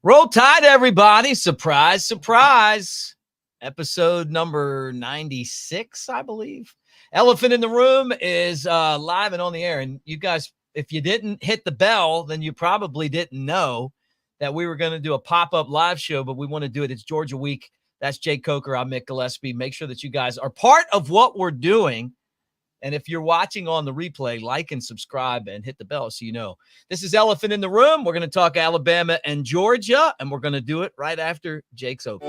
Roll Tide, everybody. Surprise, surprise. Episode number 96, I believe. Elephant in the Room is live and on the air. And you guys, if you didn't hit the bell, then you probably didn't know that we were going to do a pop-up live show, but we want to do it. It's Georgia Week. That's Jake Coker. I'm Mick Gillispie. Make sure that you guys are part of what we're doing. And if you're watching on the replay, like and subscribe and hit the bell so you know. This is Elephant in the Room. We're going to talk Alabama and Georgia, and we're going to do it right after Jake's open.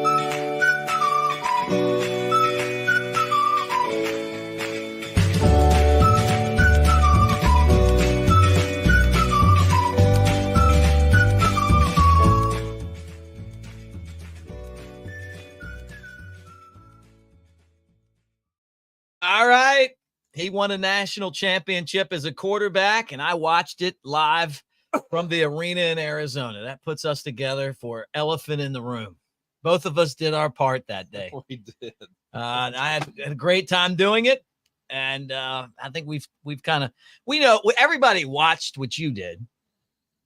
All right. He won a national championship as a quarterback, and I watched it live from the arena in Arizona. That puts us together for Elephant in the Room. Both of us did our part that day. We did. And I had a great time doing it. And I think we've kind of, we know everybody watched what you did.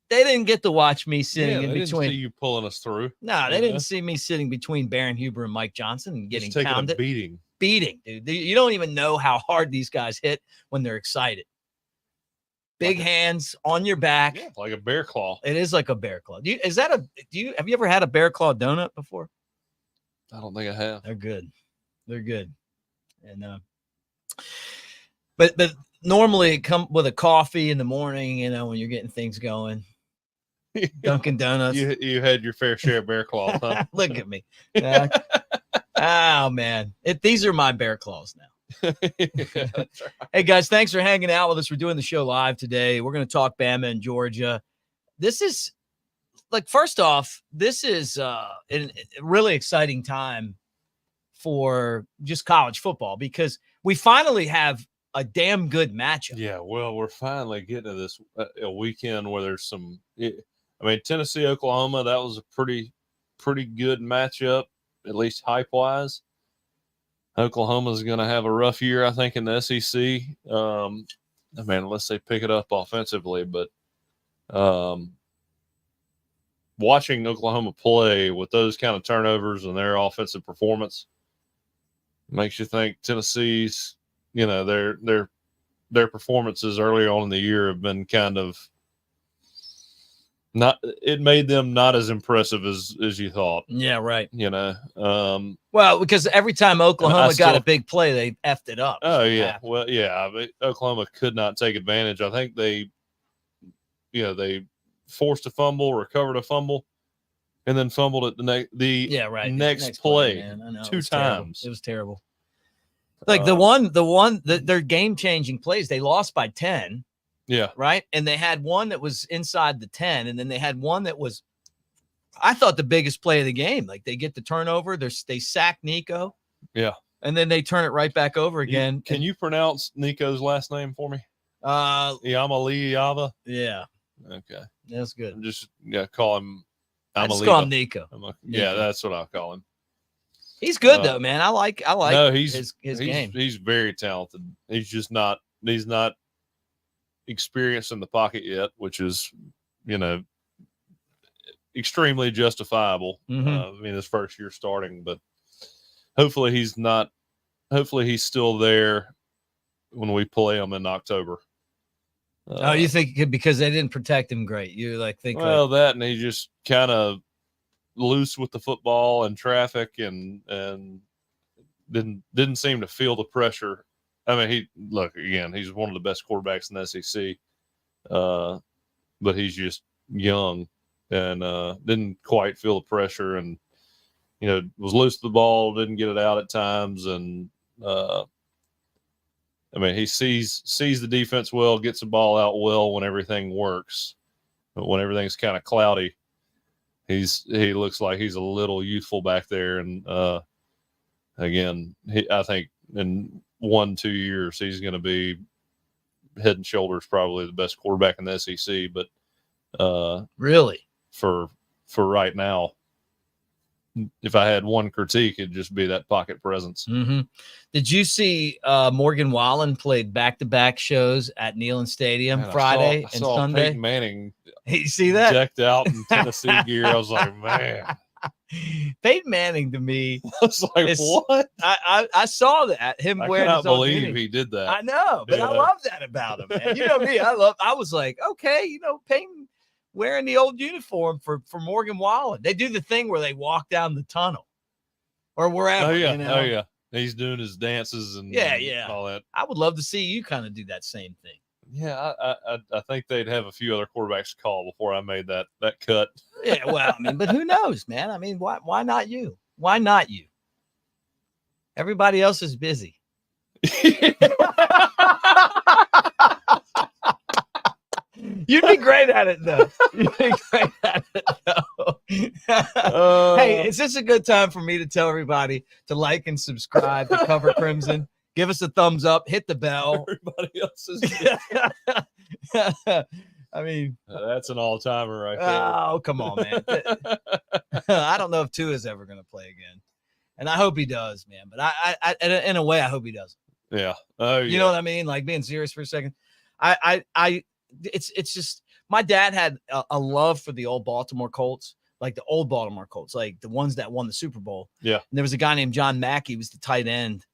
They didn't get to watch me sitting in between. Didn't see you pulling us through. No, they didn't see me sitting between Baron Huber and Mike Johnson and getting pounded. A beating, dude. You don't even know how hard these guys hit when they're excited. Big hands on your back. Yeah, like a bear claw. It is like a bear claw. Have you ever had a bear claw donut before? I don't think I have. They're good. They're good. And but normally it come with a coffee in the morning, when you're getting things going. Dunkin' Donuts. You had your fair share of bear claws, huh? Look at me. Oh man. These are my bear claws now. Yeah, that's right. Hey guys, thanks for hanging out with us. We're doing the show live today. We're going to talk Bama and Georgia. This is first off, this is a really exciting time for just college football because we finally have a damn good matchup. Yeah, well, we're finally getting to this a weekend where there's some. Tennessee, Oklahoma, that was a pretty good matchup, at least hype-wise. Oklahoma's going to have a rough year, I think, in the SEC. Unless they pick it up offensively. But watching Oklahoma play with those kind of turnovers and their offensive performance makes you think Tennessee's, their performances early on in the year have been kind of it made them not as impressive as you thought. Yeah, right. Well, because every time Oklahoma got a big play, they effed it up. Oh yeah. Well, yeah, Oklahoma could not take advantage. I think they forced a fumble, recovered a fumble, and then fumbled at the next play two times. It was terrible. Like their game-changing plays, they lost by 10. Yeah. Right. And they had one that was inside the 10. And then they had one that was, I thought, the biggest play of the game. Like they get the turnover. They sack Nico. Yeah. And then they turn it right back over again. Can you pronounce Nico's last name for me? Yamaliyava. Yeah. Okay. That's good. I'm just call him. Just call him Nico. Yeah, that's what I'll call him. He's good though, man. I like his game. He's very talented. He's just not. He's not experienced in the pocket yet, which is, extremely justifiable. Mm-hmm. His first year starting, but hopefully he's not. Hopefully he's still there when we play him in October. You think because they didn't protect him great? You think? Well, that and he just kind of loose with the football and traffic and didn't seem to feel the pressure. He's one of the best quarterbacks in the SEC, but he's just young and didn't quite feel the pressure and, was loose to the ball, didn't get it out at times. And, he sees the defense well, gets the ball out well when everything works. But when everything's kind of cloudy, he looks like he's a little youthful back there. And, I think in 1-2 years, he's going to be head and shoulders probably the best quarterback in the SEC. But really, for right now, if I had one critique, it'd just be that pocket presence. Mm-hmm. Did you see Morgan Wallen played back-to-back shows at Neyland Stadium Friday and Sunday? Peyton Manning You see that? Decked out in Tennessee gear. I was like, man. Peyton Manning to me. I was like, what? I saw that. Him wearing his own believe uniform. he did that. I know, but I love that about him, man. You know me. I was like, okay, Peyton wearing the old uniform for Morgan Wallen. They do the thing where they walk down the tunnel or wherever. Oh yeah. He's doing his dances and all that. I would love to see you kind of do that same thing. Yeah, I think they'd have a few other quarterbacks to call before I made that cut. Yeah, well, I mean, but who knows, man? I mean, why not you? Why not you? Everybody else is busy. You'd be great at it, though. Hey, is this a good time for me to tell everybody to like and subscribe to Cover Crimson? Give us a thumbs up. Hit the bell. Everybody else is. I mean, that's an all-timer right there. Oh, come on, man. I don't know if Tua's ever going to play again, and I hope he does, man. But I in a way, I hope he does. Yeah. Oh, yeah. You know what I mean? Like, being serious for a second. It's just, my dad had a love for the old Baltimore Colts, like the old Baltimore Colts, like the ones that won the Super Bowl. Yeah. And there was a guy named John Mackey, was the tight end.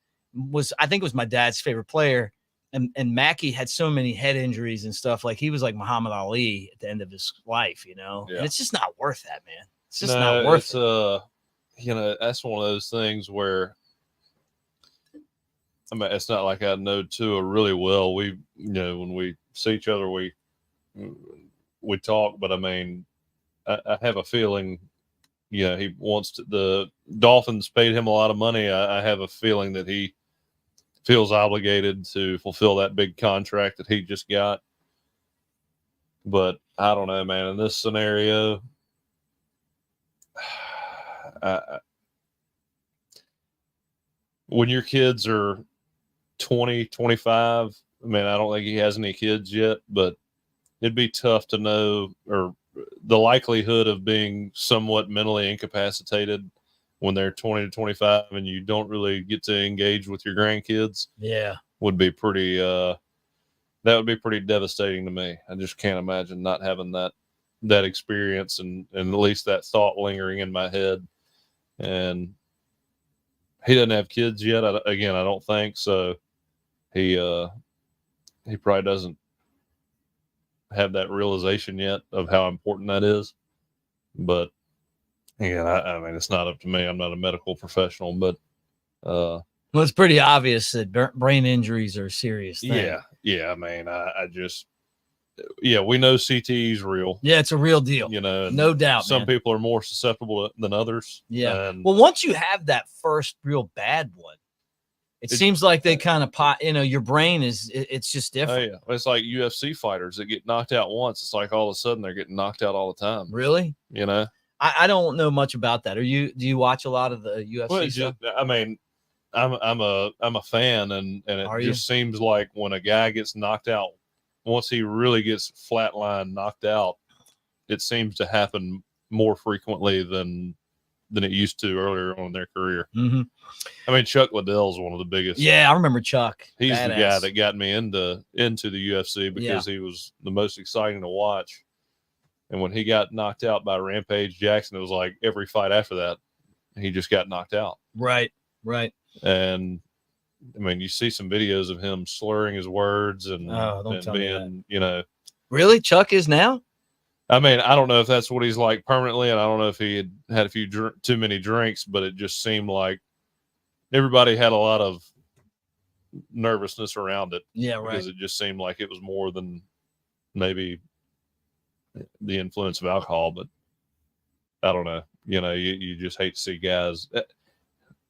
I think it was my dad's favorite player. And Mackey had so many head injuries and stuff. Like, he was like Muhammad Ali at the end of his life, Yeah. And it's just not worth that, man. It's just not worth it. That's one of those things where, I mean, it's not like I know Tua really well. We, when we see each other, we talk, but I mean, I have a feeling, he wants to, the Dolphins paid him a lot of money. I have a feeling that he feels obligated to fulfill that big contract that he just got. But I don't know, man. In this scenario, when your kids are 20, 25, I mean, I don't think he has any kids yet, but it'd be tough to know, or the likelihood of being somewhat mentally incapacitated when they're 20 to 25 and you don't really get to engage with your grandkids. Yeah. Would be pretty, that would be pretty devastating to me. I just can't imagine not having that experience and at least that thought lingering in my head. And he doesn't have kids yet. I don't think so. He probably doesn't have that realization yet of how important that is. But again, I mean, it's not up to me. I'm not a medical professional, but well, it's pretty obvious that brain injuries are a serious thing. Yeah. I mean, we know CTE is real. Yeah, it's a real deal. No doubt. Some people are more susceptible than others. Yeah. Well, once you have that first real bad one, it seems like they kind of your brain it's just different. Oh yeah, it's like UFC fighters that get knocked out once. It's like all of a sudden they're getting knocked out all the time. Really? I don't know much about that. Do you watch a lot of the UFC stuff? I mean, I'm a fan, and it just seems like when a guy gets knocked out, once he really gets flatline knocked out, it seems to happen more frequently than it used to earlier on in their career. Mm-hmm. I mean, Chuck Liddell's one of the biggest. Yeah, I remember Chuck. He's the guy that got me into the UFC because he was the most exciting to watch. And when he got knocked out by Rampage Jackson, it was like every fight after that, he just got knocked out. Right. And I mean, you see some videos of him slurring his words and being, Really? Chuck is now? I mean, I don't know if that's what he's like permanently, and I don't know if he had a few too many drinks, but it just seemed like everybody had a lot of nervousness around it. Yeah, right. Because it just seemed like it was more than maybe the influence of alcohol, but I don't know. You just hate to see guys.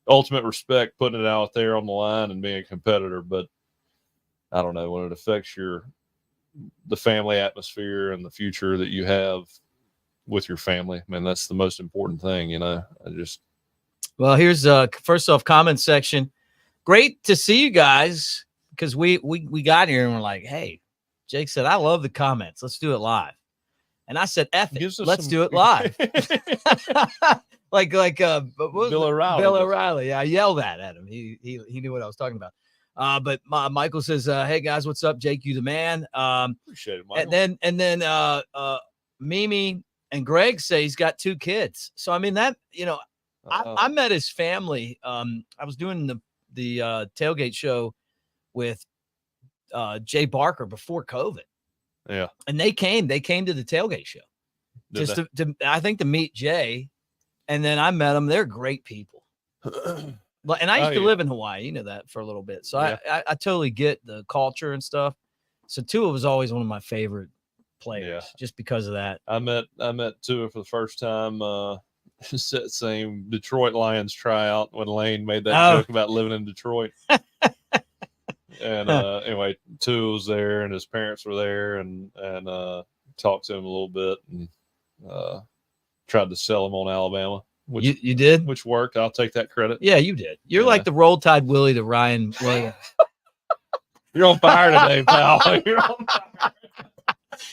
Ultimate respect, putting it out there on the line and being a competitor, but I don't know, when it affects the family atmosphere and the future that you have with your family, man, that's the most important thing. Well, here's first off, comment section. Great to see you guys, because we got here and we're like, hey, Jake said, I love the comments. Let's do it live. And I said, F it. Let's do it live. Bill O'Reilly. Bill O'Reilly. I yelled that at him. He knew what I was talking about. But Michael says, "Hey guys, what's up? Jake, you the man." Appreciate it, Michael. And then Mimi and Greg say he's got 2 kids. So I mean that I met his family. I was doing the tailgate show with Jay Barker before COVID. Yeah, and they came to the tailgate show to I think to meet Jay, and then I met them. They're great people. And I used to live in Hawaii, you know that, for a little bit. So I totally get the culture and stuff. So Tua was always one of my favorite players just because of that. I met Tua for the first time. Same Detroit Lions tryout when Lane made that joke about living in Detroit. And anyway, Tua was there and his parents were there, and talked to him a little bit and tried to sell him on Alabama. Which, you did? Which worked. I'll take that credit. Yeah, you did. You're like the Roll Tide Willie to Ryan Williams. You're on fire today, pal. You're on fire.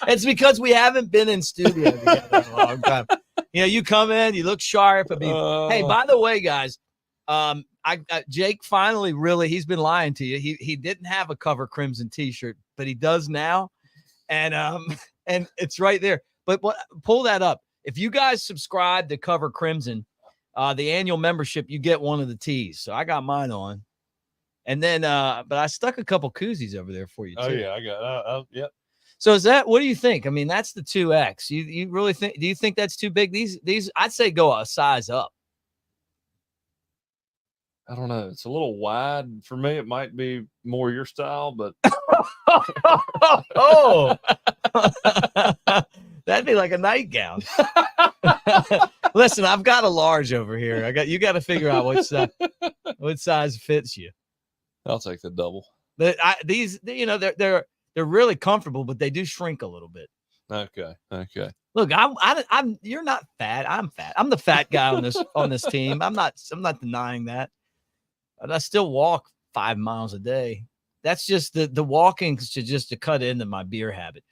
It's because we haven't been in studio together in a long time. You come in, you look sharp. I mean, hey, by the way, guys, Jake finally he's been lying to you. He didn't have a Cover Crimson t-shirt, but he does now. And it's right there. But pull that up. If you guys subscribe to Cover Crimson, the annual membership, you get one of the tees. So I got mine on. And then, but I stuck a couple koozies over there for you too. Oh yeah, I got yep. So what do you think? I mean, that's the 2X. You really think, do you think that's too big? These I'd say go a size up. I don't know. It's a little wide for me. It might be more your style, but that'd be like a nightgown. Listen, I've got a large over here. You got to figure out what size fits you. I'll take the double. But they're really comfortable, but they do shrink a little bit. Okay. Look, I'm you're not fat. I'm fat. I'm the fat guy on this team. I'm not denying that. But I still walk 5 miles a day. That's just the walking to cut into my beer habit.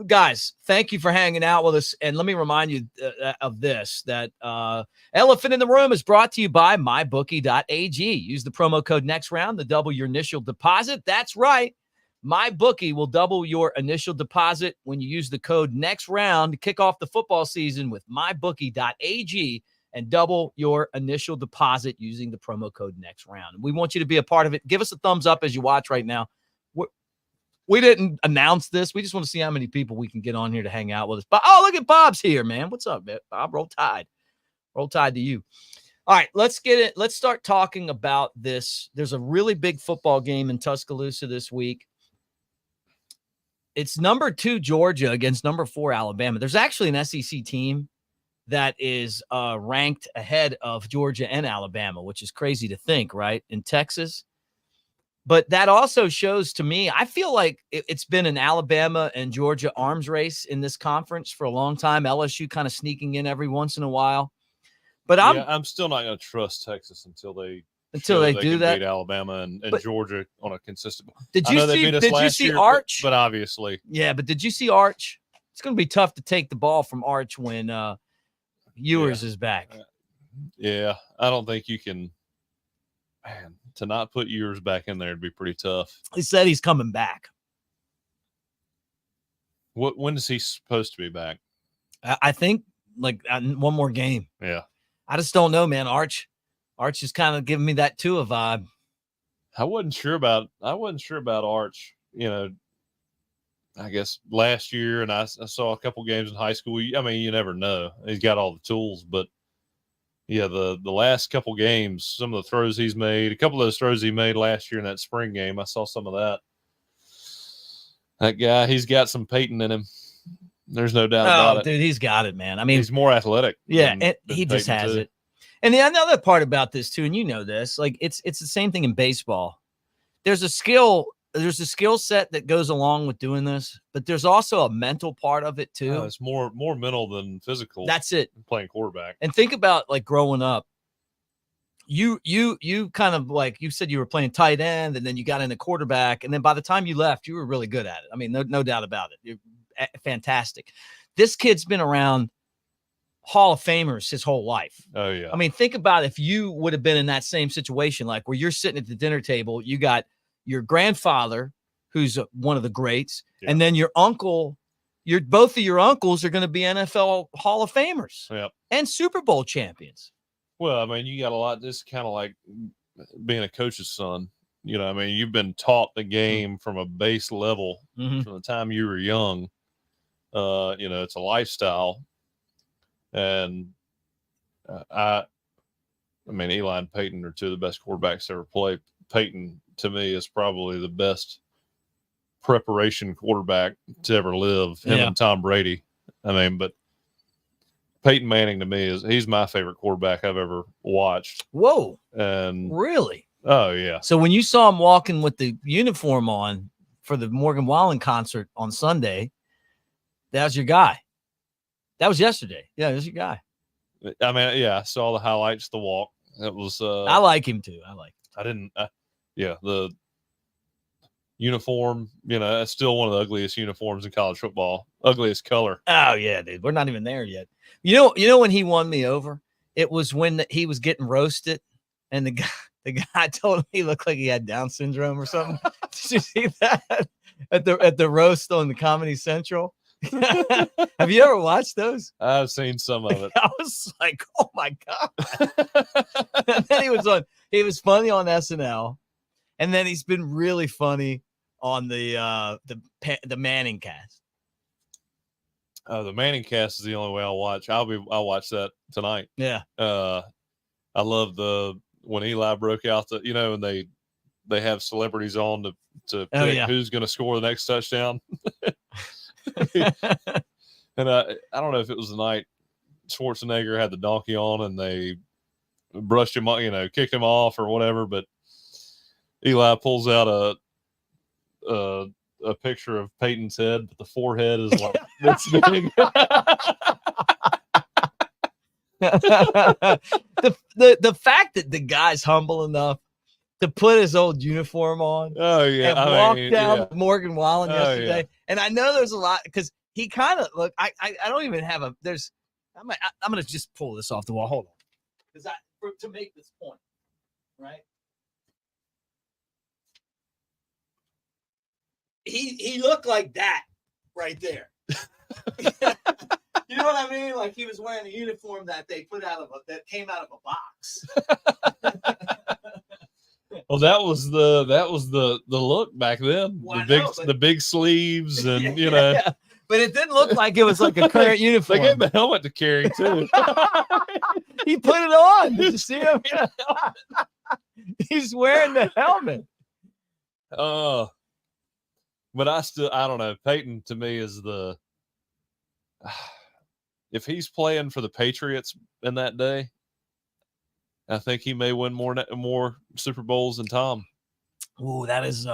Guys, thank you for hanging out with us. And let me remind you of this, that Elephant in the Room is brought to you by mybookie.ag. Use the promo code NEXTROUND to double your initial deposit. That's right. MyBookie will double your initial deposit when you use the code NEXTROUND to kick off the football season with mybookie.ag and double your initial deposit using the promo code NEXTROUND. We want you to be a part of it. Give us a thumbs up as you watch right now. We didn't announce this. We just want to see how many people we can get on here to hang out with us. But look at Bob's here, man. What's up, man? Bob, roll tide. Roll tide to you. All right, let's get it. Let's start talking about this. There's a really big football game in Tuscaloosa this week. It's number 2 Georgia against number 4 Alabama. There's actually an SEC team that is ranked ahead of Georgia and Alabama, which is crazy to think, right? In Texas. But that also shows to me, I feel like it's been an Alabama and Georgia arms race in this conference for a long time. LSU kind of sneaking in every once in a while. But I'm still not going to trust Texas until they do that. Beat Alabama and Georgia on a consistent. Did you see Arch? But obviously, yeah. But did you see Arch? It's going to be tough to take the ball from Arch when Ewers is back. Yeah, I don't think you can. Man, to not put Ewers back in there would be pretty tough. He said he's coming back. When is he supposed to be back? I think like one more game. Yeah. I just don't know, man. Arch is kind of giving me that Tua vibe. I wasn't sure about Arch. I guess last year, and I saw a couple games in high school. I mean, you never know. He's got all the tools, but yeah, the last couple games, some of the throws he's made, a couple of those throws he made last year in that spring game, I saw some of that. That guy, he's got some Peyton in him. There's no doubt about it. Dude, he's got it, man. I mean, he's more athletic. Yeah, and he just has it. And the other part about this too, and you know this, like it's the same thing in baseball. There's a skill set that goes along with doing this, but there's also a mental part of it too. It's more mental than physical. That's it. Playing quarterback. And think about like growing up. You kind of like you said you were playing tight end, and then you got into quarterback, and then by the time you left, you were really good at it. I mean, no doubt about it. You're fantastic. This kid's been around Hall of Famers his whole life. Oh, yeah. I mean, think about if you would have been in that same situation, like where you're sitting at the dinner table, you got your grandfather, who's one of the greats, and then your uncle. Both of your uncles are going to be NFL Hall of Famers and Super Bowl champions. Well, I mean, you got a lot. This kind of like being a coach's son. You know, I mean, you've been taught the game from a base level from the time you were young. You know, it's a lifestyle, and I mean, Eli and Peyton are two of the best quarterbacks ever played. Peyton, to me, is probably the best preparation quarterback to ever live. Him and Tom Brady. I mean, but Peyton Manning to me he's my favorite quarterback I've ever watched. Whoa! And really? Oh yeah. So when you saw him walking with the uniform on for the Morgan Wallen concert on Sunday, that was your guy. That was yesterday. Yeah, that was your guy. I mean, yeah, I saw the highlights, the walk. It was. I like him too. The uniform, you know, that's still one of the ugliest uniforms in college football. Ugliest color. Oh yeah, dude. We're not even there yet. You know when he won me over? It was when he was getting roasted, and the guy told him he looked like he had Down syndrome or something. Did you see that at the roast on the Comedy Central? Have you ever watched those? I've seen some of it. I was like, oh my God. And then he was funny on SNL, and then he's been really funny on the Manning cast. Oh, the Manning cast is the only way I'll watch. I'll watch that tonight. Yeah. I love when Eli broke out and they have celebrities on to pick who's going to score the next touchdown. And I don't know if it was the night Schwarzenegger had the donkey on and they brushed him, kicked him off or whatever, but Eli pulls out a picture of Peyton's head, but the forehead is like this big. the fact that the guy's humble enough to put his old uniform on, and walk down with Morgan Wallen yesterday, and I know there's a lot because he kind of look. I don't even have a. There's. I'm gonna just pull this off the wall. Hold on, because to make this point, right? He looked like that right there. You know what I mean? Like he was wearing a uniform that they put that came out of a box. Well, that was the look back then. Well, the big sleeves and Yeah. But it didn't look like it was like a current uniform. They gave him a helmet to carry too. He put it on. Did you see him? He's wearing the helmet. But I don't know. Peyton to me is if he's playing for the Patriots in that day, I think he may win more Super Bowls than Tom. Oh, that is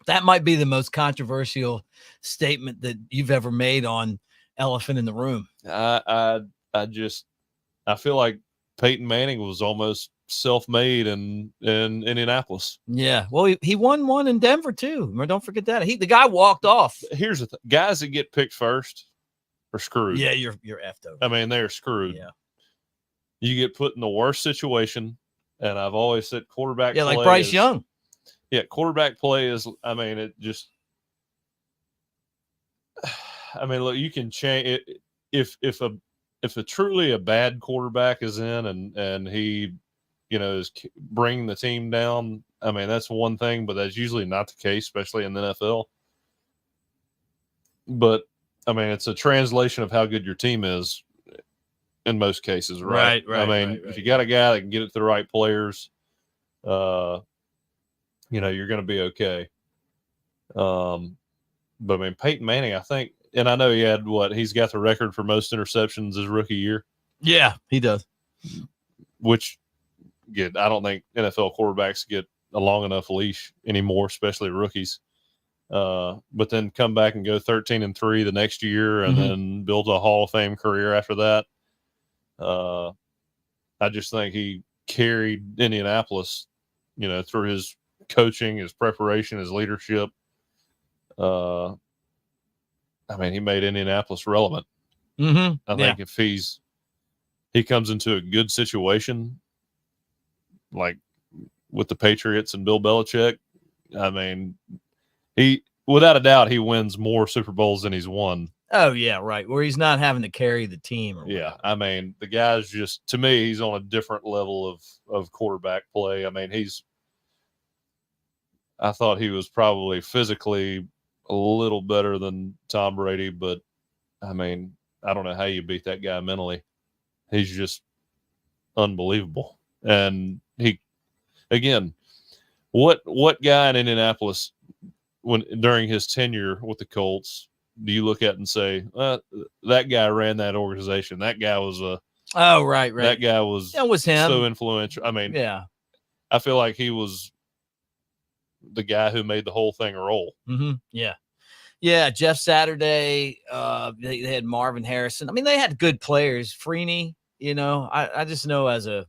that might be the most controversial statement that you've ever made on Elephant in the Room. I feel like Peyton Manning was almost self-made in Indianapolis. Yeah. Well, he won one in Denver too. Don't forget that. The guy walked off. Here's the thing. Guys that get picked first are screwed. Yeah, you're effed over. I mean, they're screwed. Yeah. You get put in the worst situation, and I've always said quarterback play like Bryce Young. Yeah, quarterback play is, I mean, it just, I mean, look, you can change it if a truly a bad quarterback is in and he, is bringing the team down. I mean, that's one thing, but that's usually not the case, especially in the NFL. But I mean, it's a translation of how good your team is in most cases, right? Right. I mean, if you got a guy that can get it to the right players, you're going to be okay. But I mean, Peyton Manning, I think, and I know he's got the record for most interceptions his rookie year. Yeah, he does. Which, I don't think NFL quarterbacks get a long enough leash anymore, especially rookies. But then come back and go 13-3 the next year, and then build a Hall of Fame career after that. I just think he carried Indianapolis, through his coaching, his preparation, his leadership. I mean, he made Indianapolis relevant. I think if he comes into a good situation, like with the Patriots and Bill Belichick, I mean, he without a doubt he wins more Super Bowls than he's won. Oh yeah, right. Where he's not having to carry the team. Or yeah, whatever. I mean, the guy's just, to me, he's on a different level of quarterback play. I mean, I thought he was probably physically a little better than Tom Brady, but I mean, I don't know how you beat that guy mentally. He's just unbelievable. And he, again, what guy in Indianapolis during his tenure with the Colts do you look at and say, that guy ran that organization? That guy was right. That guy was him. So influential. I mean, yeah, I feel like he was the guy who made the whole thing roll. Yeah. Jeff Saturday. They had Marvin Harrison. I mean, they had good players. Freeney. I just know as a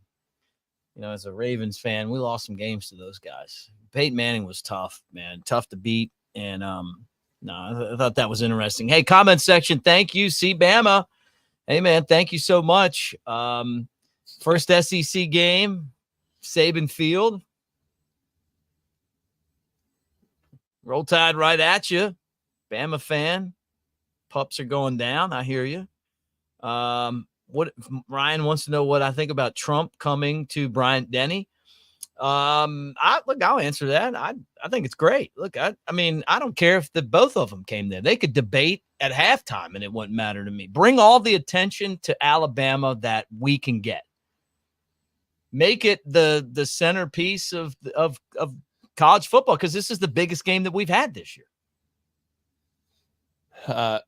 Ravens fan, we lost some games to those guys. Peyton Manning was tough, man, tough to beat. And I thought that was interesting. Hey, comment section. Thank you, C Bama. Hey, man, thank you so much. First SEC game, Saban Field. Roll Tide right at you. Bama fan. Pups are going down. I hear you. What Ryan wants to know what I think about Trump coming to Bryant-Denny. I'll answer that. I think it's great. Look, I mean, I don't care if both of them came there. They could debate at halftime and it wouldn't matter to me. Bring all the attention to Alabama that we can get. Make it the centerpiece of college football, because this is the biggest game that we've had this year. I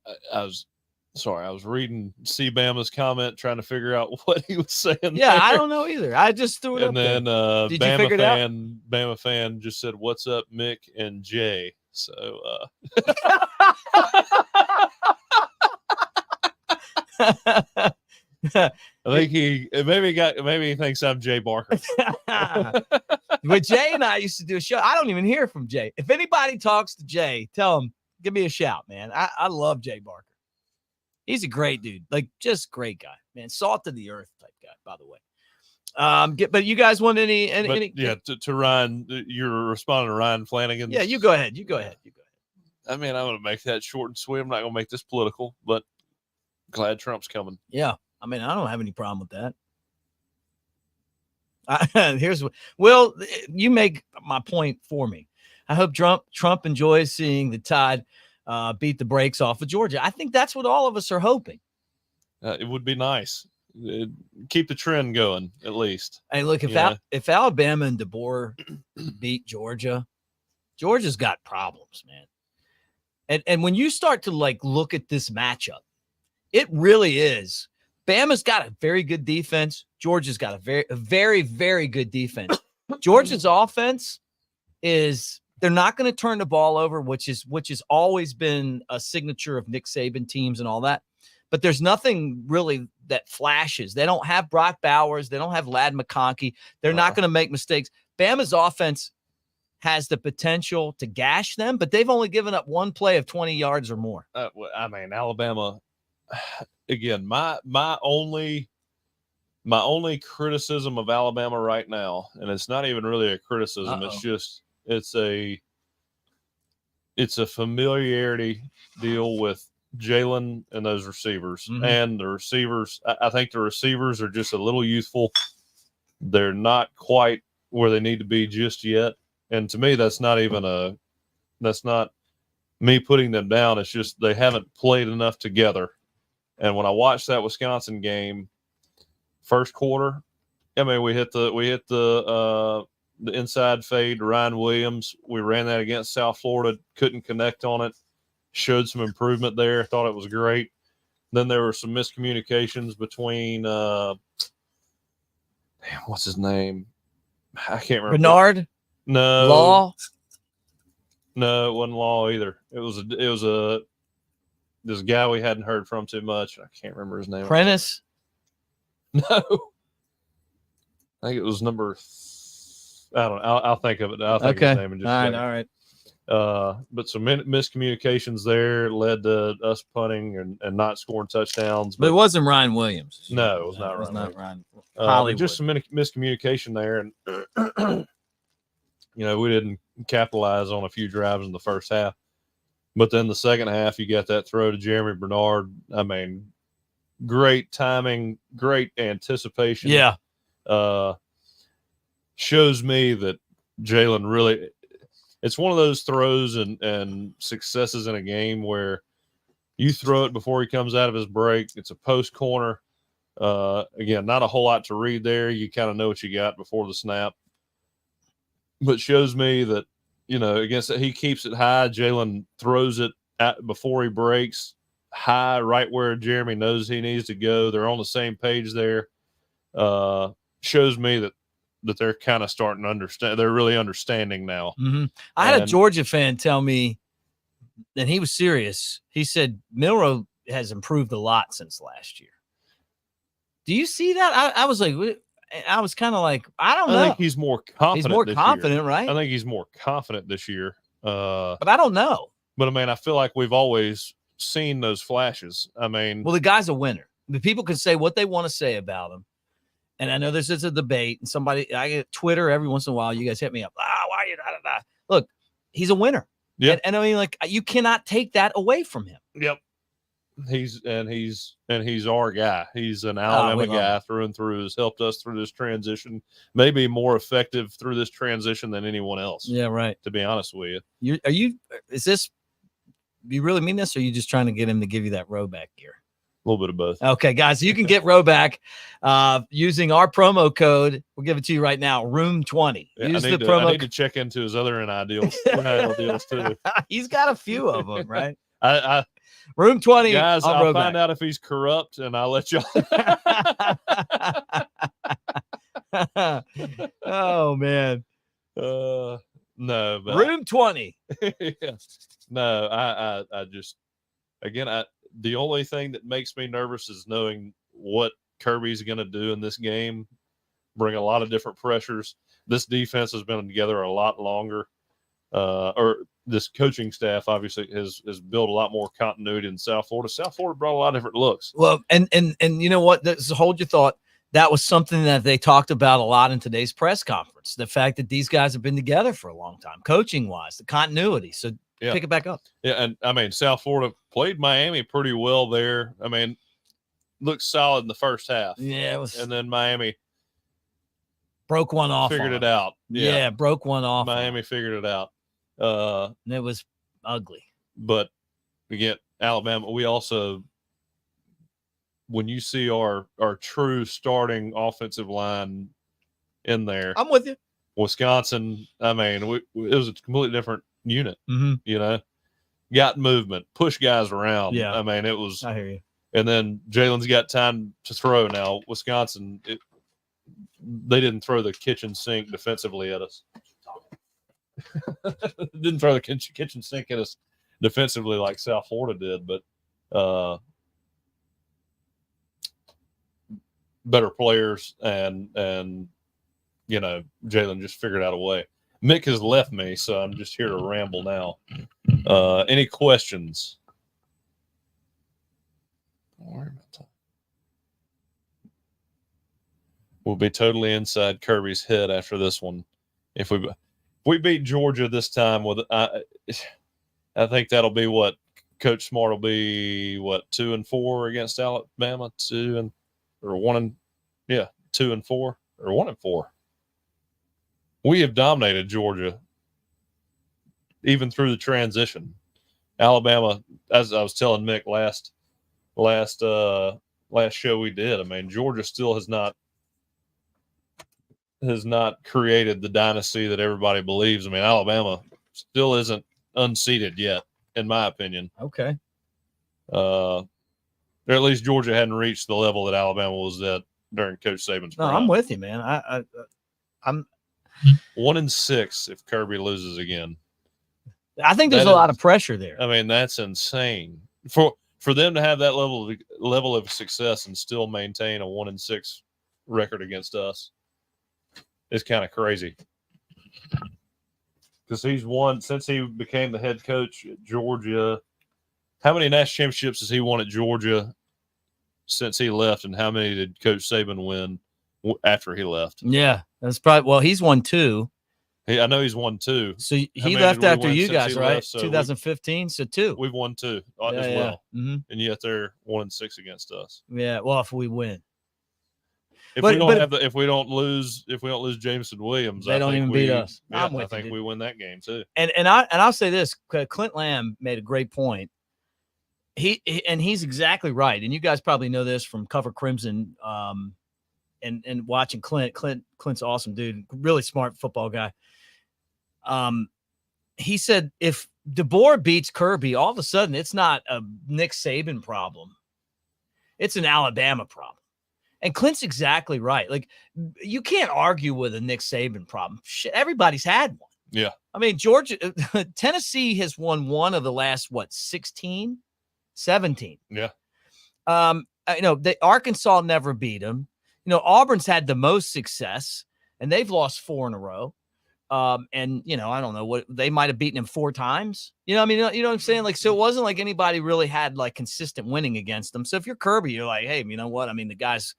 was reading C Bama's comment, trying to figure out what he was saying. Yeah, there. I don't know either. I just threw it up there. And then Did you figure it out? Bama fan just said, "What's up, Mick and Jay?" So I think maybe he thinks I'm Jay Barker. But Jay and I used to do a show. I don't even hear from Jay. If anybody talks to Jay, tell him, give me a shout, man. I love Jay Barker. He's a great dude, like just great guy, man. Salt of the earth type guy, by the way. But you guys want any? Yeah, to Ryan, you're responding to Ryan Flanagan. Yeah, you go ahead. I mean, I'm going to make that short and sweet. I'm not going to make this political, but glad Trump's coming. Yeah, I mean, I don't have any problem with that. Will, you make my point for me. I hope Trump enjoys seeing the Tide beat the brakes off of Georgia. I think that's what all of us are hoping. It would be nice. Keep the trend going, at least. Hey, look, if Alabama and DeBoer beat Georgia, Georgia's got problems, man. And when you start to look at this matchup, it really is. Bama's got a very good defense. Georgia's got a very, very good defense. Georgia's offense they're not going to turn the ball over, which has always been a signature of Nick Saban teams and all that. But there's nothing really that flashes. They don't have Brock Bowers. They don't have Ladd McConkey. They're not going to make mistakes. Bama's offense has the potential to gash them, but they've only given up one play of 20 yards or more. I mean, Alabama, again, my only criticism of Alabama right now, and it's not even really a criticism, it's just it's a familiarity deal with Jalen and those receivers. Mm-hmm. And the receivers, I think the receivers are just a little youthful. They're not quite where they need to be just yet. And to me, that's not me putting them down. It's just they haven't played enough together. And when I watched that Wisconsin game, first quarter, I mean, we hit the inside fade to Ryan Williams. We ran that against South Florida, couldn't connect on it. Showed some improvement there. Thought it was great. Then there were some miscommunications between what's his name? I can't remember. Bernard? No. Law? No, it wasn't Law either. It was this guy we hadn't heard from too much. I can't remember his name. Prentice? No. I think it was number. I don't know. I'll think of it. I'll think of his name in just a second. All right. But some miscommunications there led to us punting and not scoring touchdowns. But it wasn't Ryan Williams. No, it was not Ryan. But just some miscommunication there, and we didn't capitalize on a few drives in the first half. But then the second half, you got that throw to Jeremy Bernard. I mean, great timing, great anticipation. Yeah. Shows me that Jalen really – it's one of those throws and successes in a game where you throw it before he comes out of his break. It's a post corner. Again, not a whole lot to read there. You kind of know what you got before the snap. But shows me that, against it, he keeps it high. Jalen throws it before he breaks high, right where Jeremy knows he needs to go. They're on the same page there. Shows me that they're kind of starting to understand. They're really understanding now. Mm-hmm. I had a Georgia fan tell me, and he was serious. He said Milroe has improved a lot since last year. Do you see that? I was like, I was kind of like, I don't know. I think he's more confident. He's more confident, right? I think he's more confident this year. But I don't know. But I mean, I feel like we've always seen those flashes. I mean, well, the guy's a winner. The people can say what they want to say about him. And I know this is a debate, and I get Twitter every once in a while. You guys hit me up. Why are you? Da? Look, he's a winner. Yeah. And I mean, like, you cannot take that away from him. Yep. He's our guy. He's an Alabama guy through and through. Has helped us through this transition. Maybe more effective through this transition than anyone else. Yeah, right. To be honest with you. Is this? Do you really mean this, or are you just trying to get him to give you that row back gear? A little bit of both. Okay, guys, you can get Roback using our promo code. We'll give it to you right now. Room 20. Yeah, I need to check into his other NIL deals too. He's got a few of them, right? I Room 20. Guys, I'll find out if he's corrupt, and I'll let y'all. Oh man. No, but Room 20. Yeah. No, I just the only thing that makes me nervous is knowing what Kirby's going to do in this game. Bring a lot of different pressures. This defense has been together a lot longer. Or this coaching staff obviously has built a lot more continuity in South Florida. South Florida brought a lot of different looks. Well, and you know what? Hold your thought. That was something that they talked about a lot in today's press conference. The fact that these guys have been together for a long time, coaching wise, the continuity. So pick it back up. Yeah, and I mean, South Florida played Miami pretty well there. I mean, looked solid in the first half. Yeah, it was. And then Miami broke one off. Figured it out. Yeah, broke one off. Miami figured it out. And it was ugly. But again, Alabama, we also, when you see our true starting offensive line in there, I'm with you. Wisconsin, I mean, it was a completely different unit. Mm-hmm. Got movement, push guys around. Yeah, I mean, it was. I hear you. And then Jalen's got time to throw now. Wisconsin, they didn't throw the kitchen sink defensively at us. Didn't throw the kitchen sink at us defensively like South Florida did, but better players and Jalen just figured out a way. Mick has left me, so I'm just here to ramble now. Any questions? Don't worry about that. We'll be totally inside Kirby's head after this one. If we beat Georgia this time, I think that'll be what Coach Smart will be. 2-4 against Alabama, 2-4 or 1-4. We have dominated Georgia, even through the transition. Alabama, as I was telling Mick last show we did, I mean, Georgia still has not created the dynasty that everybody believes. I mean, Alabama still isn't unseated yet, in my opinion. Okay. Or at least Georgia hadn't reached the level that Alabama was at during Coach Saban's prime. I'm with you, man. I'm 1-6 if Kirby loses again. I think there's a lot of pressure there. I mean, that's insane for them to have that level of success and still maintain a 1-6 record against us. It's kind of crazy. because he's won since he became the head coach at Georgia. How many national championships has he won at Georgia since he left, and how many did Coach Saban win after he left? Yeah, that's probably. Well, he's won 2. I know he's won 2. So he left after you guys, right? Left? So 2015, so 2. We've won 2 Yeah, as well, Mhm. and yet they're 1-6 against us. Yeah, well, if we win, if we don't lose Jameson Williams, they don't even beat us. Yeah, I'm with I think you, we win that game too. And I'll say this: Clint Lamb made a great point. He's exactly right. And you guys probably know this from Cover Crimson, and watching Clint. Clint's awesome dude, really smart football guy. He said if DeBoer beats Kirby, all of a sudden it's not a Nick Saban problem. It's an Alabama problem. And Clint's exactly right. Like, you can't argue with a Nick Saban problem. Shit, everybody's had one. Yeah. I mean, Tennessee has won one of the last, 16, 17. Yeah. Arkansas never beat them. Auburn's had the most success, and they've lost 4 in a row. And I don't know what they might have beaten him 4 times. You know what I'm saying? Like, so it wasn't like anybody really had like consistent winning against them. So if you're Kirby, you're like, hey, you know what? I mean, the guy's,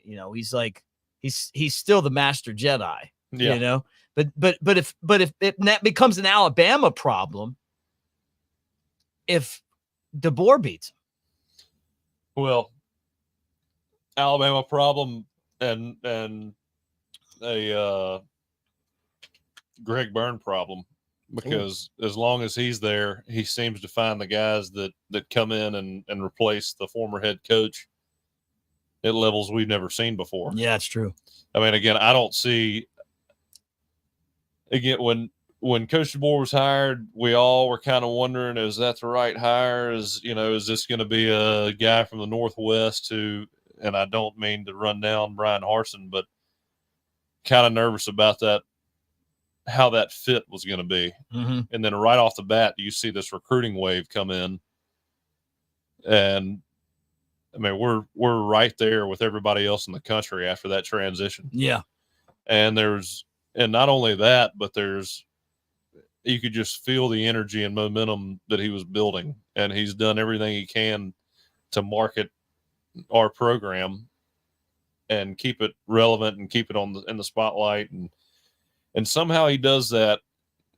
he's like, he's still the master Jedi, yeah. But if that becomes an Alabama problem, if DeBoer beats him. Well, Alabama problem and a Greg Byrne problem, because as long as he's there, he seems to find the guys that come in and replace the former head coach at levels we've never seen before. Yeah, it's true. I mean, again, I don't see. Again, when Coach DeBoer was hired, we all were kind of wondering, is that the right hire? Is this going to be a guy from the Northwest who, and I don't mean to run down Brian Harsin, but kind of nervous about that, how that fit was going to be. Mm-hmm. And then right off the bat, you see this recruiting wave come in. And I mean, we're right there with everybody else in the country after that transition. Yeah. And not only that, but you could just feel the energy and momentum that he was building, and he's done everything he can to market our program and keep it relevant and keep it in the spotlight. And somehow he does that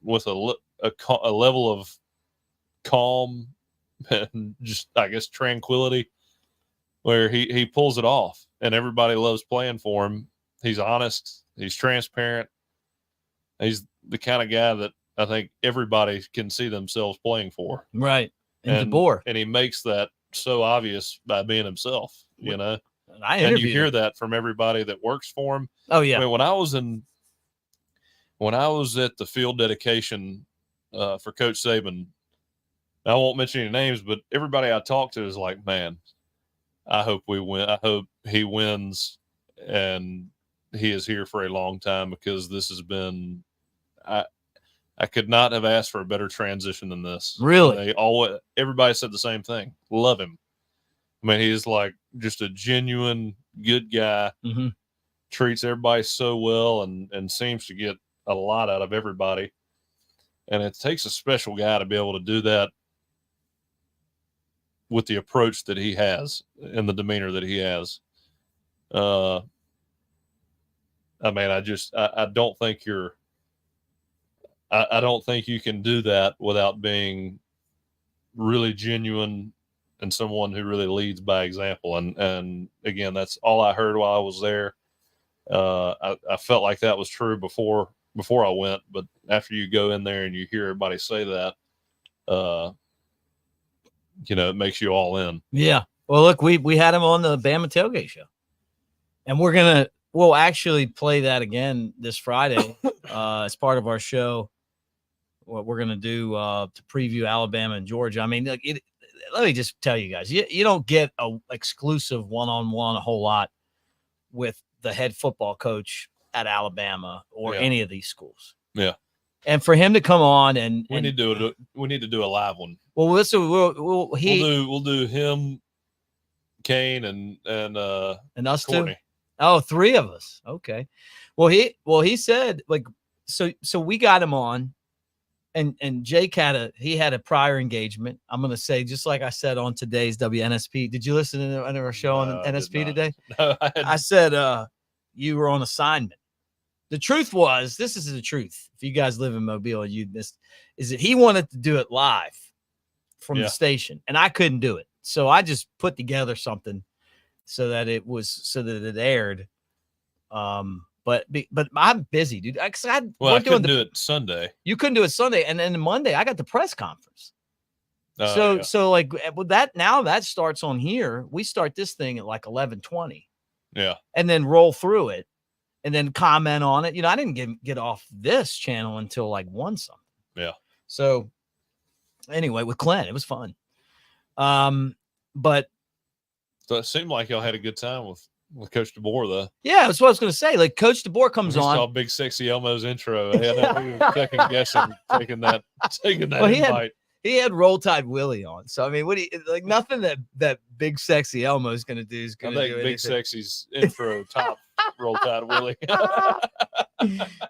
with a level of calm and just, I guess, tranquility, where he pulls it off, and everybody loves playing for him. He's honest. He's transparent. He's the kind of guy that I think everybody can see themselves playing for. Right. And DeBoer. And he makes that so obvious by being himself, And you hear that from everybody that works for him. Oh, yeah. I mean, when I was at the field dedication for Coach Saban, I won't mention any names, but everybody I talked to is like, man, I hope we win. I hope he wins and he is here for a long time, because this has been, I could not have asked for a better transition than this. Really? Everybody said the same thing. Love him. I mean, he's like just a genuine good guy. Mm-hmm. Treats everybody so well and seems to get a lot out of everybody. And it takes a special guy to be able to do that with the approach that he has and the demeanor that he has. I mean, I don't think I don't think you can do that without being really genuine and someone who really leads by example. And again, that's all I heard while I was there. I felt like that was true before I went, but after you go in there and you hear everybody say that, it makes you all in. Yeah. Well, look, we had him on the Bama Tailgate Show, and we'll actually play that again this Friday as part of our show. What we're going to do to preview Alabama and Georgia. I mean, let me just tell you guys, you don't get a exclusive one-on-one a whole lot with the head football coach at Alabama or any of these schools. Yeah. And for him to come on and we need to do a live one. Well, we'll do him, Kane, and us Courtney. too. Oh, 3 of us. Okay. Well, he said, like, so we got him on, and Jake had a prior engagement. I'm going to say, just like I said on today's WNSP. Did you listen to our show on NSP today? No, I said, you were on assignment. The truth was, this is the truth. If you guys live in Mobile and you missed, is that he wanted to do it live from the station, and I couldn't do it. So I just put together something so that it aired. But I'm busy, dude. I couldn't do it Sunday. You couldn't do it Sunday, and then Monday I got the press conference. So like with that, now that starts on here. We start this thing at like 11:20. Yeah, and then roll through it, and then comment on it. I didn't get off this channel until like 1 something. Yeah. So anyway, with Clint, it was fun. But so it seemed like y'all had a good time with Coach DeBoer, though. Yeah, that's what I was going to say. Like, Coach DeBoer comes on. Saw Big Sexy Elmo's intro. I was second guessing taking that invite. He had Roll Tide Willie on. So I mean, nothing that Big Sexy Elmo is going to do is going to do anything. Big Sexy's intro top Roll Tide Willie.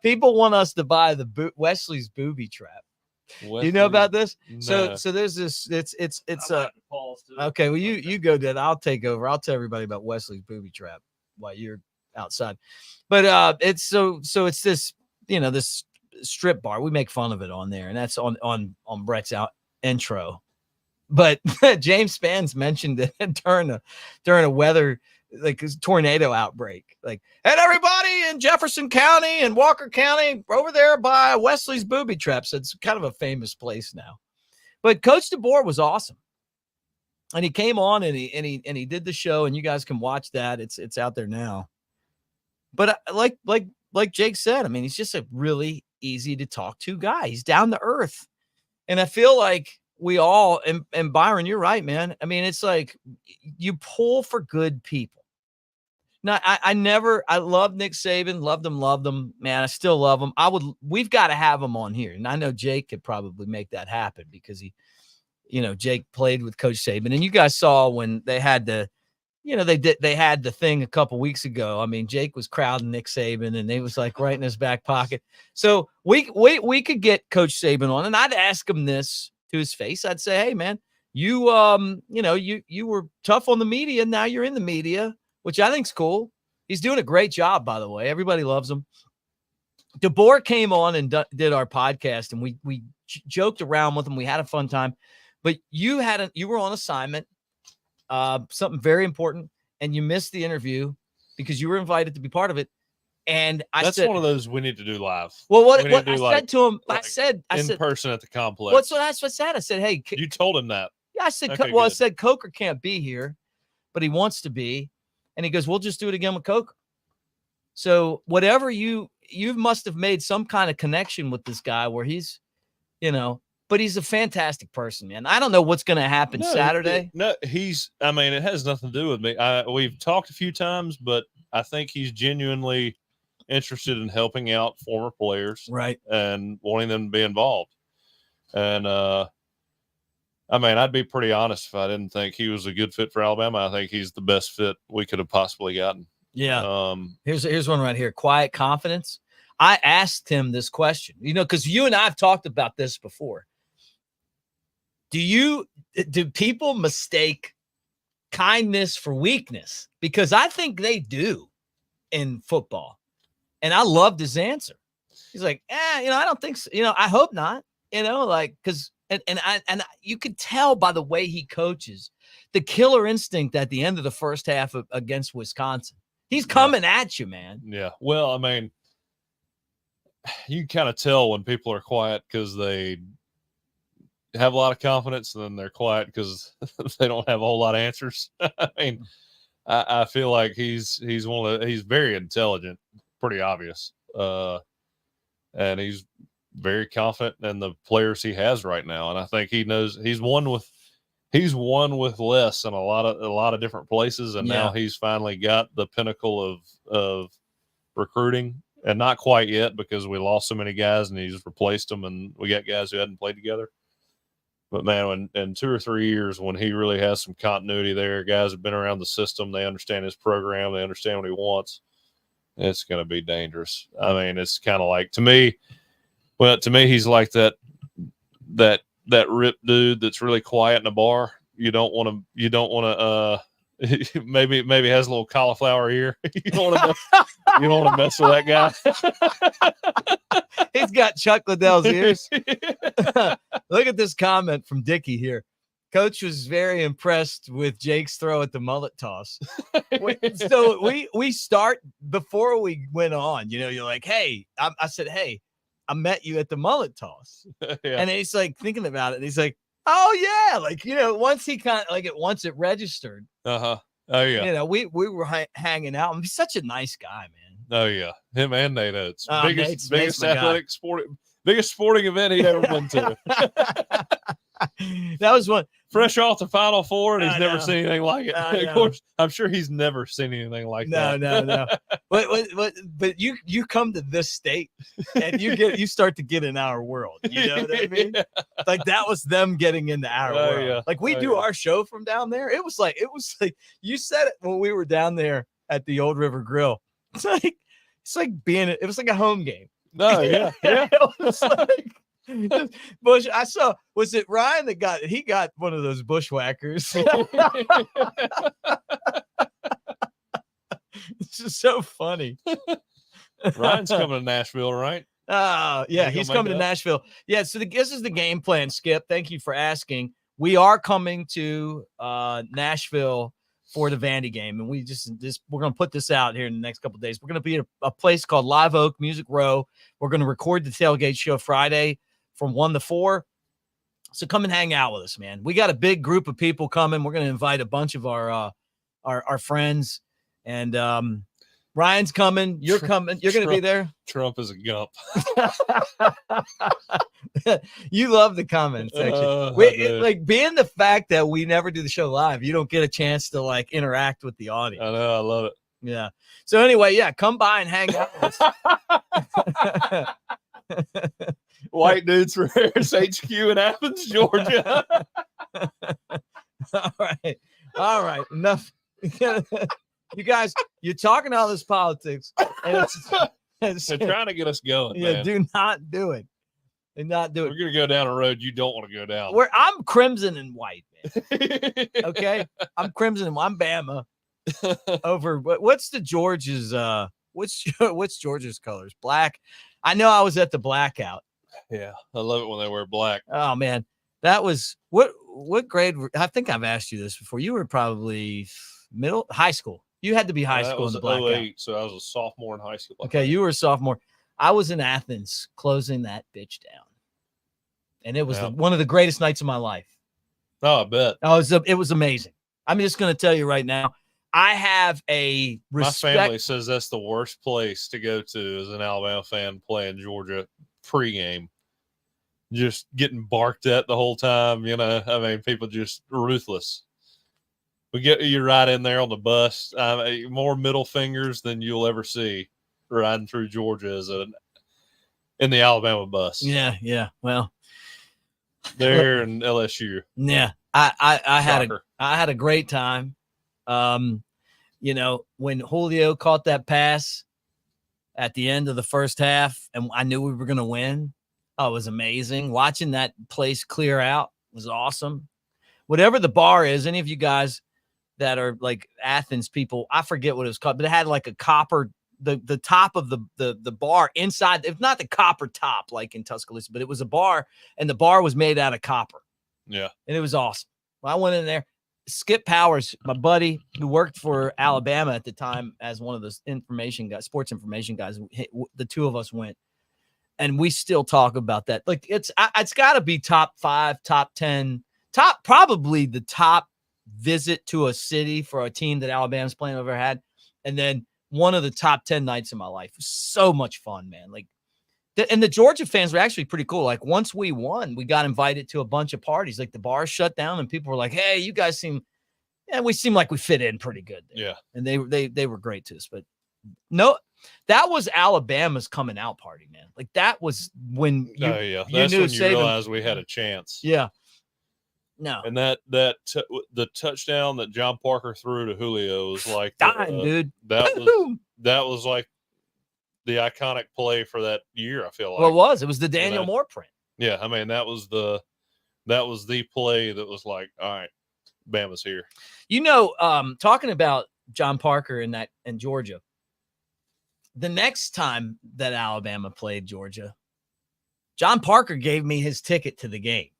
People want us to buy the Wesley's booby trap. You know about this? No. So there's this. It's okay. Well, you go to it. I'll take over. I'll tell everybody about Wesley's booby trap while you're outside. But it's it's this this strip bar. We make fun of it on there, and that's on Brett's intro. But James Spans mentioned it during a weather, like a tornado outbreak, like, and everybody in Jefferson County and Walker County over there by Wesley's booby traps. It's kind of a famous place now. But Coach DeBoer was awesome, and he came on and he did the show, and you guys can watch that. It's out there now. But like Jake said, I mean, he's just a really easy to talk to guy. He's down to earth, and I feel like we all, and Byron, you're right, man. I mean, it's like you pull for good people. Now, I love Nick Saban, loved him, man. I still love him. We've got to have him on here. And I know Jake could probably make that happen because Jake played with Coach Saban. And you guys saw when they had they had the thing a couple weeks ago. I mean, Jake was crowding Nick Saban, and they was like right in his back pocket. So we could get Coach Saban on, and I'd ask him this to his face. I'd say, hey, man, you were tough on the media. Now you're in the media, which I think's cool. He's doing a great job, by the way. Everybody loves him. DeBoer came on and did our podcast, and we joked around with him. We had a fun time. But you were on assignment, something very important, and you missed the interview because you were invited to be part of it. And that's one of those we need to do live. Well, what I said to him, I said in person at the complex. That's what I said. I said, hey, you told him that. Yeah, I said, okay, I said Coker can't be here, but he wants to be. And he goes, we'll just do it again with Coker. So whatever you must have made some kind of connection with this guy where he's, but he's a fantastic person, man. I don't know what's going to happen Saturday. I mean, it has nothing to do with me. We've talked a few times, but I think he's genuinely interested in helping out former players, right, and wanting them to be involved. And I mean, I'd be pretty honest if I didn't think he was a good fit for Alabama. I think he's the best fit we could have possibly gotten. Yeah. Here's one right here. Quiet confidence. I asked him this question, because you and I have talked about this before. Do people mistake kindness for weakness? Because I think they do in football. And I loved his answer. He's like, I don't think so. I hope not, because you could tell by the way he coaches the killer instinct at the end of the first half against Wisconsin. He's coming at you, man. Yeah. Well, I mean, you kind of tell when people are quiet because they have a lot of confidence, and then they're quiet because they don't have a whole lot of answers. I mean, I feel like he's very intelligent, pretty obvious. And he's very confident in the players he has right now. And I think he knows he's won with less in a lot of different places. And now he's finally got the pinnacle of recruiting, and not quite yet because we lost so many guys and he's replaced them, and we got guys who hadn't played together. But man, in 2 or 3 years, when he really has some continuity there, guys have been around the system, they understand his program, they understand what he wants. it's going to be dangerous. I mean, it's kind of like to me, he's like that ripped dude that's really quiet in a bar. You don't want to maybe has a little cauliflower ear. You don't want to mess with that guy. He's got Chuck Liddell's ears. Look at this comment from Dickie here. Coach was very impressed with Jake's throw at the mullet toss. So we start before we went on. You know, you're like, hey, I said, hey, I met you at the mullet toss. Yeah. And he's like thinking about it. And he's like, oh yeah, like, you know, once he kind of like it, once it registered. Oh yeah. You know, we were hanging out. He's such a nice guy, man. Oh yeah, him and Nate Oates. Nate's athletic biggest sporting event he'd ever been to. That was one fresh off the Final Four, and he's never seen anything like it. Of know. course, I'm sure he's never seen anything like that. No. But you come to this state, and you start to get in our world. You know what I mean? Yeah. Like that was them getting into our world. Yeah. Like we do our show from down there. It was like you said it when we were down there at the Old River Grill. It's like it was like a home game. No, yeah. It was like Bush. I saw. Was it Ryan that got? He got one of those bushwhackers. It's just so funny. Ryan's coming to Nashville, right? Yeah, he's coming to Nashville. Yeah, so this is the game plan, Skip. Thank you for asking. We are coming to Nashville for the Vandy game, and we're going to put this out here in the next couple of days. We're going to be at a place called Live Oak Music Row. We're going to record the tailgate show Friday from 1 to 4. So come and hang out with us, man. We got a big group of people coming. We're going to invite a bunch of our friends, and Ryan's coming. You're coming. You're going to be there. Trump is a gump. You love the comment section. Like being the fact that we never do the show live, you don't get a chance to like interact with the audience. I know. I love it. Yeah. So anyway, yeah, come by and hang out with us. White dudes for Harris HQ in Athens, Georgia. All right. Enough. You guys, you're talking all this politics, and they're trying to get us going. Yeah, man. do not do it. Do not do it. We're gonna go down a road you don't want to go down. I'm crimson and white, man. Okay, I'm crimson and I'm Bama. Over what's the George's? What's George's colors? Black. I know I was at the blackout. Yeah, I love it when they wear black. Oh man, that was what grade? I think I've asked you this before. You were probably high school. You had to be high school in the blackout. 08, so I was a sophomore in high school. Okay, you were a sophomore. I was in Athens closing that bitch down. And it was one of the greatest nights of my life. Oh, I bet. It was amazing. I'm just going to tell you right now, I have a respect. My family says that's the worst place to go to as an Alabama fan playing Georgia pregame. Just getting barked at the whole time, you know. I mean, people just ruthless. We get you right in there on the bus. More middle fingers than you'll ever see riding through Georgia in the Alabama bus. Yeah. Well, there in LSU. Yeah, I had a great time. You know, when Julio caught that pass at the end of the first half, and I knew we were going to win. Oh, it was amazing. Watching that place clear out was awesome. Whatever the bar is, any of you guys that are like Athens people, I forget what it was called, but it had like a copper, the top of the bar inside, if not the copper top like in Tuscaloosa, but it was a bar, and the bar was made out of copper. Yeah. And it was awesome. Well, I went in there. Skip Powers, my buddy who worked for Alabama at the time as one of the sports information guys, the two of us went, and we still talk about that. Like it's got to be top 5, top 10, probably the top visit to a city for a team that Alabama's playing over had. And then one of the top 10 nights of my life. It was so much fun, man. Like, and the Georgia fans were actually pretty cool. Like once we won, we got invited to a bunch of parties. Like the bar shut down and people were like, hey, you guys we seem like we fit in pretty good there. Yeah. And they were great to us, but no, that was Alabama's coming out party, man. Like that was when that's when you realized we had a chance. Yeah. No. And the touchdown that John Parker threw to Julio was like dude. That was like the iconic play for that year. I feel like. Well, it was the Daniel Moore print. Yeah, I mean that was the play that was like, all right, Bama's here. Talking about John Parker in Georgia. The next time that Alabama played Georgia, John Parker gave me his ticket to the game.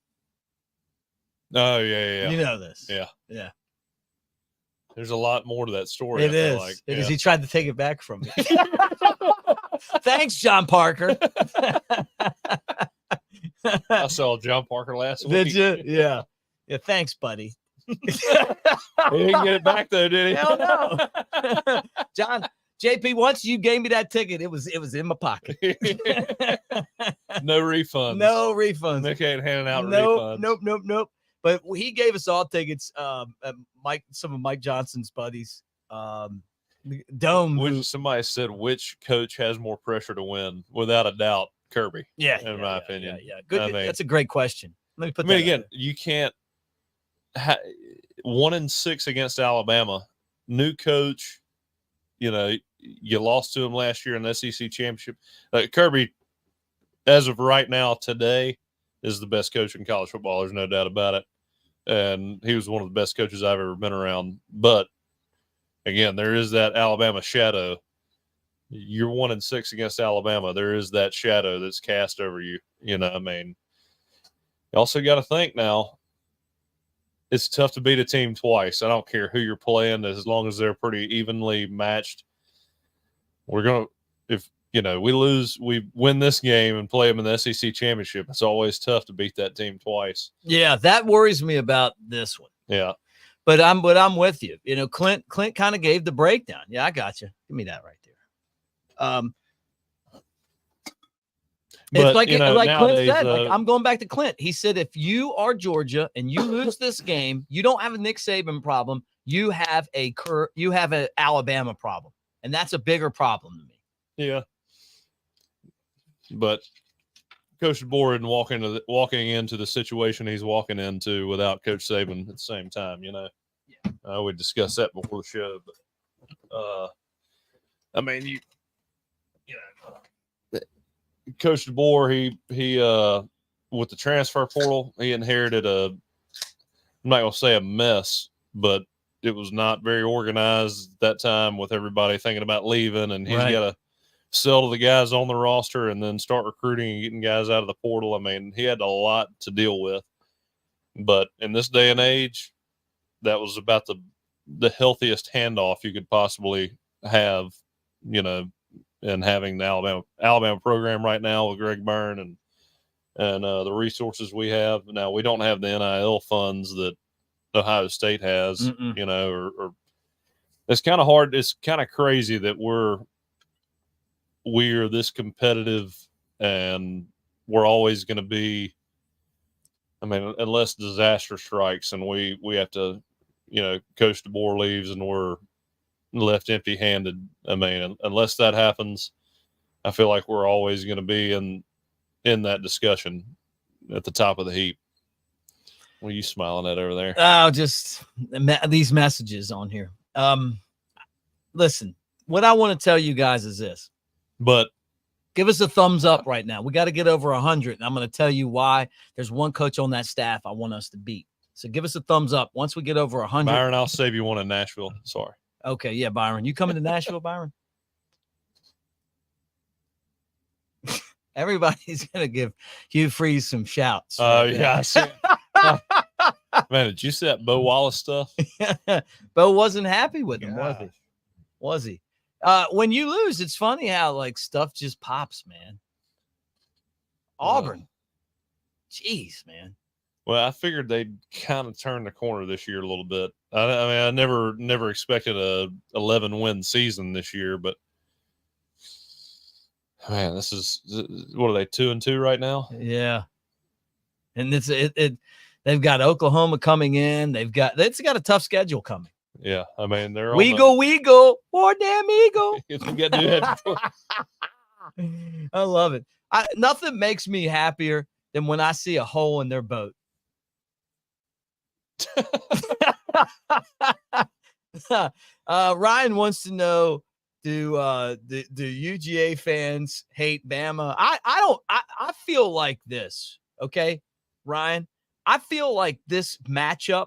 Oh, yeah. You know this. Yeah. There's a lot more to that story. It is. Because he tried to take it back from me. Thanks, John Parker. I saw John Parker last week. Did you? Yeah. Yeah, thanks, buddy. He didn't get it back, though, did he? Hell no. John, JP, once you gave me that ticket, it was in my pocket. No refunds. No refunds. Nick ain't handing out refunds. Nope. But he gave us all tickets. Some of Mike Johnson's buddies. Dome. Somebody said which coach has more pressure to win? Without a doubt, Kirby. Yeah, in my opinion. Yeah. Good. That's a great question. Let me put. Again, you can't. 1-6 against Alabama. New coach. You lost to him last year in the SEC championship. Kirby, as of right now, today, is the best coach in college football. There's no doubt about it. And he was one of the best coaches I've ever been around. But, again, there is that Alabama shadow. You're 1-6 against Alabama. There is that shadow that's cast over you. You also got to think now, it's tough to beat a team twice. I don't care who you're playing, as long as they're pretty evenly matched. If we lose, we win this game and play them in the SEC championship. It's always tough to beat that team twice. Yeah, that worries me about this one. Yeah, but I'm with you. Clint kind of gave the breakdown. Yeah, I got you. Give me that right there. It's like Clint said. I'm going back to Clint. He said, if you are Georgia and you lose this game, you don't have a Nick Saban problem. You have an Alabama problem, and that's a bigger problem to me. Yeah. But Coach DeBoer isn't walking into the situation he's walking into without Coach Saban at the same time. Yeah. We discussed that before the show, but Coach DeBoer, he with the transfer portal, he inherited I'm not gonna say a mess, but it was not very organized at that time with everybody thinking about leaving, and he's got to sell to the guys on the roster and then start recruiting and getting guys out of the portal. He had a lot to deal with. But in this day and age, that was about the healthiest handoff you could possibly have, and having the Alabama program right now with Greg Byrne and the resources we have. Now, we don't have the NIL funds that Ohio State has, or it's kind of hard. It's kind of crazy that we're this competitive and we're always going to be, unless disaster strikes and we have to, Coach DeBoer leaves and we're left empty-handed. Unless that happens, I feel like we're always going to be in that discussion at the top of the heap. What are you smiling at over there? Oh, just these messages on here. Listen, what I want to tell you guys is this. But give us a thumbs up right now. We got to get over 100, and I'm going to tell you why. There's one coach on that staff I want us to beat. So give us a thumbs up once we get over 100. Byron, I'll save you one in Nashville. Sorry. Okay, yeah, Byron. You coming to Nashville, Byron? Everybody's going to give Hugh Freeze some shouts. Oh, yeah. I see. Man, did you see that Bo Wallace stuff? Bo wasn't happy with him, was he? When you lose, it's funny how stuff just pops, man. Auburn. Jeez, man. Well, I figured they'd kind of turn the corner this year a little bit. I never expected a 11-win season this year, but man, this is what are they 2-2 right now? Yeah, and they've got Oklahoma coming in. It's got a tough schedule coming. Yeah, they're Weagle, more damn eagle. I love it. Nothing makes me happier than when I see a hole in their boat. Ryan wants to know, do UGA fans hate Bama? I feel like this, okay, Ryan. I feel like this matchup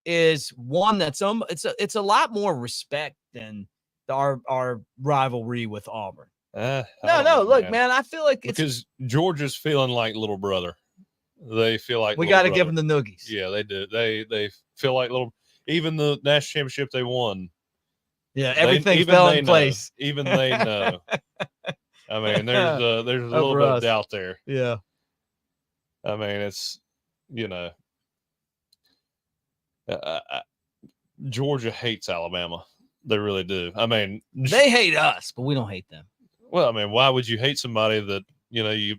is one that's it's a lot more respect than our rivalry with Auburn. Look, man, I feel like because Georgia's feeling like little brother. They feel like we got to give them the noogies. Yeah, they do. They feel like even the national championship they won. Yeah, everything fell in place. Even they know. I mean, there's a little bit of doubt there. Yeah. I mean, it's Georgia hates Alabama. They really do. I mean, they hate us, but we don't hate them. Well, I mean, why would you hate somebody that you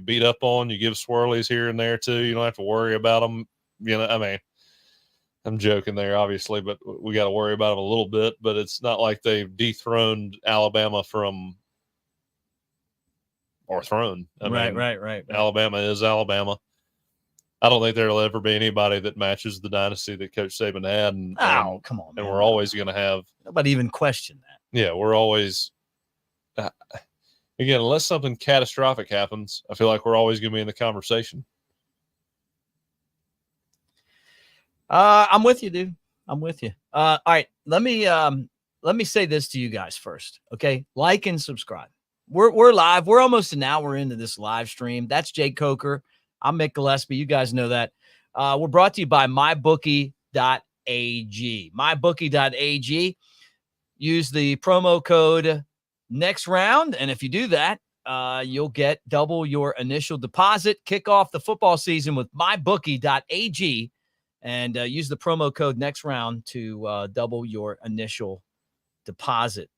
beat up on, you give swirlies here and there too. You don't have to worry about them. I mean, I'm joking there, obviously, but we got to worry about them a little bit. But it's not like they've dethroned Alabama thrown. Right. Alabama is Alabama. I don't think there'll ever be anybody that matches the dynasty that Coach Saban had. And come on, man. And we're always going to have. Nobody even question that. Yeah, we're always. Again, unless something catastrophic happens, I feel like we're always going to be in the conversation. I'm with you, dude. I'm with you. All right, let me say this to you guys first, okay? Like and subscribe. We're live. We're almost an hour into this live stream. That's Jake Coker. I'm Mick Gillispie. You guys know that. We're brought to you by mybookie.ag. Mybookie.ag. Use the promo code next round, and if you do that, you'll get double your initial deposit. Kick off the football season with mybookie.ag, and use the promo code next round to double your initial deposit.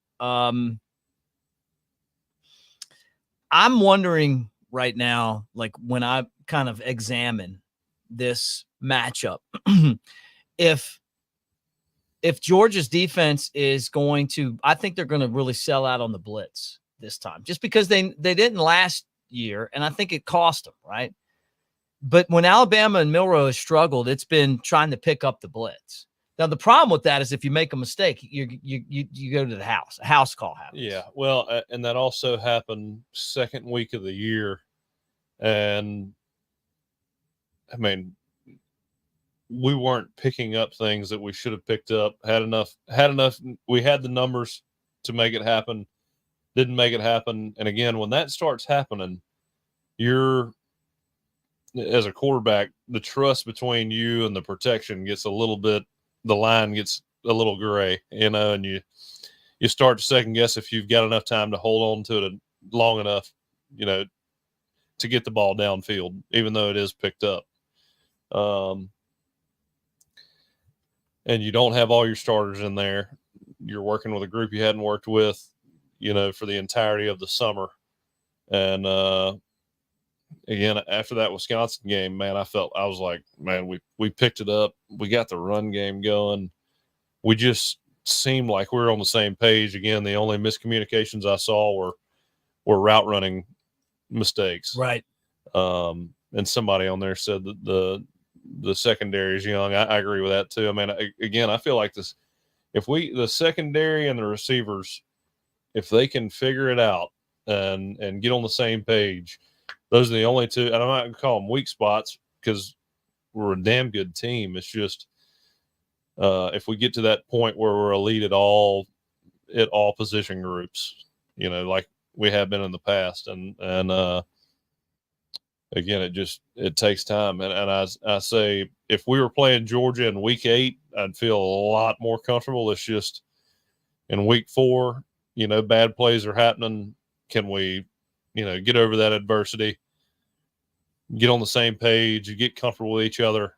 I'm wondering right now, like when I kind of examine this matchup, if Georgia's defense is going to, I think they're going to really sell out on the blitz this time, just because they didn't last year, and I think it cost them, right? But when Alabama and Milroe has struggled, it's been trying to pick up the blitz. Now, the problem with that is if you make a mistake, you go to the house. A house call happens. Yeah, well, and that also happened second week of the year. And, I mean, we weren't picking up things that we should have picked up. Had enough. We had the numbers to make it happen. Didn't make it happen. And, again, when that starts happening, as a quarterback, the trust between you and the protection gets a little bit, the line gets a little gray, and you start to second guess if you've got enough time to hold on to it long enough, to get the ball downfield, even though it is picked up. And you don't have all your starters in there. You're working with a group you hadn't worked with, for the entirety of the summer. And, again, after that Wisconsin game, man, I was like, man, we picked it up. We got the run game going. We just seemed like we were on the same page. Again, the only miscommunications I saw were route running mistakes. Right. And somebody on there said that the secondary is young. I agree with that too. I mean, again, I feel like this, the secondary and the receivers, if they can figure it out and get on the same page, those are the only two, and I'm not going to call them weak spots because we're a damn good team. It's just if we get to that point where we're elite at all position groups, like we have been in the past, and again, it takes time. And I say, if we were playing Georgia in week 8, I'd feel a lot more comfortable. It's just in week 4, bad plays are happening. Can we, get over that adversity, get on the same page, get comfortable with each other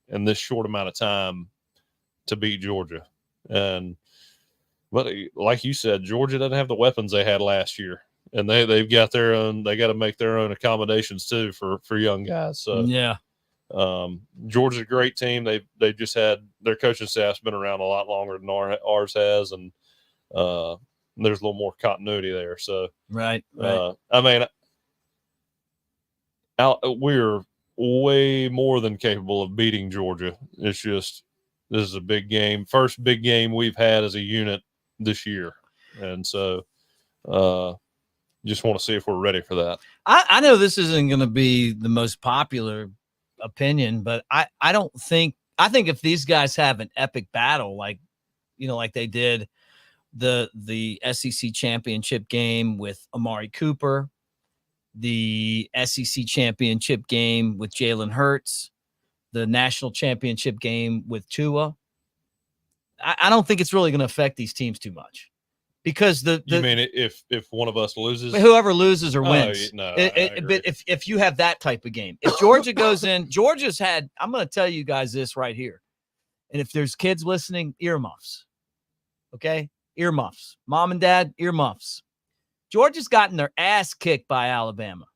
in this short amount of time to beat Georgia? But like you said, Georgia doesn't have the weapons they had last year. And they've got their own. They got to make their own accommodations too for young guys. So yeah, Georgia's a great team. They just had their coaching staff's been around a lot longer than ours has, and there's a little more continuity there. So right. I mean, we're way more than capable of beating Georgia. It's just this is a big game, first big game we've had as a unit this year. And so just want to see if we're ready for that. I know this isn't going to be the most popular opinion, but I think if these guys have an epic battle, like they did the SEC championship game with Amari Cooper, the SEC championship game with Jalen Hurts, the national championship game with Tua, I don't think it's really going to affect these teams too much, because you mean if one of us loses, whoever loses or wins. No, but if you have that type of game, if Georgia goes in, Georgia's had, I'm going to tell you guys this right here, and if there's kids listening, earmuffs, okay, earmuffs, mom and dad, earmuffs. Georgia's gotten their ass kicked by Alabama,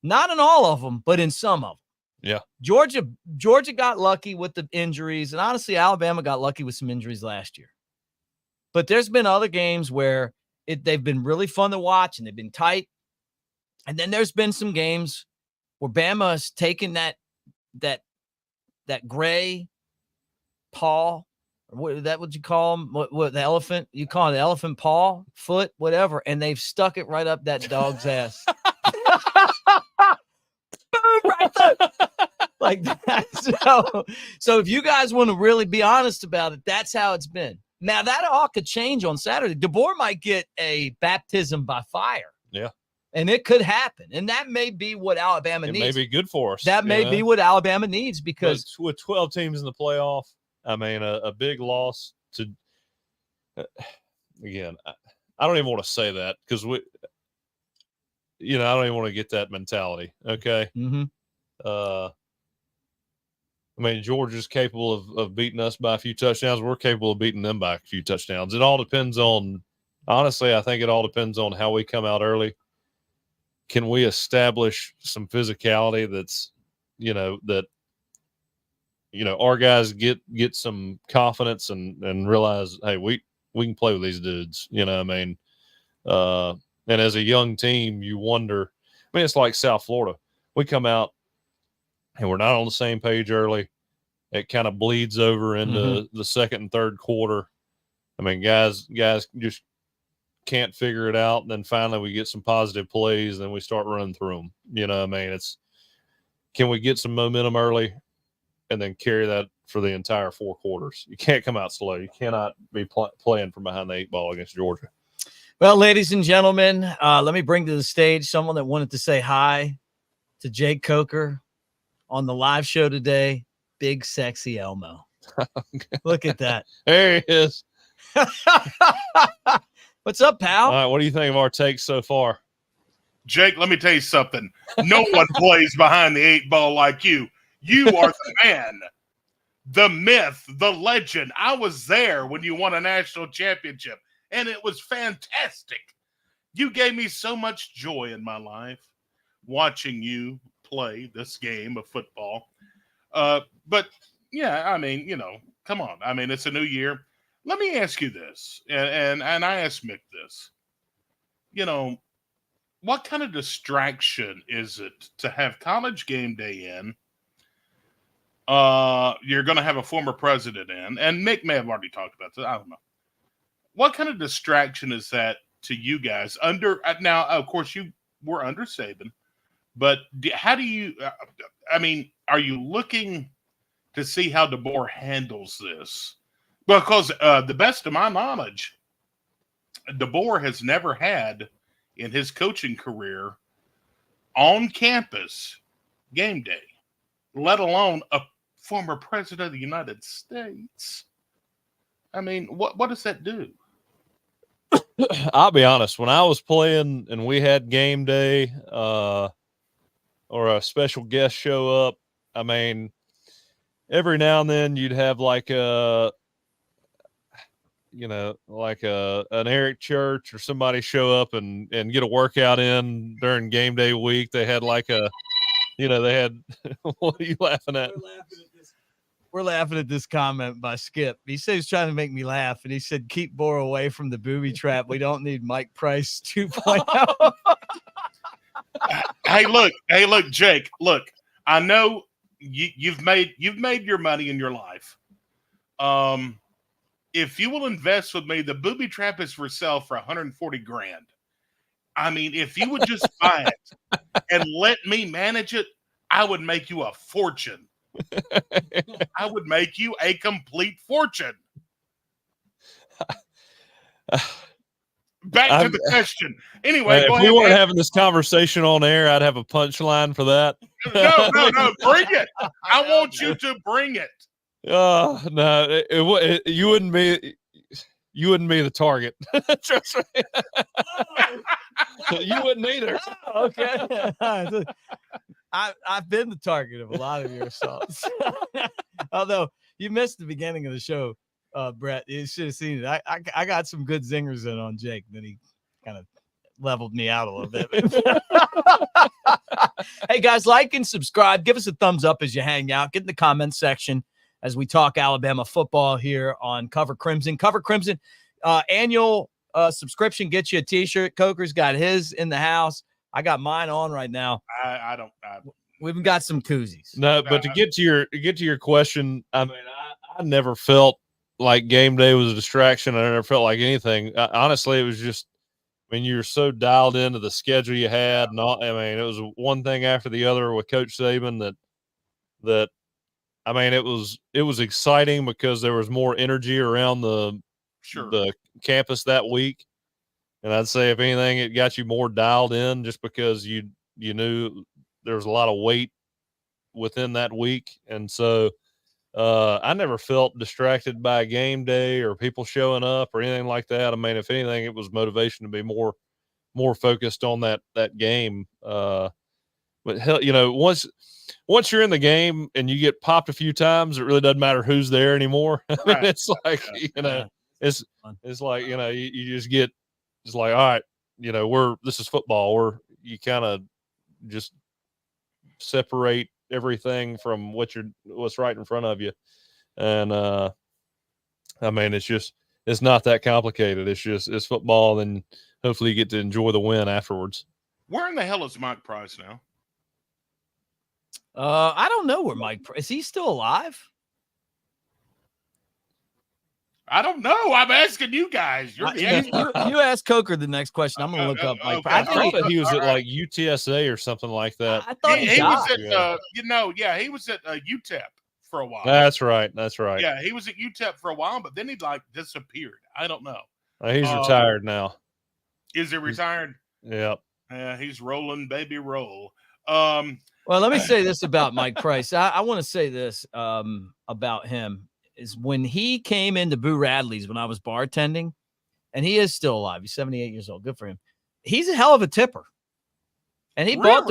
not in all of them, but in some of them. Yeah. Georgia got lucky with the injuries, and honestly, Alabama got lucky with some injuries last year. But there's been other games where they've been really fun to watch and they've been tight. And then there's been some games where Bama has taken that gray paw, or what you call them? What the elephant? You call it the elephant paw, foot, whatever, and they've stuck it right up that dog's ass. Right there. Like that. So if you guys want to really be honest about it, that's how it's been. Now that all could change on Saturday. DeBoer might get a baptism by fire. Yeah. And it could happen. And that may be what Alabama needs. It may be good for us. That may be what Alabama needs, because with 12 teams in the playoff, I mean, a big loss to again, I don't even want to say that, because I don't even want to get that mentality. Okay. Mm-hmm. I mean, Georgia's capable of beating us by a few touchdowns. We're capable of beating them by a few touchdowns. It all depends on, honestly, I think it all depends on how we come out early. Can we establish some physicality that's, our guys get some confidence and realize, hey, we can play with these dudes. And as a young team, you wonder, it's like South Florida. We come out and we're not on the same page early. It kind of bleeds over into the second and third quarter. I mean, guys just can't figure it out. And then finally we get some positive plays, and then we start running through them. Can we get some momentum early and then carry that for the entire 4 quarters? You can't come out slow. You cannot be playing from behind the 8 ball against Georgia. Well, ladies and gentlemen, let me bring to the stage someone that wanted to say hi to Jake Coker on the live show today. Big Sexy Elmo. Look at that. There he is. What's up, pal? All right, what do you think of our takes so far? Jake, let me tell you something. No one plays behind the 8 ball like you. You are the man, the myth, the legend. I was there when you won a national championship, and it was fantastic. You gave me so much joy in my life watching you play this game of football. But, yeah, come on. It's a new year. Let me ask you this, and I asked Mick this. What kind of distraction is it to have College Game Day in? You're going to have a former president in, and Mick may have already talked about this. I don't know. What kind of distraction is that to you guys? Now, of course, you were under Saban, but how do you? Are you looking to see how DeBoer handles this? Because the best of my knowledge, DeBoer has never had in his coaching career on campus game day, let alone a former president of the United States. What does that do? I'll be honest. When I was playing and we had game day or a special guest show up, every now and then you'd have like an Eric Church or somebody show up and get a workout in during game day week. They had what are you laughing at? We're laughing at this comment by Skip. He said he's trying to make me laugh, and he said, keep Boer away from the booby trap. We don't need Mike Price 2.0. Hey, look, Jake, look, I know you've made your money in your life. if you will invest with me, the booby trap is for sale for $140,000. I mean, if you would just buy it and let me manage it, I would make you a fortune. I would make you a complete fortune. Back to the question. Anyway, if go we ahead. weren't having this conversation on air, I'd have a punchline for that. No, bring it. I want you to bring it. Oh no, you wouldn't be. You wouldn't be the target. Trust me. You wouldn't either. Oh, okay. I've been the target of a lot of your assaults. Although you missed the beginning of the show, Brett. You should have seen it. I got some good zingers in on Jake. Then he kind of leveled me out a little bit. Hey, guys, like and subscribe. Give us a thumbs up as you hang out. Get in the comments section as we talk Alabama football here on Cover Crimson. Cover Crimson annual subscription gets you a T-shirt. Coker's got his in the house. I got mine on right now. We've got some koozies. No, but to get to your question, I mean, I never felt like game day was a distraction. I never felt like anything. Honestly, it was just when you were so dialed into the schedule you had, and all, I mean, it was one thing after the other with Coach Saban that I mean, it was exciting because there was more energy around the campus that week. And I'd say if anything, it got you more dialed in just because you knew there was a lot of weight within that week. And so I never felt distracted by a game day or people showing up or anything like that. I mean, if anything, it was motivation to be more focused on that game. But hell, once you're in the game and you get popped a few times, it really doesn't matter who's there anymore. I mean, it's like, it's like, you just get, it's like, all right, this is football. You kind of just separate everything from what's right in front of you. And, I mean, it's not that complicated. It's football. And hopefully you get to enjoy the win afterwards. Where in the hell is Mike Price now? I don't know where Mike is. He still alive? I don't know. I'm asking you guys. You're the you ask Coker the next question. I'm going to look up Mike Price. I thought he was at like UTSA or something like that. I thought he was at he was at UTEP for a while. That's right. Yeah, he was at UTEP for a while, but then he disappeared. I don't know. He's retired now. Is he retired? Yep. Yeah, he's rolling, baby, roll. Well, let me say this about Mike Price. I want to say this about him is when he came into Boo Radley's when I was bartending, and he is still alive. He's 78 years old. Good for him. He's a hell of a tipper. And he bought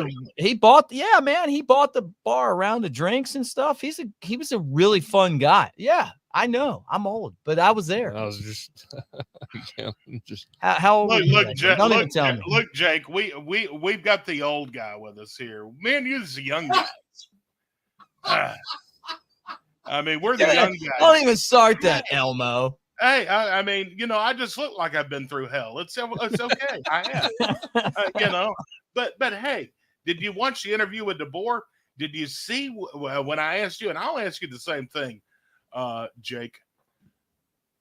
the bar around the drinks and stuff. He was a really fun guy. Yeah, I know. I'm old, but I was there. I was just how old? Look, Jake. Look, Jake. We've got the old guy with us here. Man, you're the young guys. I mean, we're the young guys. Don't even start that, Elmo. Hey, I mean, I just look like I've been through hell. It's okay. I have, But hey, did you watch the interview with DeBoer? Did you see when I asked you, and I'll ask you the same thing, Jake?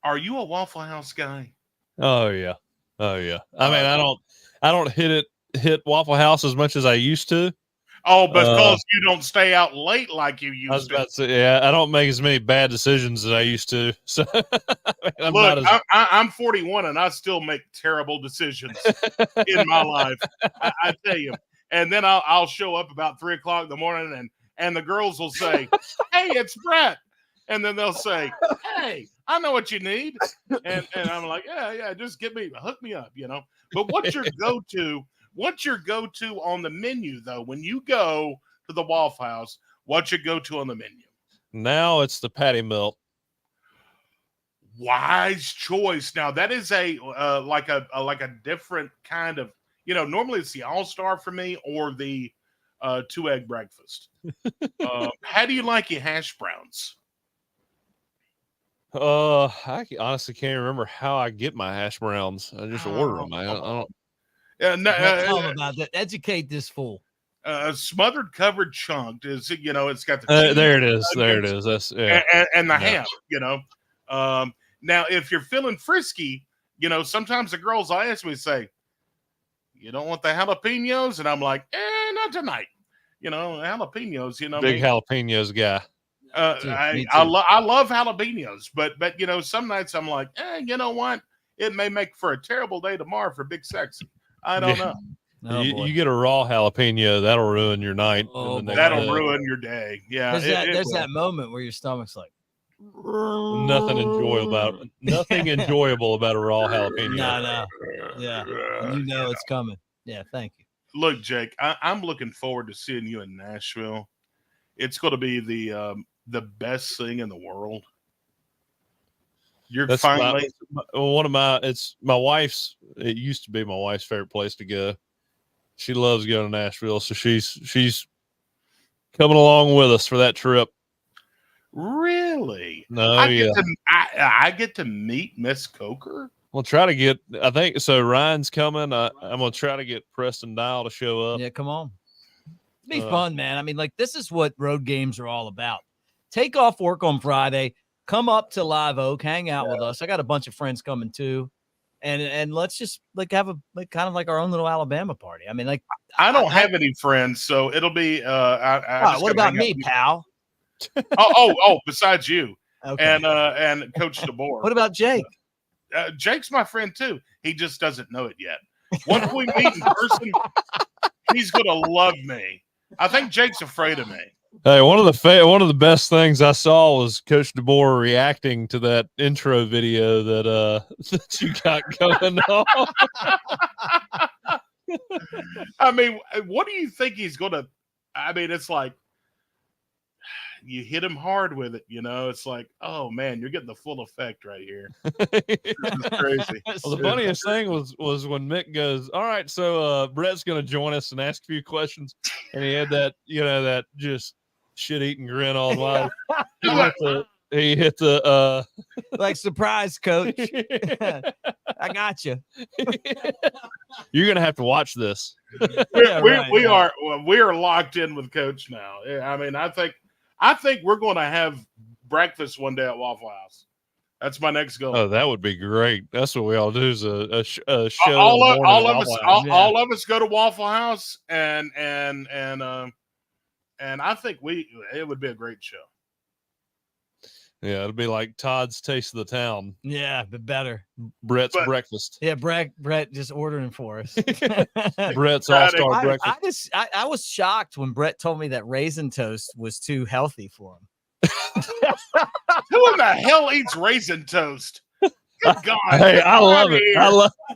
Are you a Waffle House guy? Oh yeah. I mean, I don't hit Waffle House as much as I used to. Oh, because you don't stay out late like you used to. I don't make as many bad decisions as I used to. So I'm 41 and I still make terrible decisions in my life. I tell you. And then I'll show up about 3:00 in the morning and the girls will say, "Hey, it's Brett." And then they'll say, "Hey, I know what you need." And I'm like, yeah, just hook me up, But what's your go-to? What's your go-to on the menu, though? When you go to the Waffle House, what's your go-to on the menu? Now it's the patty melt. Wise choice. Now that is like a different kind of, normally it's the All-Star for me or the 2-egg breakfast. How do you like your hash browns? I honestly can't remember how I get my hash browns. I just order them. I don't. Tell them about that. Educate this fool. Smothered covered chunked is, it's got the there it is. There it is. That's and the ham, Now, if you're feeling frisky, sometimes the girls will ask me, say, you don't want the jalapenos? And I'm like, not tonight. Jalapenos, Big jalapenos guy. I love jalapenos, but some nights I'm like, you know what? It may make for a terrible day tomorrow for Big Sexy. I don't know. Oh, you get a raw jalapeno, that'll ruin your night. That'll ruin your day. Yeah. There's that moment where your stomach's like, nothing enjoyable about a raw jalapeno. No. Yeah. And it's coming. Yeah. Thank you. Look, Jake, I'm looking forward to seeing you in Nashville. It's going to be the best thing in the world. That's finally it's my wife's. It used to be my wife's favorite place to go. She loves going to Nashville, so she's coming along with us for that trip. Really? No, I get to meet Miss Coker. We'll try to get. I think so. Ryan's coming. I'm gonna try to get Preston Dial to show up. Yeah, come on. It'd be fun, man. I mean, this is what road games are all about. Take off work on Friday, come up to Live Oak, hang out with us. I got a bunch of friends coming too, and let's just have a kind of like our own little Alabama party. I mean, I don't have any friends, so it'll be. What about me, pal? Besides you, okay. and Coach DeBoer. What about Jake? Jake's my friend too. He just doesn't know it yet. Once we meet in person, he's gonna love me. I think Jake's afraid of me. Hey, one of the best things I saw was Coach DeBoer reacting to that intro video that you got going on. I mean, what do you think he's gonna? I mean, it's like you hit him hard with it, It's like, oh man, you're getting the full effect right here. It's crazy. Well, the funniest thing was when Mick goes, "All right, so Brett's going to join us and ask a few questions," and he had that, that just shit-eating grin all the while. He hit the like, surprise, coach. I got you. You're gonna have to watch this. We are locked in with Coach now. I mean, I think we're going to have breakfast one day at Waffle House. That's my next goal. Oh, that would be great. That's what we all do is a show. All of us go to Waffle House, and I think it would be a great show. Yeah, it'll be like Todd's Taste of the Town. Yeah, but better. Brett's breakfast. Yeah, Brett just ordering for us. Brett's all-star breakfast. I was shocked when Brett told me that raisin toast was too healthy for him. Who in the hell eats raisin toast? Good God. Hey, I love it.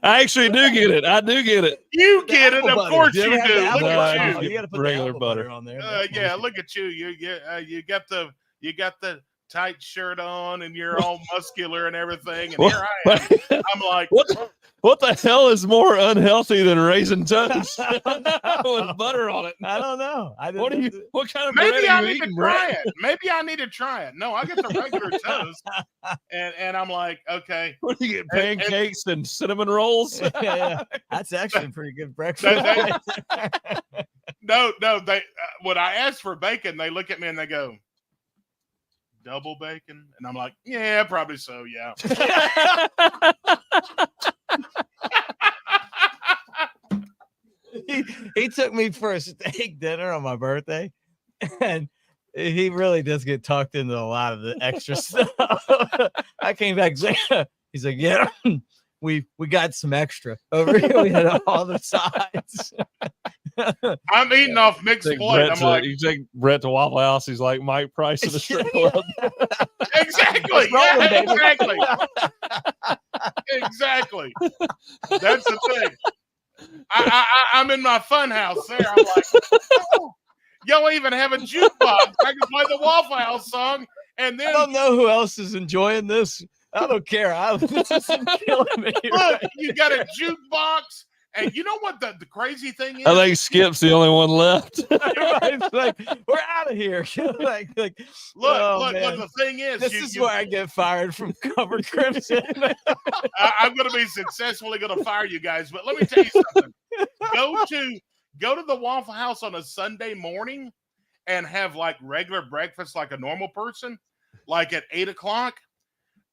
I actually do get it. I do get it. You get it. Of course you do. Look at you. You got to put regular the butter on there. Yeah, look at you. You got the tight shirt on and you're all muscular and everything, and here I am. I'm like, what the hell is more unhealthy than raisin toast with butter on it? I don't know. What kind of maybe I need to try it. Maybe I need to try it. No, I get the regular toast, and I'm like, okay. What do you get? Pancakes and cinnamon rolls? Yeah. That's actually a pretty good breakfast. No. They when I ask for bacon, they look at me and they go, double bacon? And I'm like, yeah, probably so, yeah. He took me for a steak dinner on my birthday, and he really does get talked into a lot of the extra stuff. I came back, he's like, yeah, we got some extra over here. We had all the sides. I'm eating off Mick's plate. I'm like, you take Brett to Waffle House. He's like Mike Price in the strip club. Exactly. Yeah, exactly. Exactly. That's the thing. I'm in my fun house there. I'm like, oh, y'all even have a jukebox. I can play the Waffle House song. And then I don't know who else is enjoying this. I don't care. This is killing me. Look, right you got a jukebox. And you know what the crazy thing is? I think Skip's the only one left. It's like, we're out of here. Look, the thing is, this is where I get fired from Cover Crimson. I'm going to be successfully going to fire you guys. But let me tell you something. Go to the Waffle House on a Sunday morning and have like regular breakfast like a normal person, like at 8:00.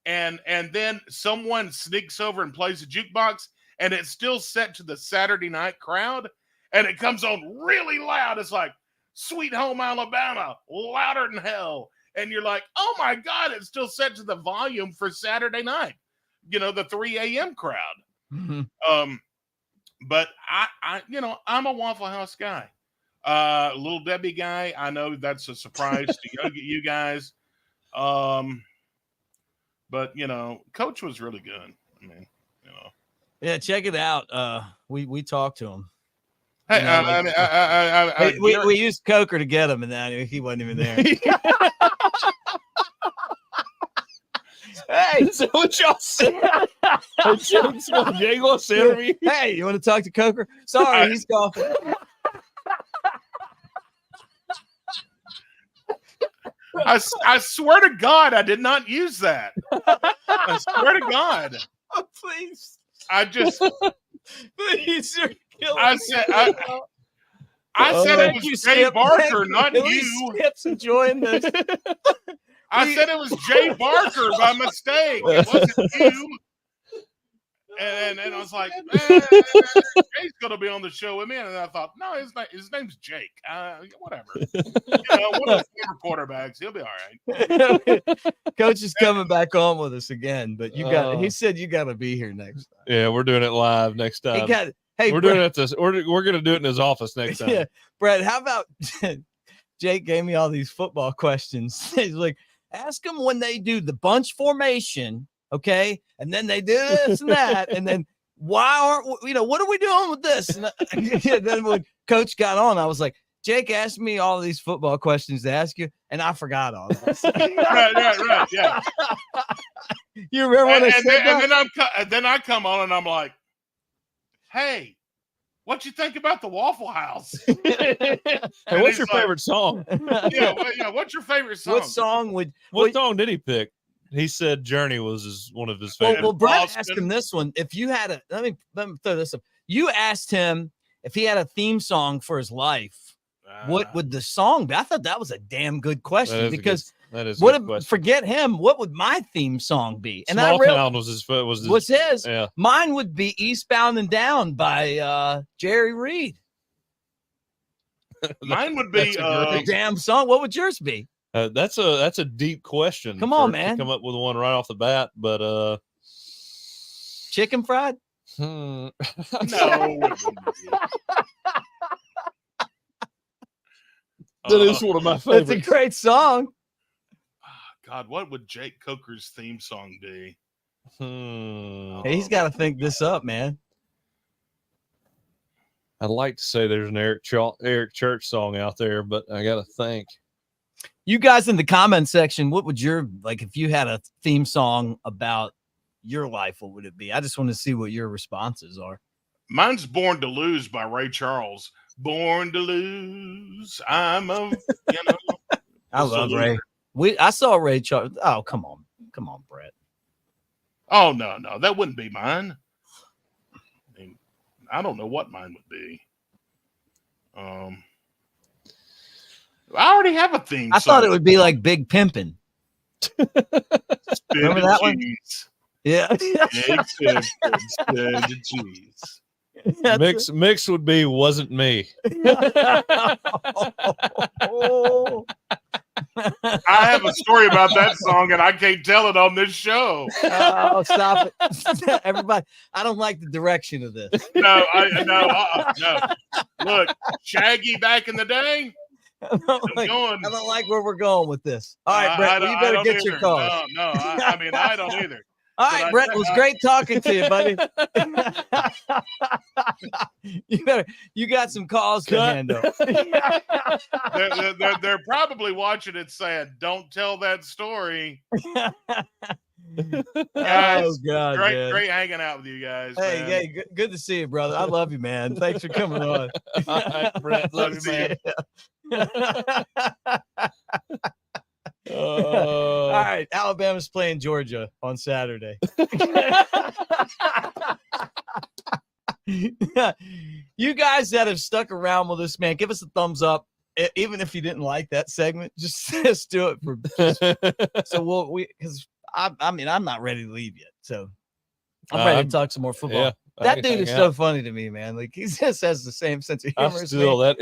and then someone sneaks over and plays a jukebox, and it's still set to the Saturday night crowd, and it comes on really loud. It's like Sweet Home Alabama, louder than hell. And you're like, oh my God, it's still set to the volume for Saturday night, the 3 a.m. crowd. Mm-hmm. But I'm a Waffle House guy. Little Debbie guy. I know that's a surprise to you guys. But Coach was really good. I mean, Yeah, check it out. We talked to him. Hey, we used Coker to get him, and then he wasn't even there. Hey, so what y'all said? Jay gonna send me. Hey, you want to talk to Coker? Sorry, he's coughing. I swear to God, I did not use that. I swear to God. Oh, please. Please, you're killing I me. said it was Jay Barker, not you. Skip's enjoying this. I said it was Jay Barker by mistake. It wasn't you. And I was like, Jay's going to be on the show with me. And I thought, no, his name's Jake. Whatever. One of the former quarterbacks. He'll be all right. Coach is coming back on with us again, but he said you got to be here next time. Yeah, we're doing it live next time. Hey, we're doing it we're going to do it in his office next time. Yeah. Brett, how about Jake gave me all these football questions. He's like, ask them when they do the bunch formation, okay? And then they do this and that. And then why aren't what are we doing with this? And then when Coach got on, I was like, Jake asked me all these football questions to ask you, and I forgot all this. Right, yeah. You remember when I said that? And then I come on and I'm like, hey, what you think about the Waffle House? Hey, what's your favorite song? What's your favorort song? What song did he pick? He said Journey was one of his favorites. Well, Brett asked him this one. If you had let me throw this up. You asked him if he had a theme song for his life. What would the song be? I thought that was a damn good question because forget him. What would my theme song be? And Small Town was his. Yeah. Mine would be Eastbound and Down by Jerry Reed. Mine would be a damn song. What would yours be? That's a deep question. Come on, man. To come up with one right off the bat, but Chicken Fried? No. That is one of my favorites. It's a great song. God, what would Jake Coker's theme song be? He's got to think this up, man. I'd like to say there's an Eric Church song out there, but I got to think. You guys in the comment section, what would if you had a theme song about your life, what would it be? I just want to see what your responses are. Mine's Born to Lose by Ray Charles. Born to lose. I love Ray. I saw Ray Charles. Oh, come on, Brett. Oh no, that wouldn't be mine. I don't know what mine would be. I already have a theme. I thought it would be like Big Pimpin'. Remember that one? Yeah. Big Pimpin', spin cheese. Mix would be Wasn't Me. I have a story about that song, and I can't tell it on this show. Oh, stop it. Everybody, I don't like the direction of this. No. Look, Shaggy back in the day. I don't like where we're going with this. All right, Brett, you better get your call. No, I don't either. All right, Brett, it was great talking to you, buddy. You got some calls to handle. They're probably watching it saying, "Don't tell that story." Guys, oh God, great hanging out with you guys. Hey, good to see you, brother. I love you, man. Thanks for coming on. All right, Brett, love you, man. All right, Alabama's playing Georgia on Saturday. You guys that have stuck around with us, man, give us a thumbs up. Even if you didn't like that segment, just do it for. So because I mean, I'm not ready to leave yet, so I'm ready to talk some more football. Yeah, that dude is so funny to me, man. Like he just has the same sense of humor as me. That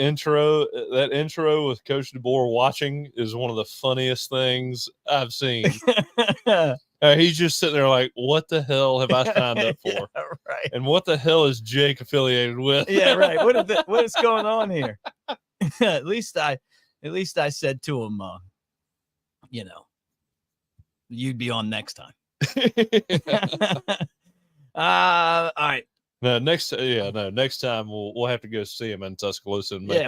intro with Coach DeBoer watching is one of the funniest things I've seen. He's just sitting there like, what the hell have I signed up for? Yeah, right. And what the hell is Jake affiliated with? Yeah, right. What is going on here? at least I said to him, you'd be on next time. All right. No, next time we'll have to go see him in Tuscaloosa. And make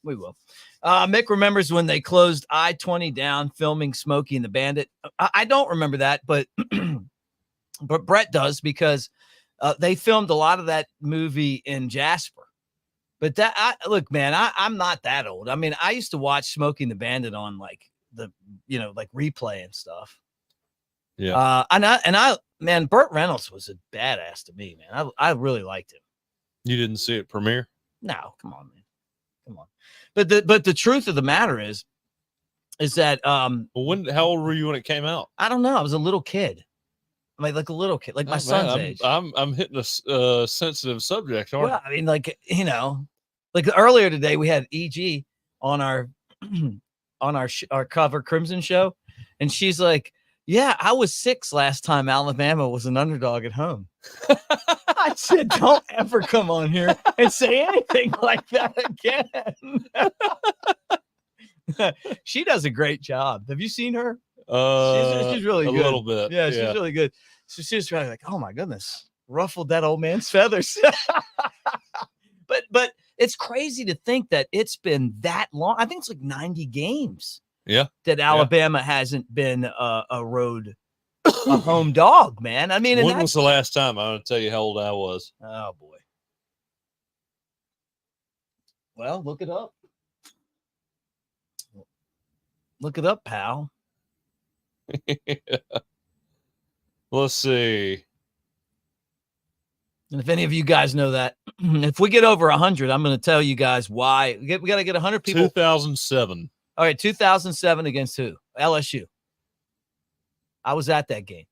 we will. Mick remembers when they closed I-20 down, filming Smokey and the Bandit. I don't remember that, but but Brett does because they filmed a lot of that movie in Jasper. But look, man, I'm not that old. I mean, I used to watch Smokey and the Bandit on like replay and stuff. Yeah. Man, Burt Reynolds was a badass to me, man. I really liked him. You didn't see it premiere? No, come on, man. Come on. But the truth of the matter is that how old were you when it came out? I don't know. I was a little kid. Like a little kid, like my son's age. I'm hitting a sensitive subject, aren't I? I mean, like earlier today we had EG on our our Cover Crimson show, and she's like, yeah, I was 6 last time Alabama was an underdog at home. I said, don't ever come on here and say anything like that again. She does a great job. Have you seen her? She's really good. A little bit. Yeah, she's really good. So she's really like, oh my goodness, ruffled that old man's feathers. But it's crazy to think that it's been that long. I think it's like 90 games. Yeah. That Alabama hasn't been a home dog, man. I mean, when was the last time? I'm going to tell you how old I was. Oh boy. Well, look it up. Look it up, pal. Let's see. And if any of you guys know that, if we get over 100, I'm going to tell you guys why. We got to get 100 people. 2007. All right, 2007 against who? LSU. I was at that game.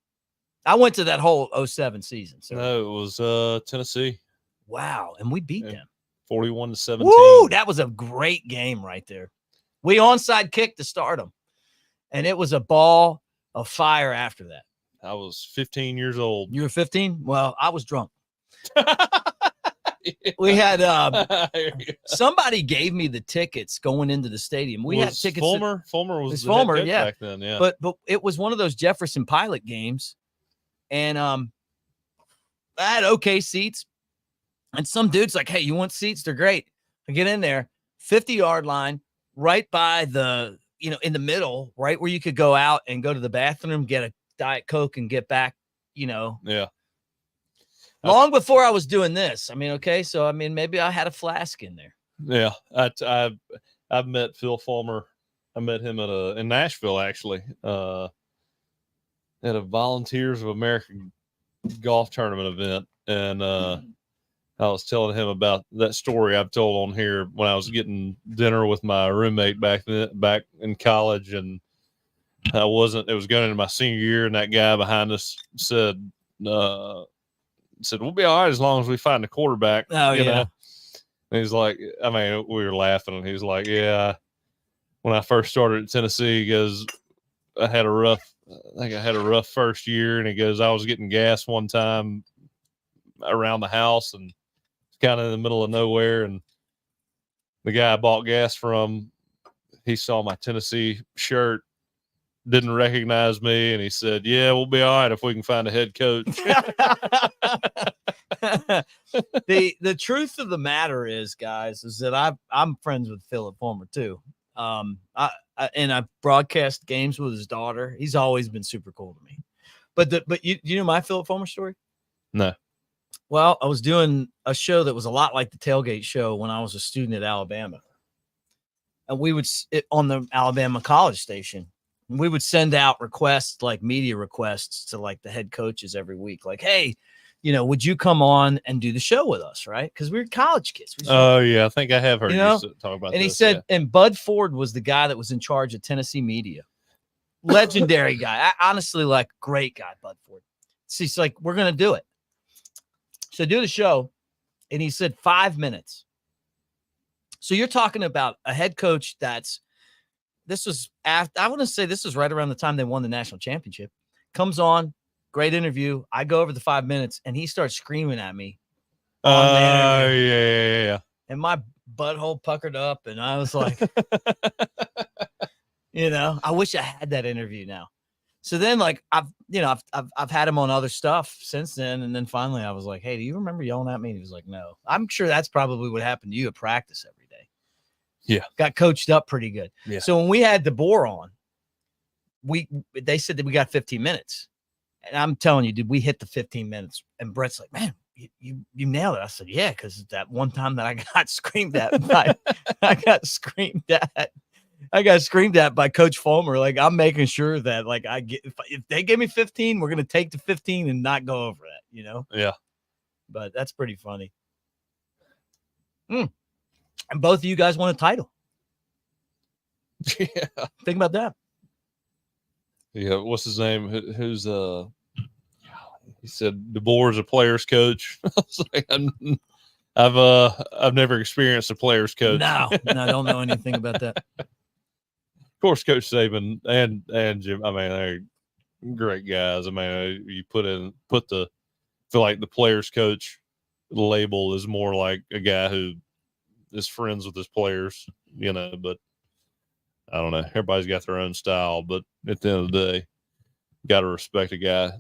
I went to that whole 07 season. So. No, it was Tennessee. Wow, and we beat them. 41-17. Woo, that was a great game right there. We onside kicked to start them, and it was a ball of fire after that. I was 15 years old. You were 15? Well, I was drunk. We had somebody gave me the tickets going into the stadium. We had tickets. Fulmer was the head coach back then, yeah. But it was one of those Jefferson Pilot games, and I had okay seats. And some dude's like, "Hey, you want seats? They're great." I get in there, 50-yard line, right by the in the middle, right where you could go out and go to the bathroom, get a Diet Coke, and get back. Yeah. Long before I was doing this. I mean, okay, so I mean, maybe I had a flask in there. Yeah, I've met Phil Fulmer. I met him in Nashville actually, at a Volunteers of America golf tournament event, and I was telling him about that story I've told on here when I was getting dinner with my roommate back in college, and it was going into my senior year, and that guy behind us said, we'll be all right as long as we find a quarterback. Oh, you yeah. know? And he's like, I mean, we were laughing, and he's like, yeah, when I first started at Tennessee, he goes, I had a rough first year, and he goes, I was getting gas one time around the house and kind of in the middle of nowhere, and the guy I bought gas from, he saw my Tennessee shirt, didn't recognize me, and he said, yeah, we'll be all right if we can find a head coach. The truth of the matter is, guys, is that I'm friends with Philip Fulmer too. And I've broadcast games with his daughter. He's always been super cool to me. But you know my Philip Fulmer story? No. Well, I was doing a show that was a lot like the Tailgate Show when I was a student at Alabama. And we would on the Alabama College station. We would send out requests, like media requests, to like the head coaches every week. Like, hey, would you come on and do the show with us? Right. Because we were college kids. Oh, yeah. I think I have heard you talk about and this. He said, and Bud Ford was the guy that was in charge of Tennessee media. legendary guy. I honestly, like, great guy, Bud Ford. So he's like, we're going to do it. So do the show. And he said 5 minutes. So you're talking about a head coach this was after, I want to say this was right around the time they won the national championship. Comes on, great interview. I go over the 5 minutes and he starts screaming at me. Yeah. And my butthole puckered up and I was like, I wish I had that interview now. So then, like, I've had him on other stuff since then. And then finally I was like, hey, do you remember yelling at me? And he was like, no. I'm sure that's probably what happened to you at practice every day. Yeah. Got coached up pretty good. Yeah. So when we had DeBoer on, they said that we got 15 minutes. And I'm telling you, dude, we hit the 15 minutes. And Brett's like, man, you nailed it. I said, yeah, because that one time that I got screamed at, I got screamed at by Coach Fulmer. Like, I'm making sure that, like, if they give me 15, we're going to take the 15 and not go over that, Yeah. But that's pretty funny. And both of you guys won a title. Yeah. Think about that. Yeah. What's his name? Who's he said DeBoer's a player's coach. I was like, I've never experienced a player's coach. No, I don't know anything about that. Of course, Coach Saban and Jim. I mean, they're great guys. I mean, you feel like the player's coach label is more like a guy who is friends with his players, but I don't know. Everybody's got their own style, but at the end of the day, got to respect a guy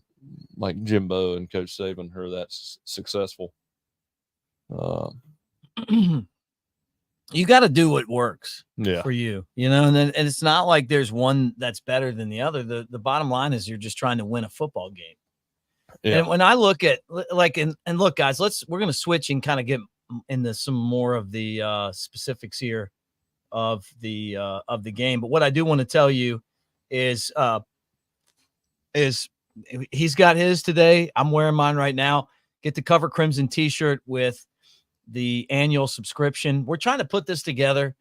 like Jimbo and Coach Saban who are that successful. You got to do what works for you, and it's not like there's one that's better than the other. The bottom line is you're just trying to win a football game. Yeah. And when I look at and look, guys, we're going to switch and kind of get into some more of the specifics here of the game. But what I do want to tell you is he's got his today. I'm wearing mine right now. Get the Cover Crimson t-shirt with the annual subscription. We're trying to put this together.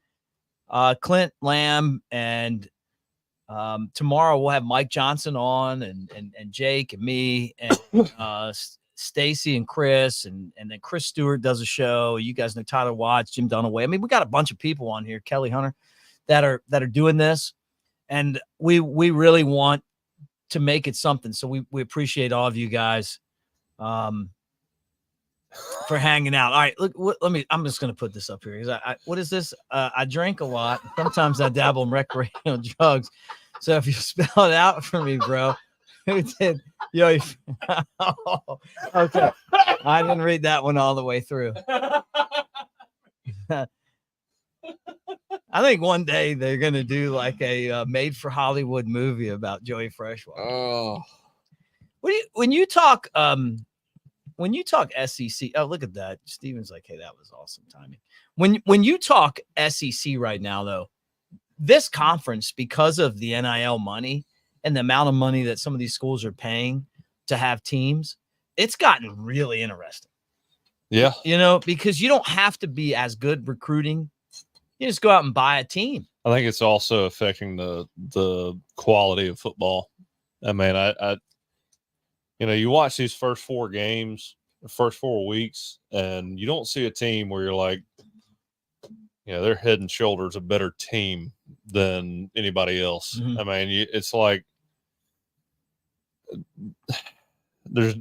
Clint Lamb and tomorrow we'll have Mike Johnson on and Jake and me and Stacy and Chris and then Chris Stewart does a show. You guys know Tyler Watts, Jim Dunaway. I mean, we got a bunch of people on here, Kelly Hunter, that are doing this, and we really want to make it something. So we appreciate all of you guys for hanging out. All right, look, I'm just going to put this up here. What is this? I drink a lot. Sometimes I dabble in recreational drugs. So if you spell it out for me, bro. Who did? Okay. I didn't read that one all the way through. I think one day they're going to do like a made for Hollywood movie about Joey Freshwater. Oh. When you talk SEC, oh, look at that. Steven's like, hey, that was awesome timing. When you talk SEC right now, though, this conference, because of the NIL money and the amount of money that some of these schools are paying to have teams, it's gotten really interesting. Yeah. Because you don't have to be as good recruiting. You just go out and buy a team. I think it's also affecting the quality of football. I mean, you watch these first 4 games, the first 4 weeks, and you don't see a team where you're like, they're head and shoulders a better team than anybody else. Mm-hmm. I mean, it's like I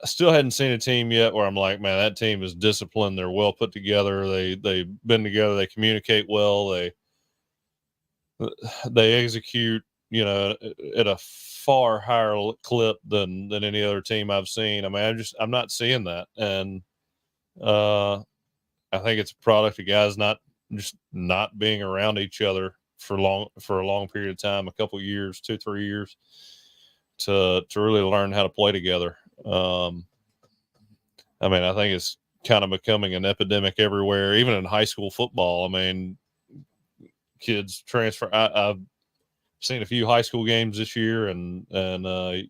still hadn't seen a team yet where I'm like, man, that team is disciplined. They're well put together. They've been together. They communicate well. They execute, at a far higher clip than any other team I've seen. I mean, I'm not seeing that. And I think it's a product of guys not being around each other for a long period of time, a couple of years, 2-3 years, to really learn how to play together. I mean, I think it's kind of becoming an epidemic everywhere, even in high school football. I mean, kids transfer. I've seen a few high school games this year, and I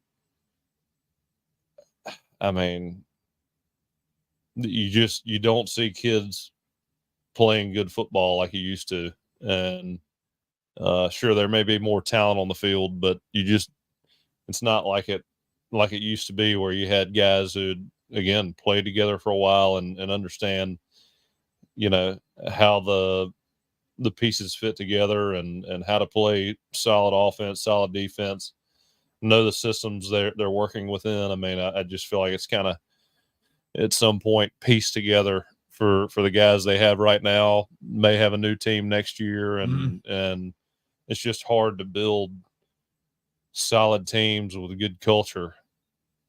mean, you don't see kids playing good football like you used to, and Sure, there may be more talent on the field, but it's not like it used to be where you had guys who, again, played together for a while and understand, how the pieces fit together and how to play solid offense, solid defense, know the systems they're working within. I mean, I just feel like it's kind of at some point pieced together for the guys they have right now, may have a new team next year. And it's just hard to build solid teams with a good culture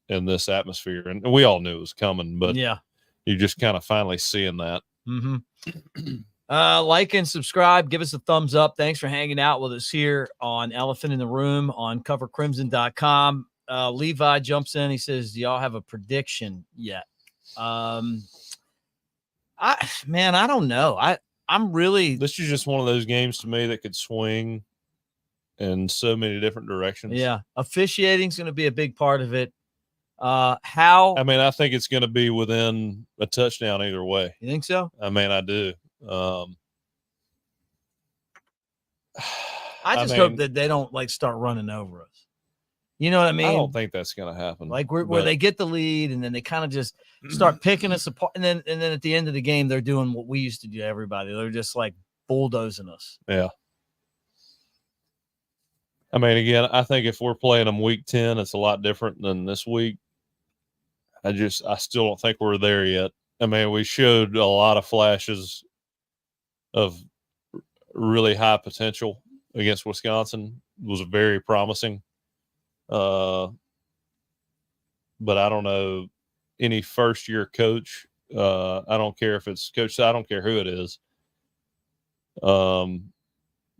in this atmosphere. And we all knew it was coming, but yeah, you're just kind of finally seeing that. Like and subscribe. Give us a thumbs up. Thanks for hanging out with us here on Elephant in the Room on covercrimson.com. Levi jumps in. He says, do y'all have a prediction yet? I don't know. I'm really, This is just one of those games to me that could swing in so many different directions. yeah. Officiating's going to be a big part of it. How? I mean, I think it's going to be within a touchdown either way. You think so? I mean, I do. I just hope that they don't start running over us. You know what I mean? I don't think that's going to happen. Where they get the lead and then they kind of just start picking us apart. And then at the end of the game, they're doing what we used to do to everybody. They're just bulldozing us. Yeah. I mean, again, I think if we're playing them week 10, it's a lot different than this week. I still don't think we're there yet. I mean, we showed a lot of flashes of really high potential against Wisconsin. It was very promising. But I don't know any first-year coach. I don't care if it's coach. I don't care who it is.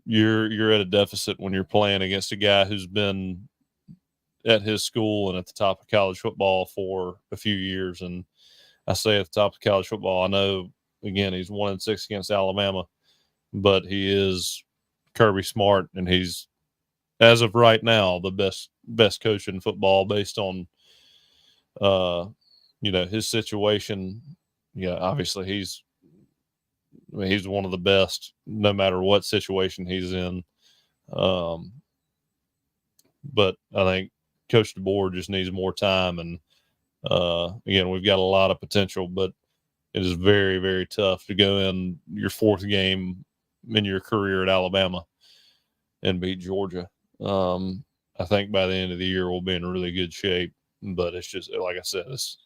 You're at a deficit when you're playing against a guy who's been at his school and at the top of college football for a few years. And I say at the top of college football, I know, again, he's 1-6 against Alabama, but he is Kirby Smart, and he's, as of right now, the best coach in football based on, his situation. Yeah, obviously he's one of the best no matter what situation he's in. But I think Coach DeBoer just needs more time. And, again, we've got a lot of potential, but it is very, very tough to go in your fourth game in your career at Alabama and beat Georgia. I think by the end of the year, we'll be in really good shape. But it's just, like I said, it's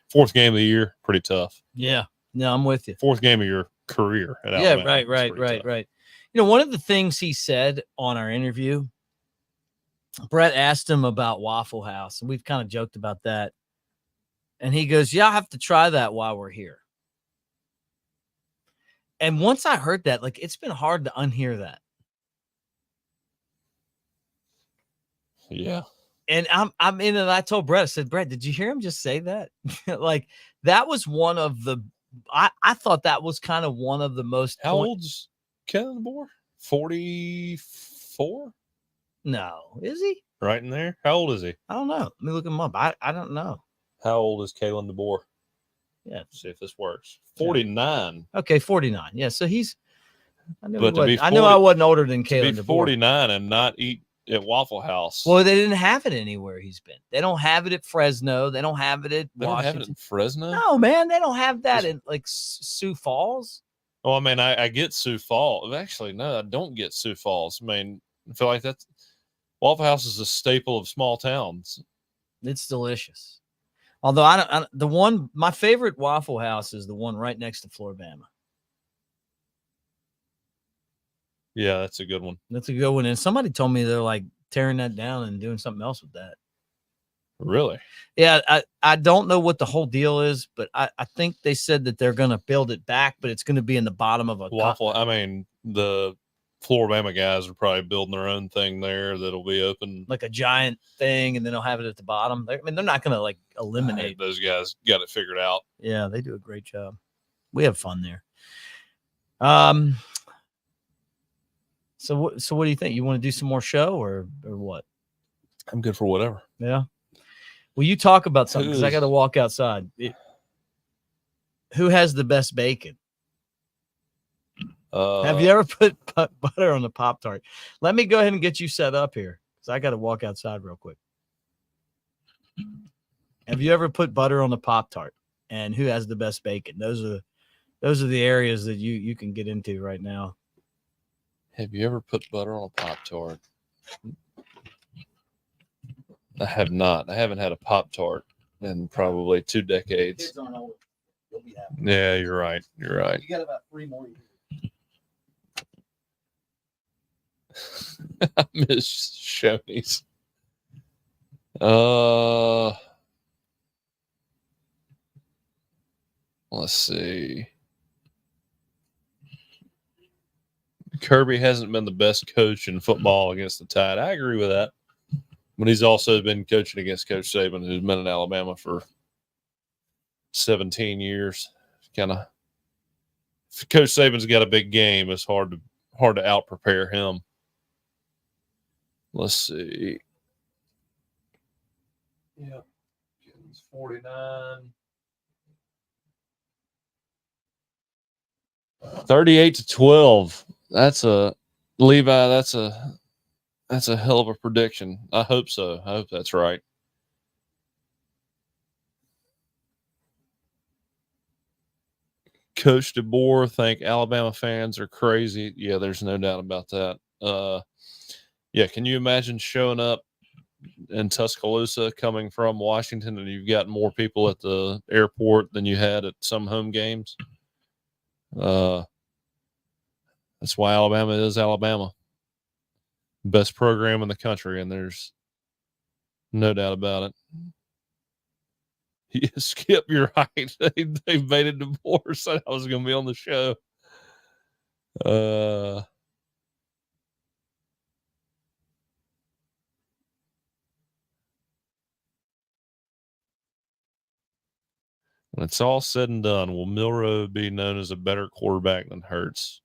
fourth game of the year, pretty tough. Yeah. No, I'm with you. Fourth game of your career at Alabama. Yeah, right. One of the things he said on our interview, Brett asked him about Waffle House, and we've kind of joked about that. And he goes, yeah, I'll have to try that while we're here. And once I heard that, it's been hard to unhear that. Yeah. And I'm in it. I told Brett, I said, Brett, did you hear him just say that? That was one of the, I thought that was kind of one of the most. How old's Kalen DeBoer? 44? No. Is he? Right in there? How old is he? I don't know. Let me look him up. I don't know. How old is Kalen DeBoer? Yeah. Let's see if this works. 49. Okay, 49. Yeah, so he's, I knew I wasn't older than Kalen DeBoer. 49 and not eat at Waffle House. Well, they didn't have it anywhere he's been. They don't have it at Fresno. They don't have it at Washington. They don't have it in Fresno? No, man, they don't have that in Sioux Falls. Oh, I mean, I get Sioux Falls. Actually, no, I don't get Sioux Falls. I mean, I feel like Waffle House is a staple of small towns. It's delicious. Although my favorite Waffle House is the one right next to Floribama. Yeah, that's a good one. That's a good one. And somebody told me they're tearing that down and doing something else with that. Really? Yeah, I don't know what the whole deal is, but I think they said that they're going to build it back, but it's going to be in the bottom of a waffle. I mean, the Floribama guys are probably building their own thing there that'll be open, like a giant thing, and then they'll have it at the bottom. They're not going to eliminate. Those guys got it figured out. Yeah, they do a great job. We have fun there. So what do you think? You want to do some more show or what? I'm good for whatever. Yeah. Well, you talk about something because I got to walk outside. Who has the best bacon? Have you ever put butter on the Pop-Tart? Let me go ahead and get you set up here because I got to walk outside real quick. Have you ever put butter on the Pop-Tart? And who has the best bacon? Those are the areas that you can get into right now. Have you ever put butter on a Pop-Tart? I have not. I haven't had a Pop-Tart in probably 2 decades. Kids aren't old. You'll be happy. Yeah, you're right. You're right. You got about 3 more years. I miss Shoney's. Let's see. Kirby hasn't been the best coach in football against the Tide. I agree with that. But he's also been coaching against Coach Saban, who's been in Alabama for 17 years. Kind of, if Coach Saban's got a big game, it's hard to out prepare him. Let's see. Yeah, 49. 38-12. That's a Levi. That's a hell of a prediction. I hope so. I hope that's right. Coach DeBoer think Alabama fans are crazy. Yeah, there's no doubt about that. Yeah, can you imagine showing up in Tuscaloosa coming from Washington and you've got more people at the airport than you had at some home games? That's why Alabama is Alabama. Best program in the country, and there's no doubt about it. Yeah, Skip, you're right. They made a divorce. I was going to be on the show. When it's all said and done, will Milroe be known as a better quarterback than Hurts?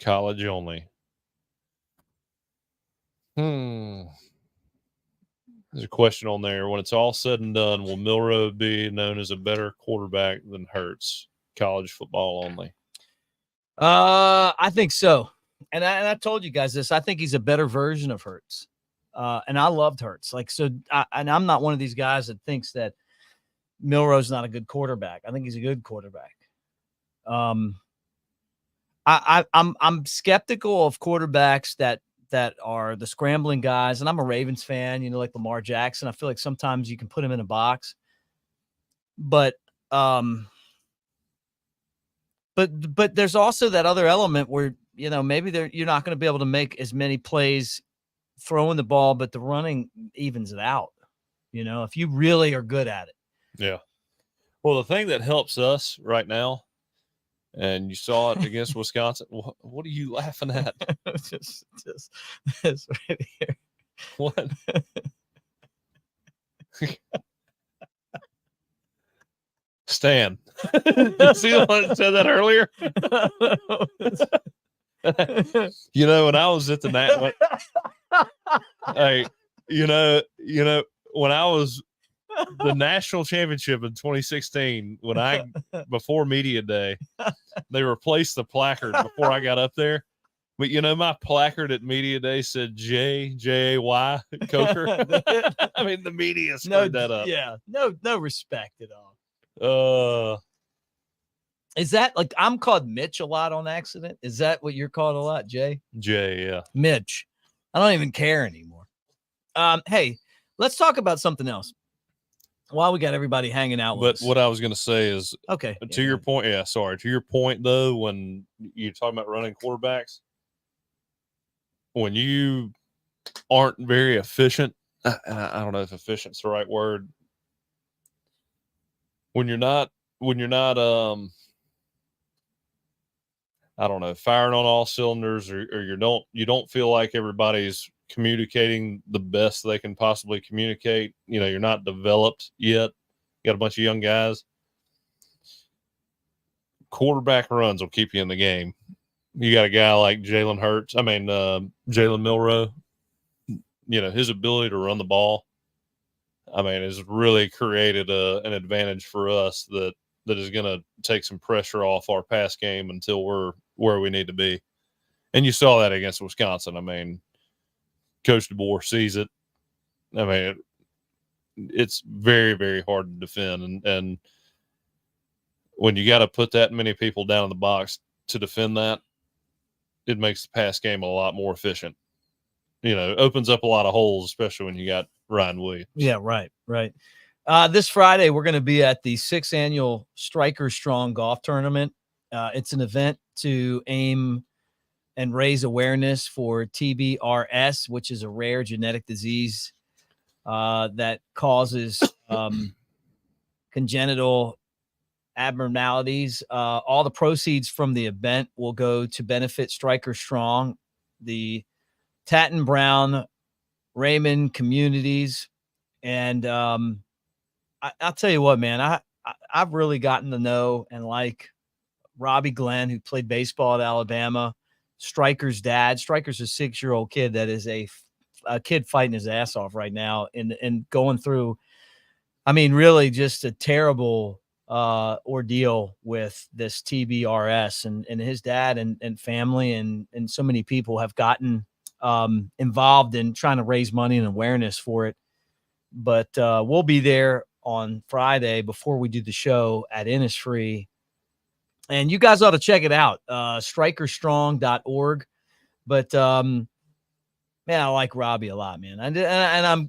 College only. There's a question on there. When it's all said and done, will Milroe be known as a better quarterback than Hurts? College football only. I think so. And I told you guys this. I think he's a better version of Hurts. And I loved Hurts. And I'm not one of these guys that thinks that Milroe's not a good quarterback. I think he's a good quarterback. I'm skeptical of quarterbacks that are the scrambling guys. And I'm a Ravens fan, like Lamar Jackson. I feel like sometimes you can put him in a box, but there's also that other element where, maybe you're not going to be able to make as many plays throwing the ball, but the running evens it out, if you really are good at it. Yeah. Well, the thing that helps us right now, and you saw it against Wisconsin. What are you laughing at? just this right here. What? Stan. See the one that said that earlier? When I was at the when I was the national championship in 2016, before media day, they replaced the placard before I got up there. But my placard at media day said J-A-Y Coker. I mean, the media screwed that up. Yeah, no respect at all. Is that like I'm called Mitch a lot on accident? Is that what you're called a lot, Jay? Jay, yeah. Mitch. I don't even care anymore. Hey, let's talk about something else. While we got everybody hanging out with us. But what I was going to say is, okay, to your point, to your point, though, when you're talking about running quarterbacks, when you aren't very efficient, and I don't know if efficient's the right word, when you're not, I don't know, firing on all cylinders, or you don't feel like everybody's communicating the best they can possibly communicate. You're not developed yet. You got a bunch of young guys. Quarterback runs will keep you in the game. You got a guy like Jalen Milroe. His ability to run the ball, has really created an advantage for us that is going to take some pressure off our pass game until we're where we need to be. And you saw that against Wisconsin. I mean, Coach DeBoer sees it. I mean, it's very, very hard to defend. And when you got to put that many people down in the box to defend that, it makes the pass game a lot more efficient. You know, it opens up a lot of holes, especially when you got Ryan Williams. Yeah, right. This Friday, we're going to be at the 6th annual Striker Strong Golf Tournament. It's an event to aim and raise awareness for TBRS, which is a rare genetic disease that causes congenital abnormalities. All the proceeds from the event will go to benefit Striker Strong, the Tatton Brown, Raymond communities. And I'll tell you what, man, I've really gotten to know and like Robbie Glenn, who played baseball at Alabama, Striker's dad. Striker's a 6-year-old kid that is a kid fighting his ass off right now and going through, I mean, really just a terrible ordeal with this TBRS, and his dad and family and so many people have gotten involved in trying to raise money and awareness for it. But we'll be there on Friday before we do the show at Innisfree. And you guys ought to check it out, strikerstrong.org. But, man, I like Robbie a lot, man.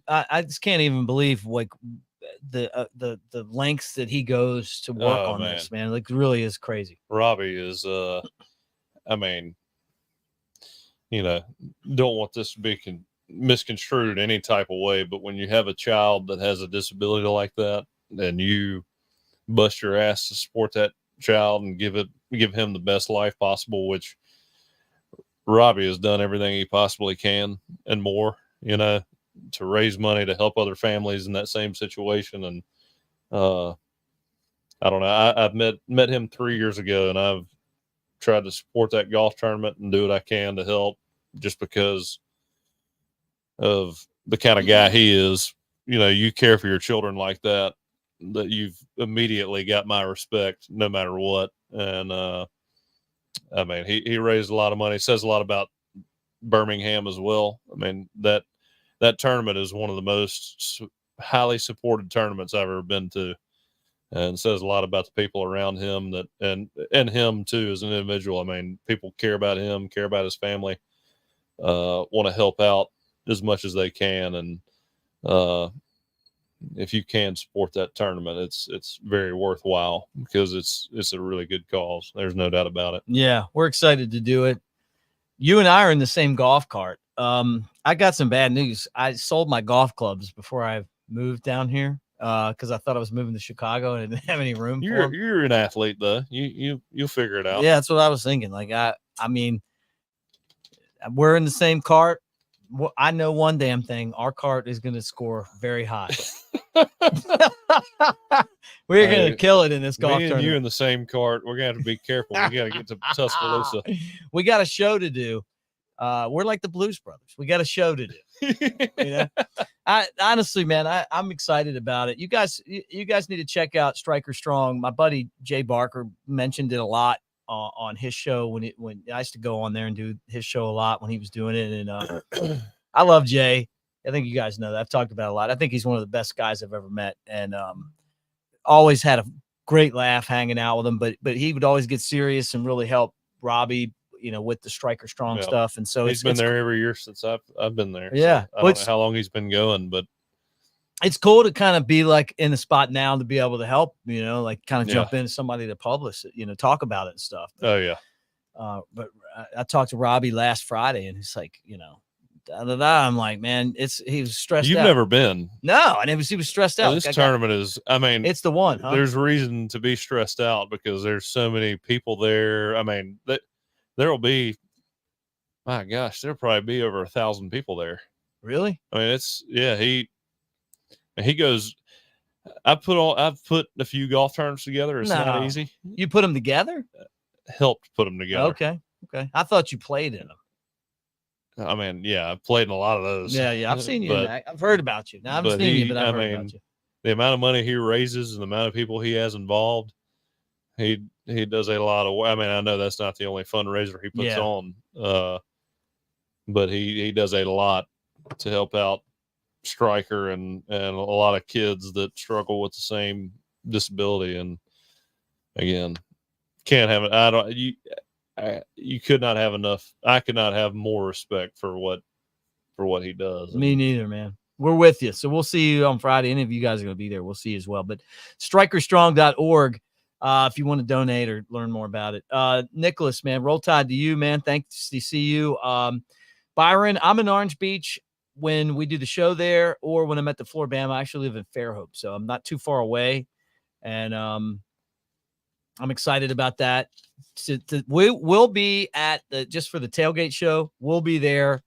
I just can't even believe like the lengths that he goes to work on this, man. Like, really is crazy. Robbie is, I mean, you know, don't want this to be misconstrued any type of way, but when you have a child that has a disability like that, and you bust your ass to support that child and give him the best life possible, which Robbie has done everything he possibly can and more, you know, to raise money to help other families in that same situation. And I don't know, I've met him 3 years ago, and I've tried to support that golf tournament and do what I can to help, just because of the kind of guy he is. You know, you care for your children like that you've immediately got my respect no matter what. And I mean, he raised a lot of money. Says a lot about Birmingham as well. I mean, that tournament is one of the most highly supported tournaments I've ever been to, and says a lot about the people around him and him too as an individual. I mean, people care about him, care about his family, want to help out as much as they can. And if you can support that tournament, it's very worthwhile, because it's a really good cause. There's no doubt about it. Yeah, we're excited to do it. You and I are in the same golf cart. I got some bad news. I sold my golf clubs before I moved down here because I thought I was moving to Chicago and I didn't have any room for them. You're an athlete though. You'll figure it out. Yeah, that's what I was thinking. Like I mean, we're in the same cart. I know one damn thing. Our cart is going to score very high. We're going to kill it in this golf tournament. You in the same cart. We're going to have to be careful. We got to get to Tuscaloosa. We got a show to do. We're like the Blues Brothers. We got a show to do. You know? Honestly, man, I'm excited about it. You guys need to check out Striker Strong. My buddy Jay Barker mentioned it a lot on his show when I used to go on there and do his show a lot when he was doing it. And I love Jay. I think you guys know that. I've talked about it a lot. I think he's one of the best guys I've ever met, and always had a great laugh hanging out with him. But he would always get serious and really help Robbie, you know, with the Striker Strong stuff. And so he's been there every year since I've been there. Yeah, so I don't know how long he's been going, but it's cool to kind of be like in the spot now to be able to help, you know, like kind of jump into somebody to publish it, you know, talk about it and stuff. Oh yeah. But I talked to Robbie last Friday, and he's like, you know, I'm like, man, he was stressed out. You've never been. No, and he was stressed out. This tournament is, I mean, it's the one. Huh? There's reason to be stressed out because there's so many people there. I mean, there'll be, my gosh, there'll probably be over 1,000 people there. Really? I mean, he goes, I've put a few golf tournaments together. It's not easy. You put them together? Helped put them together. Okay. I thought you played in them. I mean, yeah, I've played in a lot of those. Yeah. I've seen you. I've heard about you. Now, I haven't seen you, but I've heard about you. The amount of money he raises and the amount of people he has involved, He does a lot of. I mean, I know that's not the only fundraiser he puts on, but he does a lot to help out Stryker and a lot of kids that struggle with the same disability. And again, can't have it. I don't. You could not have enough. I could not have more respect for what he does. Me neither, man. We're with you. So we'll see you on Friday. Any of you guys are going to be there. We'll see you as well. But strikerstrong.org if you want to donate or learn more about it. Nicholas, man, roll tide to you, man. Thanks to see you. Byron, I'm in Orange Beach when we do the show there or when I'm at the Floribama. I actually live in Fairhope, so I'm not too far away. And I'm excited about that. We'll be at just for the tailgate show. We'll be there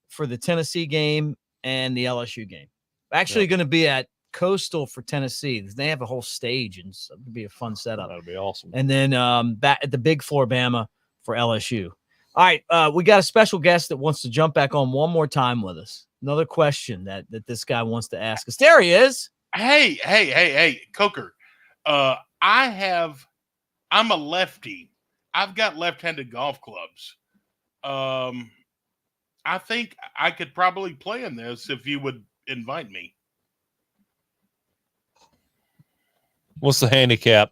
for the Tennessee game and the LSU game. Actually going to be at Coastal for Tennessee. They have a whole stage, and so it'll be a fun setup. That'll be awesome. And then back at the big Floribama for LSU. All right, we got a special guest that wants to jump back on one more time with us. Another question that this guy wants to ask us. There he is. Hey, Coker. I'm a lefty. I've got left-handed golf clubs. I think I could probably play in this if you would invite me. What's the handicap?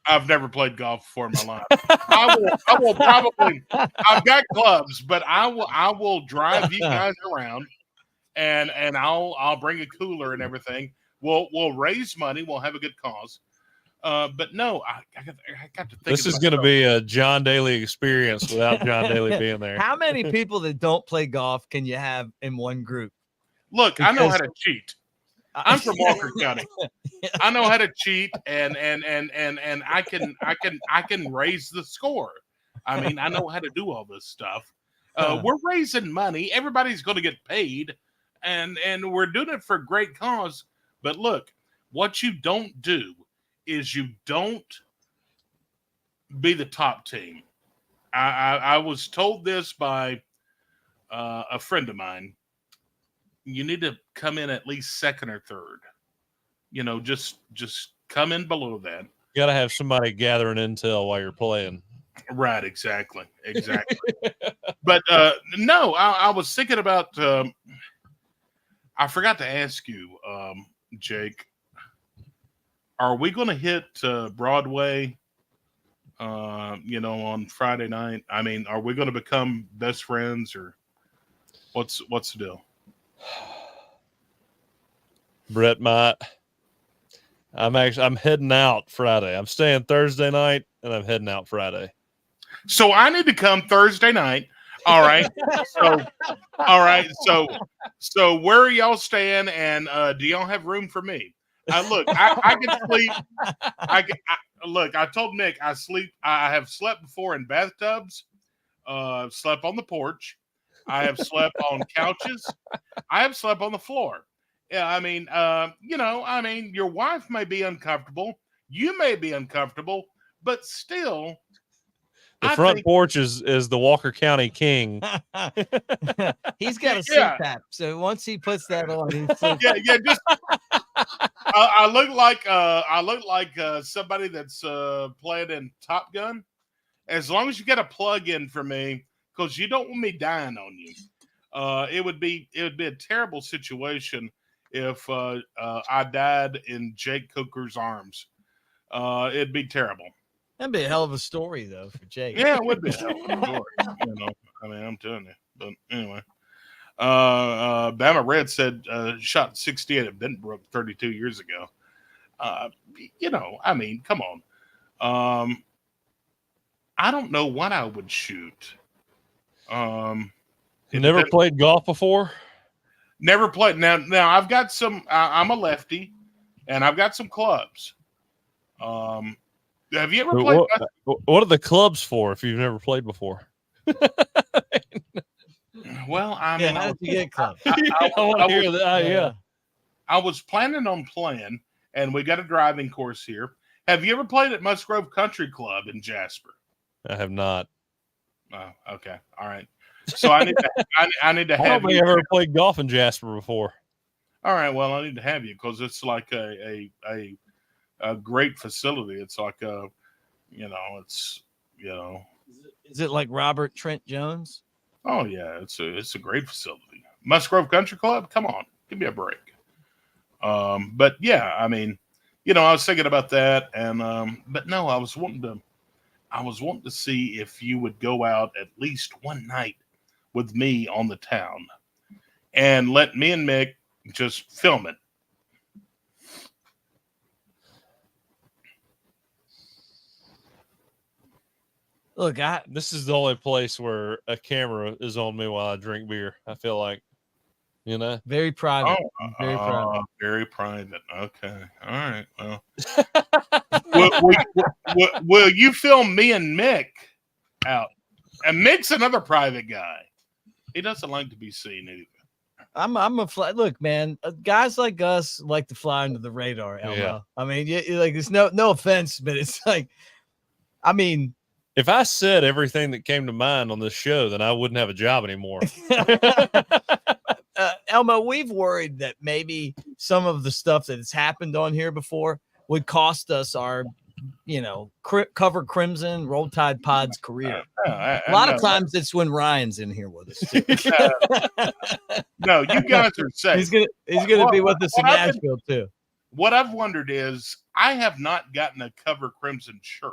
I've never played golf before in my life. I will probably. I've got clubs, but I will drive you guys around, and I'll bring a cooler and everything. We'll raise money. We'll have a good cause. But no, I got to think. This is going to be a John Daly experience without John Daly being there. How many people that don't play golf can you have in one group? Look, I know how to cheat. I'm from Walker County. I know how to cheat, and I can raise the score. I mean, I know how to do all this stuff. We're raising money. Everybody's going to get paid, and we're doing it for a great cause. But look, what you don't do is you don't be the top team. I was told this by a friend of mine. You need to come in at least second or third. You know, just come in below that. You got to have somebody gathering intel while you're playing. Right, exactly. But no, I was thinking about. I forgot to ask you, Jake. Are we going to hit Broadway? On Friday night. I mean, are we going to become best friends, or what's the deal? Brett might. I'm heading out Friday. I'm staying Thursday night, and I'm heading out Friday. So I need to come Thursday night. All right. So where are y'all staying? And do y'all have room for me? Look, I can sleep. Look, I told Mick I have slept before in bathtubs. Slept on the porch. I have slept on couches. I have slept on the floor. Yeah, I mean, your wife may be uncomfortable. You may be uncomfortable, but still. The front porch is the Walker County king. He's got a CPAP, so once he puts that on, just I look like somebody that's playing in Top Gun. As long as you get a plug in for me, because you don't want me dying on you. It would be a terrible situation if I died in Jake Coker's arms. It'd be terrible. That'd be a hell of a story, though, for Jake. Yeah, it would be a hell of a story. I mean, I'm telling you. But anyway, Bama Red said shot 68 at Benbrook 32 years ago. I mean, come on. I don't know what I would shoot. You never played golf before? Never played. Now I've got some. I'm a lefty, and I've got some clubs. Have you ever played? What are the clubs for if you've never played before? Well, I mean, how did you get clubs? I want to hear that. Yeah. I was planning on playing, and we got a driving course here. Have you ever played at Musgrove Country Club in Jasper? I have not. Oh, okay. All right. So I need to have. I don't think I've ever played golf in Jasper before. All right. Well, I need to have you because it's like a a great facility. It's like Is it like Robert Trent Jones? oh yeah, it's a great facility. Musgrove Country Club. Come on, give me a break. But yeah, I mean, I was thinking about that, and but no, I was wanting to see if you would go out at least one night with me on the town and let me and Mick just film it. Look, This is the only place where a camera is on me while I drink beer. I feel like, very private. Very private. Very private. Okay. All right. Well, will you film me and Mick out? And Mick's another private guy. He doesn't like to be seen either. I'm a fly. Look, man, guys like us like to fly under the radar, Elmo. Yeah. I mean, like, it's no offense, but it's like, I mean, if I said everything that came to mind on this show, then I wouldn't have a job anymore. Elmo, we've worried that maybe some of the stuff that has happened on here before would cost us our, Cover Crimson, Roll Tide Pod's career. A lot of times it's when Ryan's in here with us. Too. No, you guys are safe. He's gonna be with us in Nashville too. What I've wondered is I have not gotten a Cover Crimson shirt.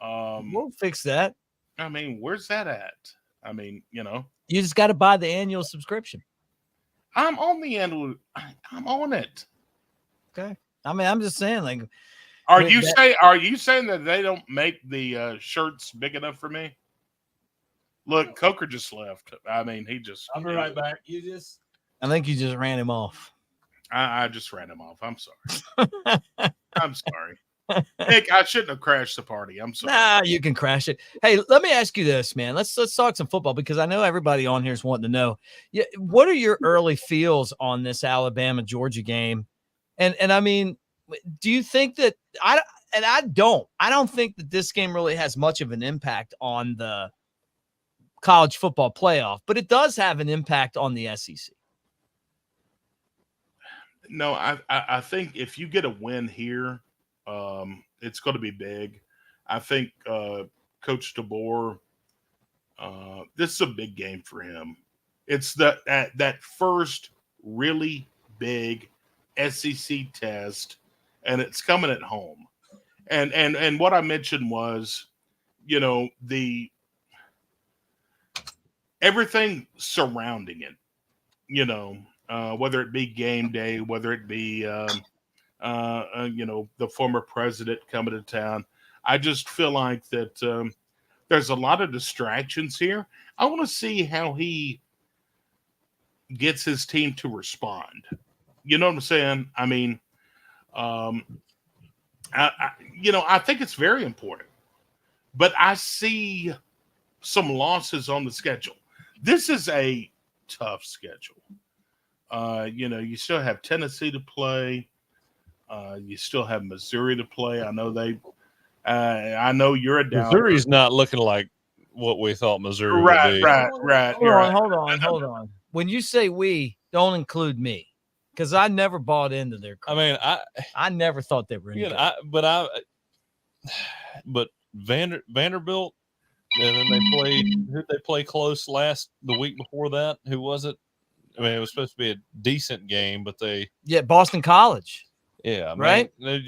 We'll fix that. I mean, where's that at? I mean, you just got to buy the annual subscription. I'm on the annual. I'm on it. Okay. I mean, I'm just saying, like, are you saying that they don't make the shirts big enough for me? Look, Coker just left. I mean, I'll be right back. I think you just ran him off. I just ran him off. I'm sorry. I'm sorry. Nick, I shouldn't have crashed the party. I'm sorry. Nah, you can crash it. Hey, let me ask you this, man. Let's talk some football, because I know everybody on here is wanting to know. Yeah, what are your early feels on this Alabama-Georgia game? And I mean, do you think that I don't think that this game really has much of an impact on the college football playoff, but it does have an impact on the SEC. No, I think if you get a win here, it's going to be big. I think Coach DeBoer, this is a big game for him. It's that first really big SEC test, and it's coming at home. And what I mentioned was, the everything surrounding it, whether it be game day, whether it be the former president coming to town. I just feel like that there's a lot of distractions here. I want to see how he gets his team to respond. You know what I'm saying? I mean, I think it's very important. But I see some losses on the schedule. This is a tough schedule. You still have Tennessee to play. You still have Missouri to play. I know I know you're a doubter. Missouri's not looking like what we thought Missouri would be. Right. Hold on. When you say we, don't include me, because I never bought into their. I mean, I never thought they were. But Vanderbilt, and then they played close the week before that. Who was it? I mean, it was supposed to be a decent game, but Boston College. Yeah, right. Man,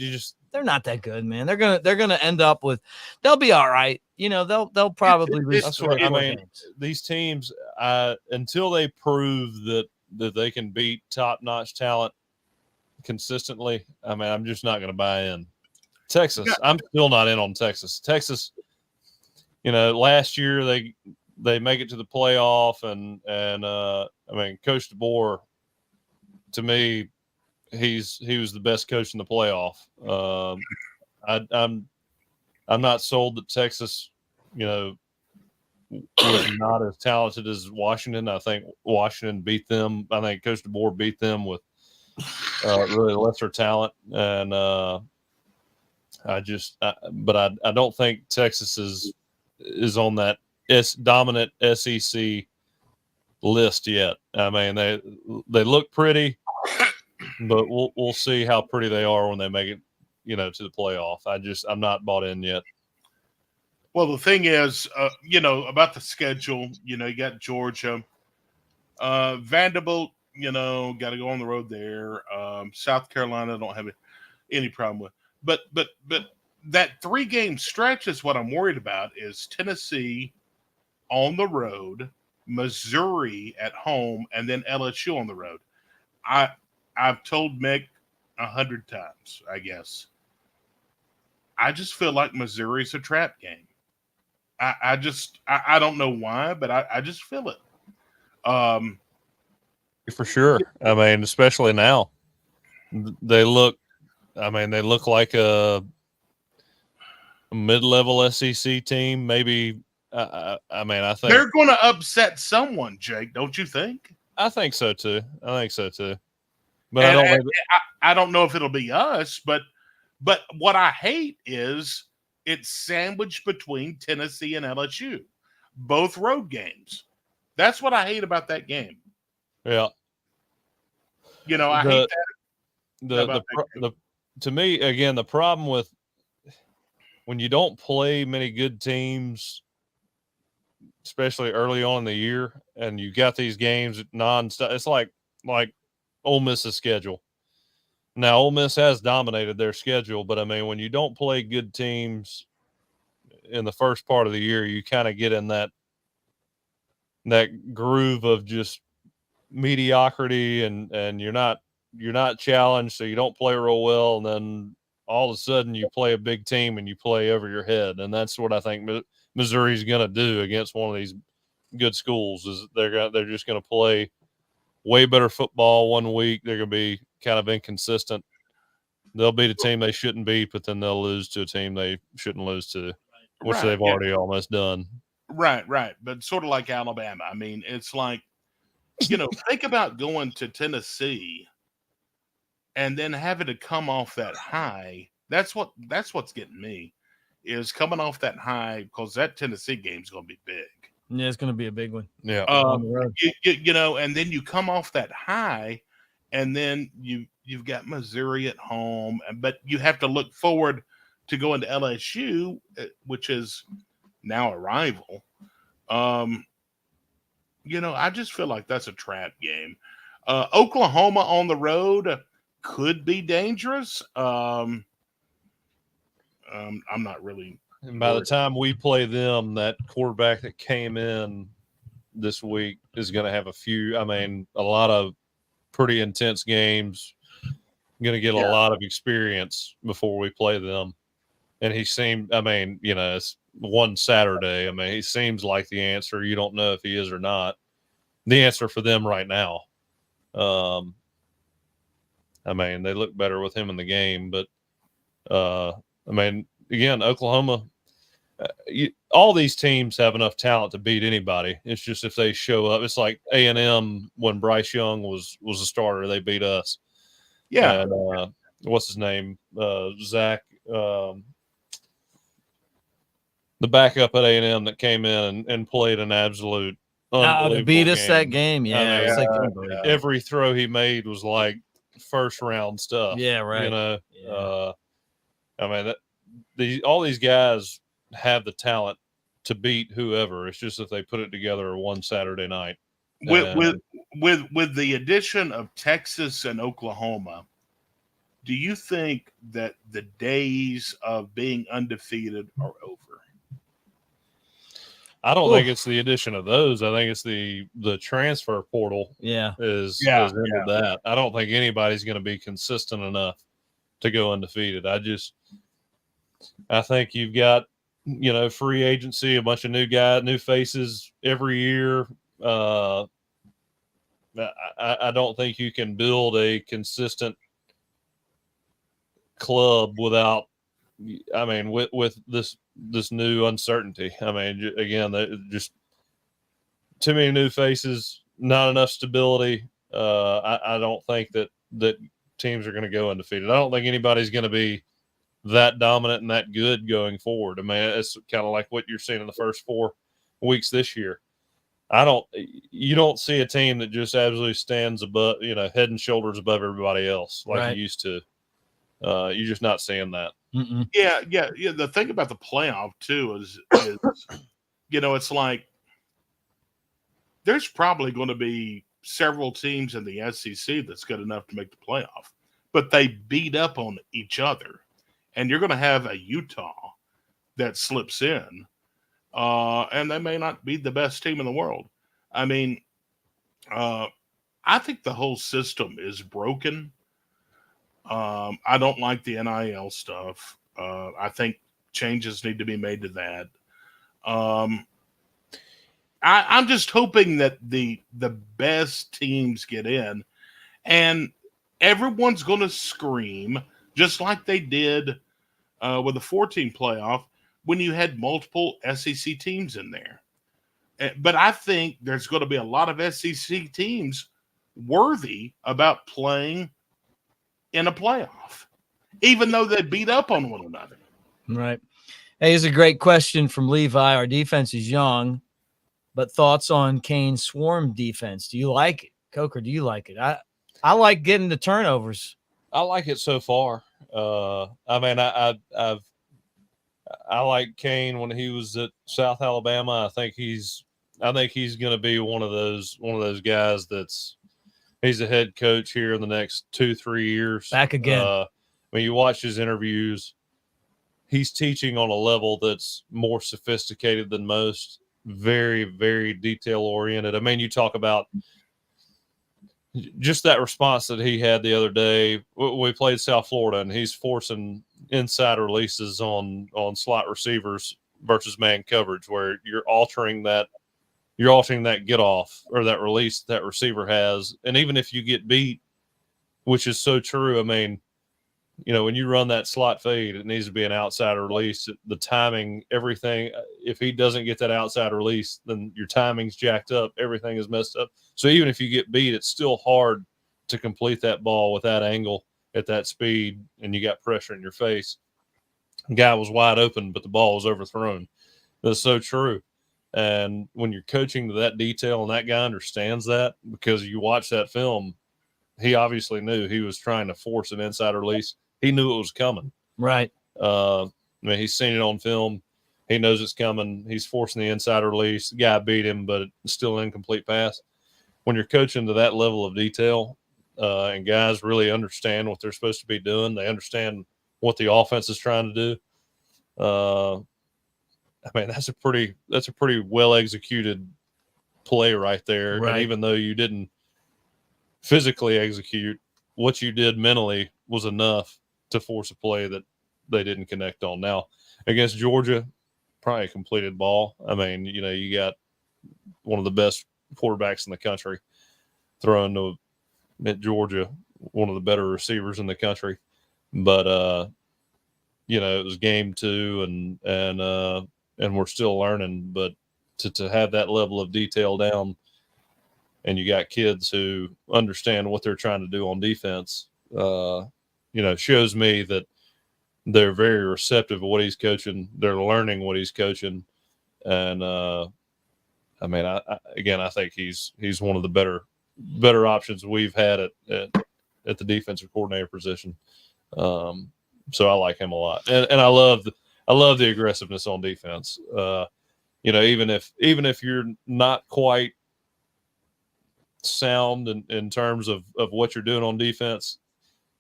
they're not that good, man. They're gonna end up with. They'll be all right. They'll probably lose. That's what I mean. Games. These teams, until they prove that they can beat top-notch talent consistently, I mean, I'm just not going to buy in. Texas, yeah. I'm still not in on Texas. Texas, last year they make it to the playoff, and I mean, Coach DeBoer, to me, he was the best coach in the playoff. I'm not sold that Texas, was not as talented as Washington. I think Washington beat them. I think Coach DeBoer beat them with really lesser talent, and but I don't think Texas is on that dominant SEC list yet. I mean, they look pretty. but we'll see how pretty they are when they make it, to the playoff. I'm not bought in yet. Well, the thing is, about the schedule, you got Georgia, Vanderbilt, got to go on the road there. South Carolina, don't have any problem with. But that 3-game stretch is what I'm worried about. Is Tennessee on the road, Missouri at home, and then LSU on the road. I've told Mick 100 times, I guess. I just feel like Missouri's a trap game. I don't know why, but I just feel it. For sure. I mean, especially now, they look like a mid-level SEC team. Maybe. I think they're going to upset someone, Jake. Don't you think? I think so too. But I don't know if it'll be us, but what I hate is it's sandwiched between Tennessee and LSU, both road games. That's what I hate about that game. Yeah. I hate that. To me, again, the problem with when you don't play many good teams, especially early on in the year, and you got these games non-stop, it's like Ole Miss's schedule. Now, Ole Miss has dominated their schedule, but I mean, when you don't play good teams in the first part of the year, you kind of get in that groove of just mediocrity, and you're not challenged, so you don't play real well, and then all of a sudden you play a big team and you play over your head, and that's what I think Missouri's going to do against one of these good schools. Is they're just going to play way better football one week. They're going to be kind of inconsistent. They'll beat a team they shouldn't beat, but then they'll lose to a team they shouldn't lose to, which they've already almost done. Right. But sort of like Alabama. I mean, it's like, think about going to Tennessee and then having to come off that high. That's what's getting me, is coming off that high, because that Tennessee game is going to be big. Yeah, it's going to be a big one. Yeah. And then you come off that high, and then you've got Missouri at home, but you have to look forward to going to LSU, which is now a rival. I just feel like that's a trap game. Oklahoma on the road could be dangerous. I'm not really. And by the time we play them, that quarterback that came in this week is going to have a lot of pretty intense games. Going to get a lot of experience before we play them. And he seemed, it's one Saturday. He seems like the answer. You don't know if he is or not. The answer for them right now. They look better with him in the game, but again, Oklahoma, all these teams have enough talent to beat anybody. It's just if they show up. It's like A&M when Bryce Young was a starter, they beat us. Yeah. And, what's his name? Zach, the backup at A&M that came in and played an absolute unbelievable beat us game. that game. Yeah. Every throw he made was like first round stuff. Yeah, right. All these guys have the talent to beat whoever. It's just if they put it together one Saturday night. With the addition of Texas and Oklahoma, do you think that the days of being undefeated are over? I don't think it's the addition of those. I think it's the transfer portal. Is into that. I don't think anybody's going to be consistent enough to go undefeated. I think you've got, free agency, a bunch of new faces every year. I don't think you can build a consistent club without, with this new uncertainty. Again, just too many new faces, not enough stability. I don't think that teams are going to go undefeated. I don't think anybody's going to be that dominant and that good going forward. It's kind of like what you're seeing in the first 4 weeks this year. you don't see a team that just absolutely stands above, head and shoulders above everybody else like Right. you used to. You're just not seeing that. Mm-mm. Yeah. The thing about the playoff too is it's like there's probably going to be several teams in the SEC that's good enough to make the playoff, but they beat up on each other, and you're going to have a Utah that slips in, and they may not be the best team in the world. I mean, I think the whole system is broken. I don't like the NIL stuff. I think changes need to be made to that. I'm just hoping that the best teams get in, and everyone's going to scream just like they did with the 14 playoff when you had multiple SEC teams in there. But I think there's going to be a lot of SEC teams worthy about playing in a playoff, even though they beat up on one another. Right. Hey, here's a great question from Levi. Our defense is young, but thoughts on Kane's swarm defense? Do you like it, Coker? Do you like it? I like getting the turnovers. I like it so far. I mean, I like Kane when he was at South Alabama. I think he's going to be one of those guys he's a head coach here in the next 2-3 years. Back again. When you watch his interviews, he's teaching on a level that's more sophisticated than most. Very, very detail oriented. I mean, you talk about just that response that he had the other day. We played South Florida, and he's forcing inside releases on slot receivers versus man coverage, where you're altering that get off or that release that receiver has. And even if you get beat, which is so true, I mean, when you run that slot fade, it needs to be an outside release. The timing, everything, if he doesn't get that outside release, then your timing's jacked up. Everything is messed up. So even if you get beat, it's still hard to complete that ball with that angle at that speed, and you got pressure in your face. The guy was wide open, but the ball was overthrown. That's so true. And when you're coaching to that detail and that guy understands that, because you watch that film, he obviously knew he was trying to force an inside release. He knew it was coming. Right. I mean, he's seen it on film. He knows it's coming. He's forcing the inside release. The guy beat him, but it's still an incomplete pass. When you're coaching to that level of detail, and guys really understand what they're supposed to be doing, they understand what the offense is trying to do. I mean, that's a pretty well executed play right there. Right. And even though you didn't physically execute, what you did mentally was enough to force a play that they didn't connect on. Now, against Georgia, probably a completed ball. I mean, you got one of the best quarterbacks in the country throwing to at Georgia, one of the better receivers in the country. But it was game 2, and we're still learning. But to have that level of detail down, and you got kids who understand what they're trying to do on defense, shows me that they're very receptive of what he's coaching. They're learning what he's coaching. And, I mean, I think he's one of the better options we've had at the defensive coordinator position. So I like him a lot. And I love the aggressiveness on defense. Even if you're not quite sound in terms of what you're doing on defense,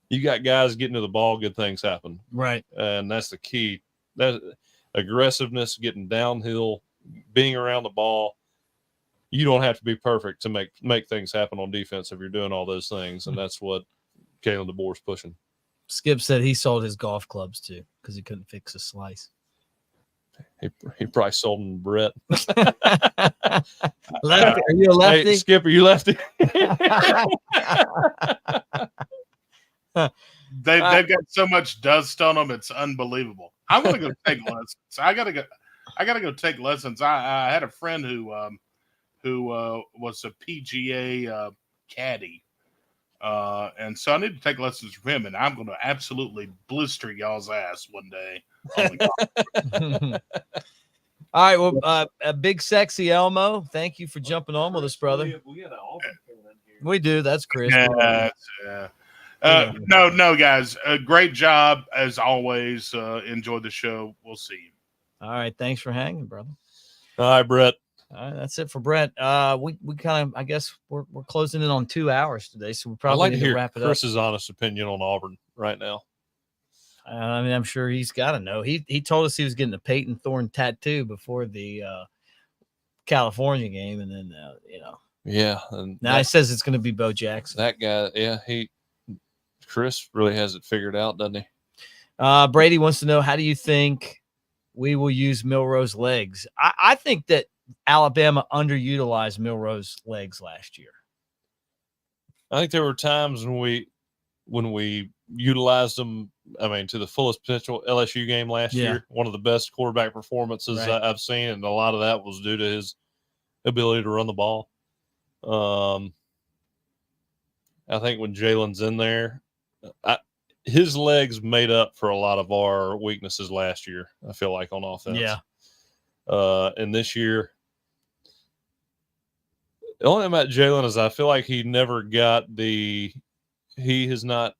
you got guys getting to the ball, good things happen. Right. And that's the key. That aggressiveness, getting downhill, being around the ball. You don't have to be perfect to make things happen on defense if you're doing all those things. And that's what Kalen DeBoer's pushing. Skip said he sold his golf clubs too because he couldn't fix a slice. He probably sold them Brett. Lefty, are you a lefty? Hey, Skip, are you lefty? They've got so much dust on them, it's unbelievable. I'm gonna go take lessons. I gotta go take lessons. I had a friend who was a PGA caddy, and so I need to take lessons from him. And I'm gonna absolutely blister y'all's ass one day. All right. Well, a big sexy Elmo. Thank you for jumping on with us, brother. We got an Auburn fan in here. We do. That's Chris. Yeah. No, guys. Great job as always. Enjoy the show. We'll see you. All right. Thanks for hanging, brother. All right, Brett. All right, that's it for Brett. We kind of, I guess we're closing in on 2 hours today, so we probably need to wrap it up. Chris's honest opinion on Auburn right now. I mean, I'm sure he's got to know. He told us he was getting a Peyton Thorne tattoo before the California game, and then Yeah, and now he says it's going to be Bo Jackson. That guy, yeah, Chris really has it figured out, doesn't he? Brady wants to know, how do you think we will use Milroe's legs? I think that Alabama underutilized Milroe's legs last year. I think there were times when we utilized them, I mean, to the fullest potential. LSU game last year, one of the best quarterback performances I've seen, and a lot of that was due to his ability to run the ball. I think when Jalen's in there, his legs made up for a lot of our weaknesses last year, I feel like, on offense. Yeah. And this year, the only thing about Jalen is I feel like he never got he's not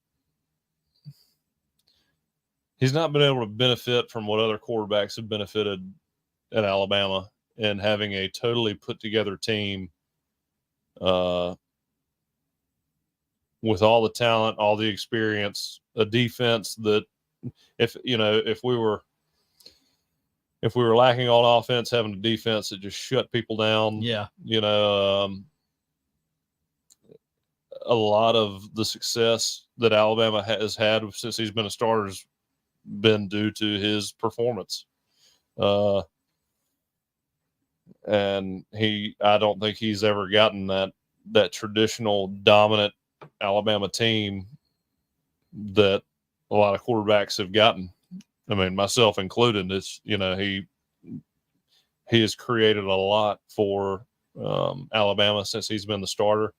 been able to benefit from what other quarterbacks have benefited at Alabama, and having a totally put together team with all the talent, all the experience, a defense that if we were lacking on offense, having a defense that just shut people down. Yeah. A lot of the success that Alabama has had since he's been a starter has been due to his performance. And I don't think he's ever gotten that traditional dominant Alabama team that a lot of quarterbacks have gotten. I mean, myself included. It's he has created a lot for Alabama since he's been the starter.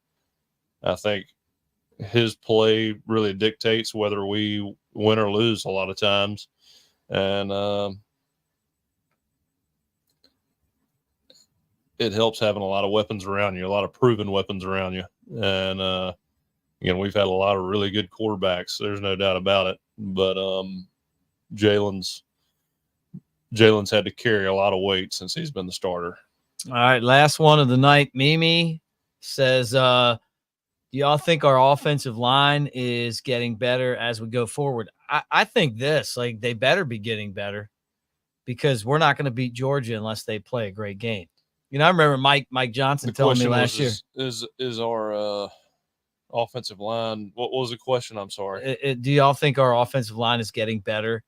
I think his play really dictates whether we win or lose a lot of times, and it helps having a lot of weapons around you, a lot of proven weapons around you, and we've had a lot of really good quarterbacks. There's no doubt about it, but Jalen's had to carry a lot of weight since he's been the starter. All right, last one of the night. Mimi says, do y'all think our offensive line is getting better as we go forward? I think they better be getting better, because we're not going to beat Georgia unless they play a great game. I remember Mike Johnson telling me last year. Is our offensive line, what was the question? I'm sorry. Do y'all think our offensive line is getting better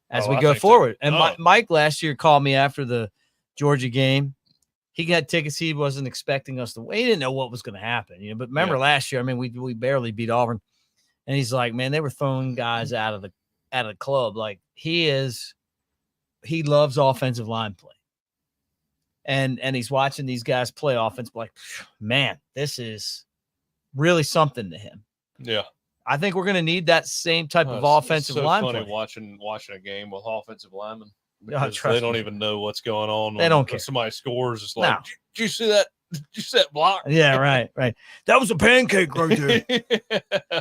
as we go forward? So. And Mike last year called me after the Georgia game. He got tickets. He wasn't expecting us to win. He didn't know what was going to happen. But remember last year, I mean, we barely beat Auburn, and he's like, man, they were throwing guys out of the club. Like he loves offensive line play, and he's watching these guys play offense. Like, man, this is really something to him. Yeah. I think we're going to need that same type of offensive line play. It's so funny watching a game with offensive linemen. Because they don't even know what's going on. They don't care. If somebody scores, it's like, did you see that? Did you see that block? Yeah, right. That was a pancake right there.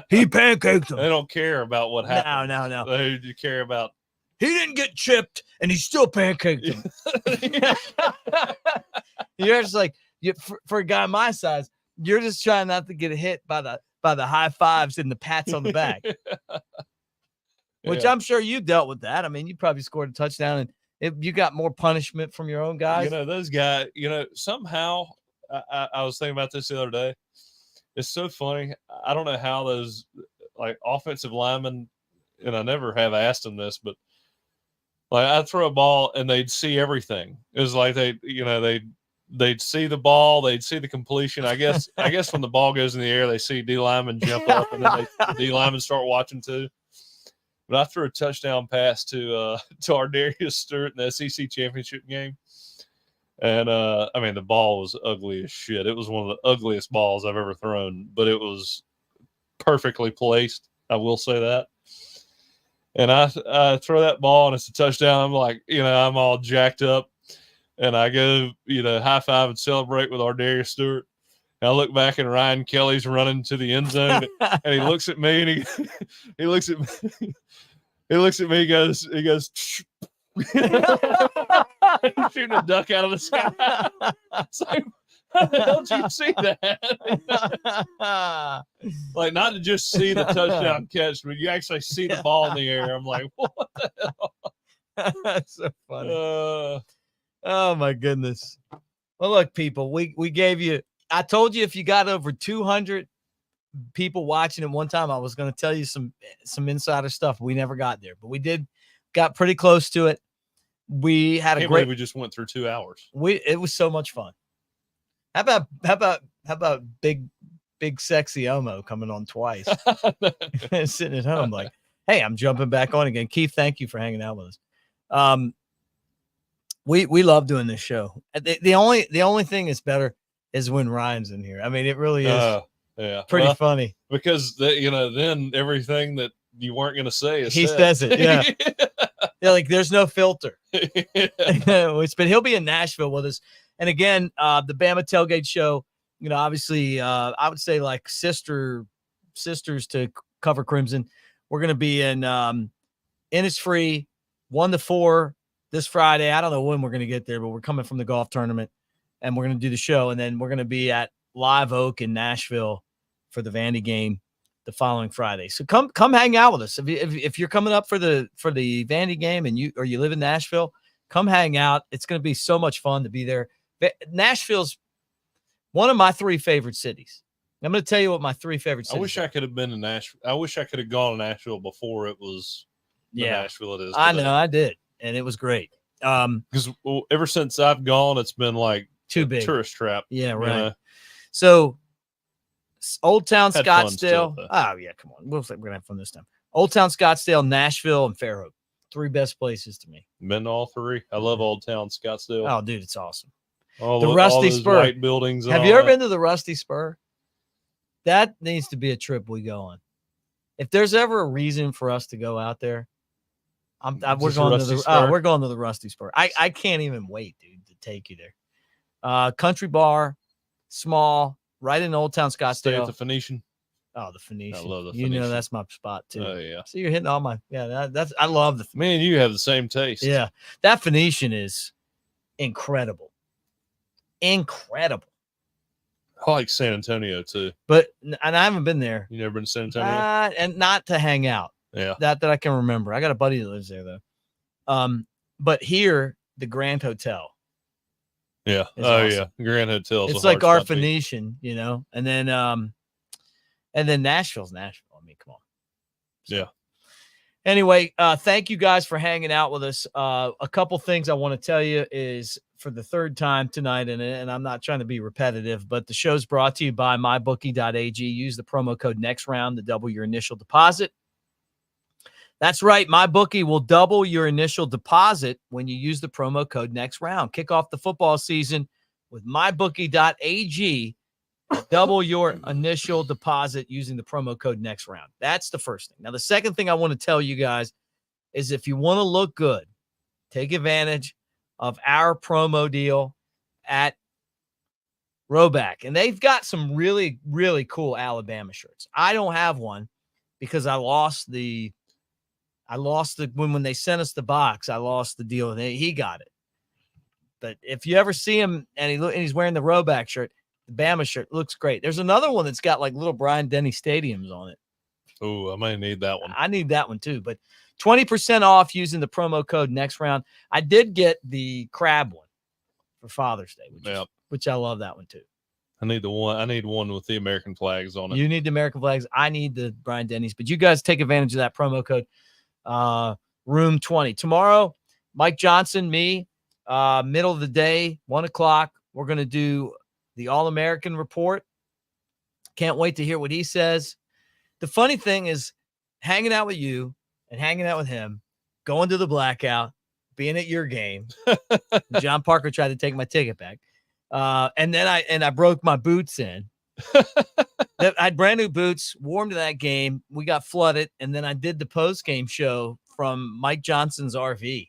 He pancaked him. They don't care about what happened. No. They care about. He didn't get chipped, and he still pancaked him. You're just like, for a guy my size, you're just trying not to get hit by the high fives and the pats on the back. Which I'm sure you dealt with that. I mean, you probably scored a touchdown, and you got more punishment from your own guys. Those guys, somehow I was thinking about this the other day. It's so funny. I don't know how those offensive linemen, and I never have asked them this, but I'd throw a ball and they'd see everything. It was like they'd see the ball, they'd see the completion. I guess when the ball goes in the air, they see D linemen jump up, and then the D linemen start watching too. But I threw a touchdown pass to our Darius Stewart in the SEC championship game, and I mean the ball was ugly as shit. It was one of the ugliest balls I've ever thrown, but it was perfectly placed. I will say that. And I throw that ball and it's a touchdown. I'm like, I'm all jacked up. and I go, high five and celebrate with our Darius Stewart. And I look back and Ryan Kelly's running to the end zone, and he looks at me and he looks at me. He looks at me. He goes. He's shooting a duck out of the sky. It's like, how the hell did you see that? Like, not to just see the touchdown catch, but you actually see the ball in the air. I'm like, what the hell? That's so funny. Oh my goodness. Well, look, people, we gave you. I told you if you got over 200 people watching at one time, I was going to tell you some insider stuff. We never got there, but we got pretty close to it. We had a great. We just went through 2 hours. It was so much fun. How about big sexy Elmo coming on twice, sitting at home like, hey, I'm jumping back on again. Keith, thank you for hanging out with us. We love doing this show. The only thing that's better is when Ryan's in here. I mean, it really is pretty funny because then everything that you weren't going to say is he says it. Yeah. Yeah, like there's no filter. But he'll be in Nashville with us. And again, the Bama Tailgate Show, obviously, I would say like sisters to Cover Crimson. We're going to be in Innisfree 1 to 4 this Friday. I don't know when we're going to get there, but we're coming from the golf tournament and we're going to do the show. And then we're going to be at Live Oak in Nashville for the Vandy game the following Friday. So come hang out with us. If you're coming up for the Vandy game and you live in Nashville, come hang out. It's going to be so much fun to be there. Nashville's one of my 3 favorite cities. I'm going to tell you what my 3 favorite cities I wish are. I could have been in Nashville. I wish I could have gone to Nashville before it was the Nashville it is today. I know, I did. And it was great. Because ever since I've gone, it's been like too big. Tourist trap. Yeah, right. So Old Town Scottsdale. Oh, yeah, come on. We're going to have fun this time. Old Town Scottsdale, Nashville, and Fairhope. 3 best places to me. Been to all 3. I love Old Town Scottsdale. Oh, dude, it's awesome. The Rusty Spur. White buildings. Have you ever been to the Rusty Spur? That needs to be a trip we go on. If there's ever a reason for us to go out there, we're going to the Rusty Spur. I can't even wait, dude, to take you there. Country bar, small, right in Old Town Scottsdale. Stay at the Phoenician. Oh, the Phoenician. I love the Phoenician. That's my spot too. Oh yeah. So you're hitting all my I love the Me and you have the same taste. Yeah. That Phoenician is incredible. Incredible. I like San Antonio too. And I haven't been there. You never been to San Antonio? And not to hang out. Yeah. That I can remember. I got a buddy that lives there though. But here, the Grand Hotel. Yeah. Awesome. Yeah. Grand Hotel. It's like our Phoenician, and then Nashville's Nashville. I mean, come on. So, yeah. Anyway, thank you guys for hanging out with us. A couple things I want to tell you is for the 3rd time tonight, and I'm not trying to be repetitive, but the show's brought to you by mybookie.ag. Use the promo code NEXTROUND to double your initial deposit. That's right. MyBookie will double your initial deposit when you use the promo code NEXTROUND. Kick off the football season with mybookie.ag. Double your initial deposit using the promo code NEXTROUND. That's the first thing. Now, the second thing I want to tell you guys is if you want to look good, take advantage of our promo deal at Roback. And they've got some really, really cool Alabama shirts. I don't have one because I lost when they sent us the box, I lost the deal. And he got it. But if you ever see him and he's wearing the Roback shirt, the Bama shirt looks great. There's another one that's got like little Brian Denny stadiums on it. Oh, I might need that one. I need that one too. But 20% off using the promo code NEXTROUND. I did get the crab one for Father's Day, which I love that one too. I need one with the American flags on it. You need the American flags. I need the Brian Denny's. But you guys take advantage of that promo code. Room 20 tomorrow. Mike Johnson, me, middle of the day, 1:00. We're going to do the All-American report. Can't wait to hear what he says. The funny thing is hanging out with you and hanging out with him, going to the blackout, being at your game. John Parker tried to take my ticket back. And then I broke my boots in. I had brand new boots, warm to that game. We got flooded, and then I did the post-game show from Mike Johnson's RV.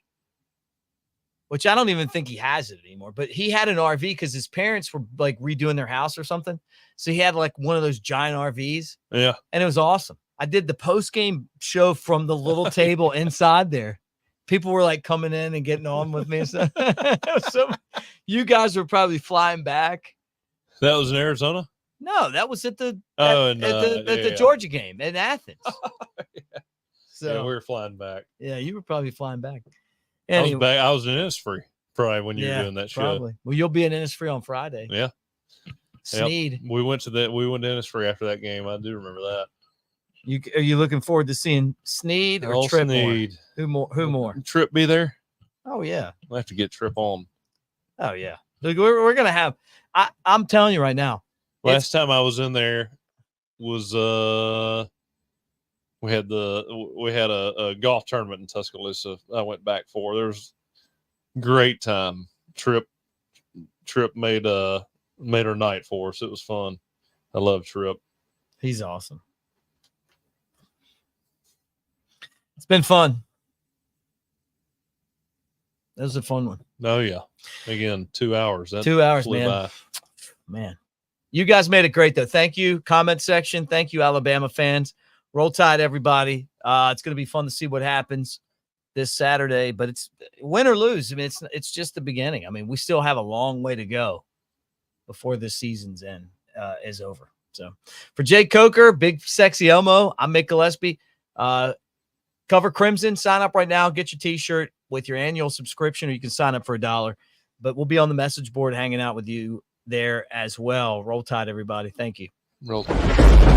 which I don't even think he has it anymore, but he had an RV because his parents were like redoing their house or something. So he had like one of those giant RVs. Yeah. And it was awesome. I did the post-game show from the little table inside there. People were like coming in and getting on with me and stuff. So you guys were probably flying back. That was in Arizona? No, that was at the Georgia game in Athens. Yeah. So yeah, we were flying back. Yeah, you were probably flying back. Anyway, I was in Innisfree probably when you were doing that show. Probably. Well, you'll be in Innisfree on Friday. Yeah. Sneed. Yep. We went to Innisfree after that game. I do remember that. Are you looking forward to seeing Sneed or Tripp? Sneed. More? Who more? Tripp be there? Oh yeah. We'll have to get Tripp on. Oh yeah. Look, we're gonna have. I'm telling you right now. Last time I was in there was we had a golf tournament in Tuscaloosa. I went back for. There was great time. Tripp made our night for us. It was fun. I love Tripp. He's awesome. It's been fun. That was a fun one. Oh yeah. Again, 2 hours. 2 hours, man. By. Man. You guys made it great though. Thank you. Comment section. Thank you, Alabama fans. Roll Tide, everybody. It's going to be fun to see what happens this Saturday, but it's win or lose. I mean, it's just the beginning. I mean, we still have a long way to go before this season's end is over. So for Jake Coker, Big Sexy Elmo, I'm Mick Gillispie. Cover Crimson. Sign up right now. Get your T-shirt with your annual subscription, or you can sign up for $1. But we'll be on the message board hanging out with you there as well. Roll Tide, everybody. Thank you. Roll Tide.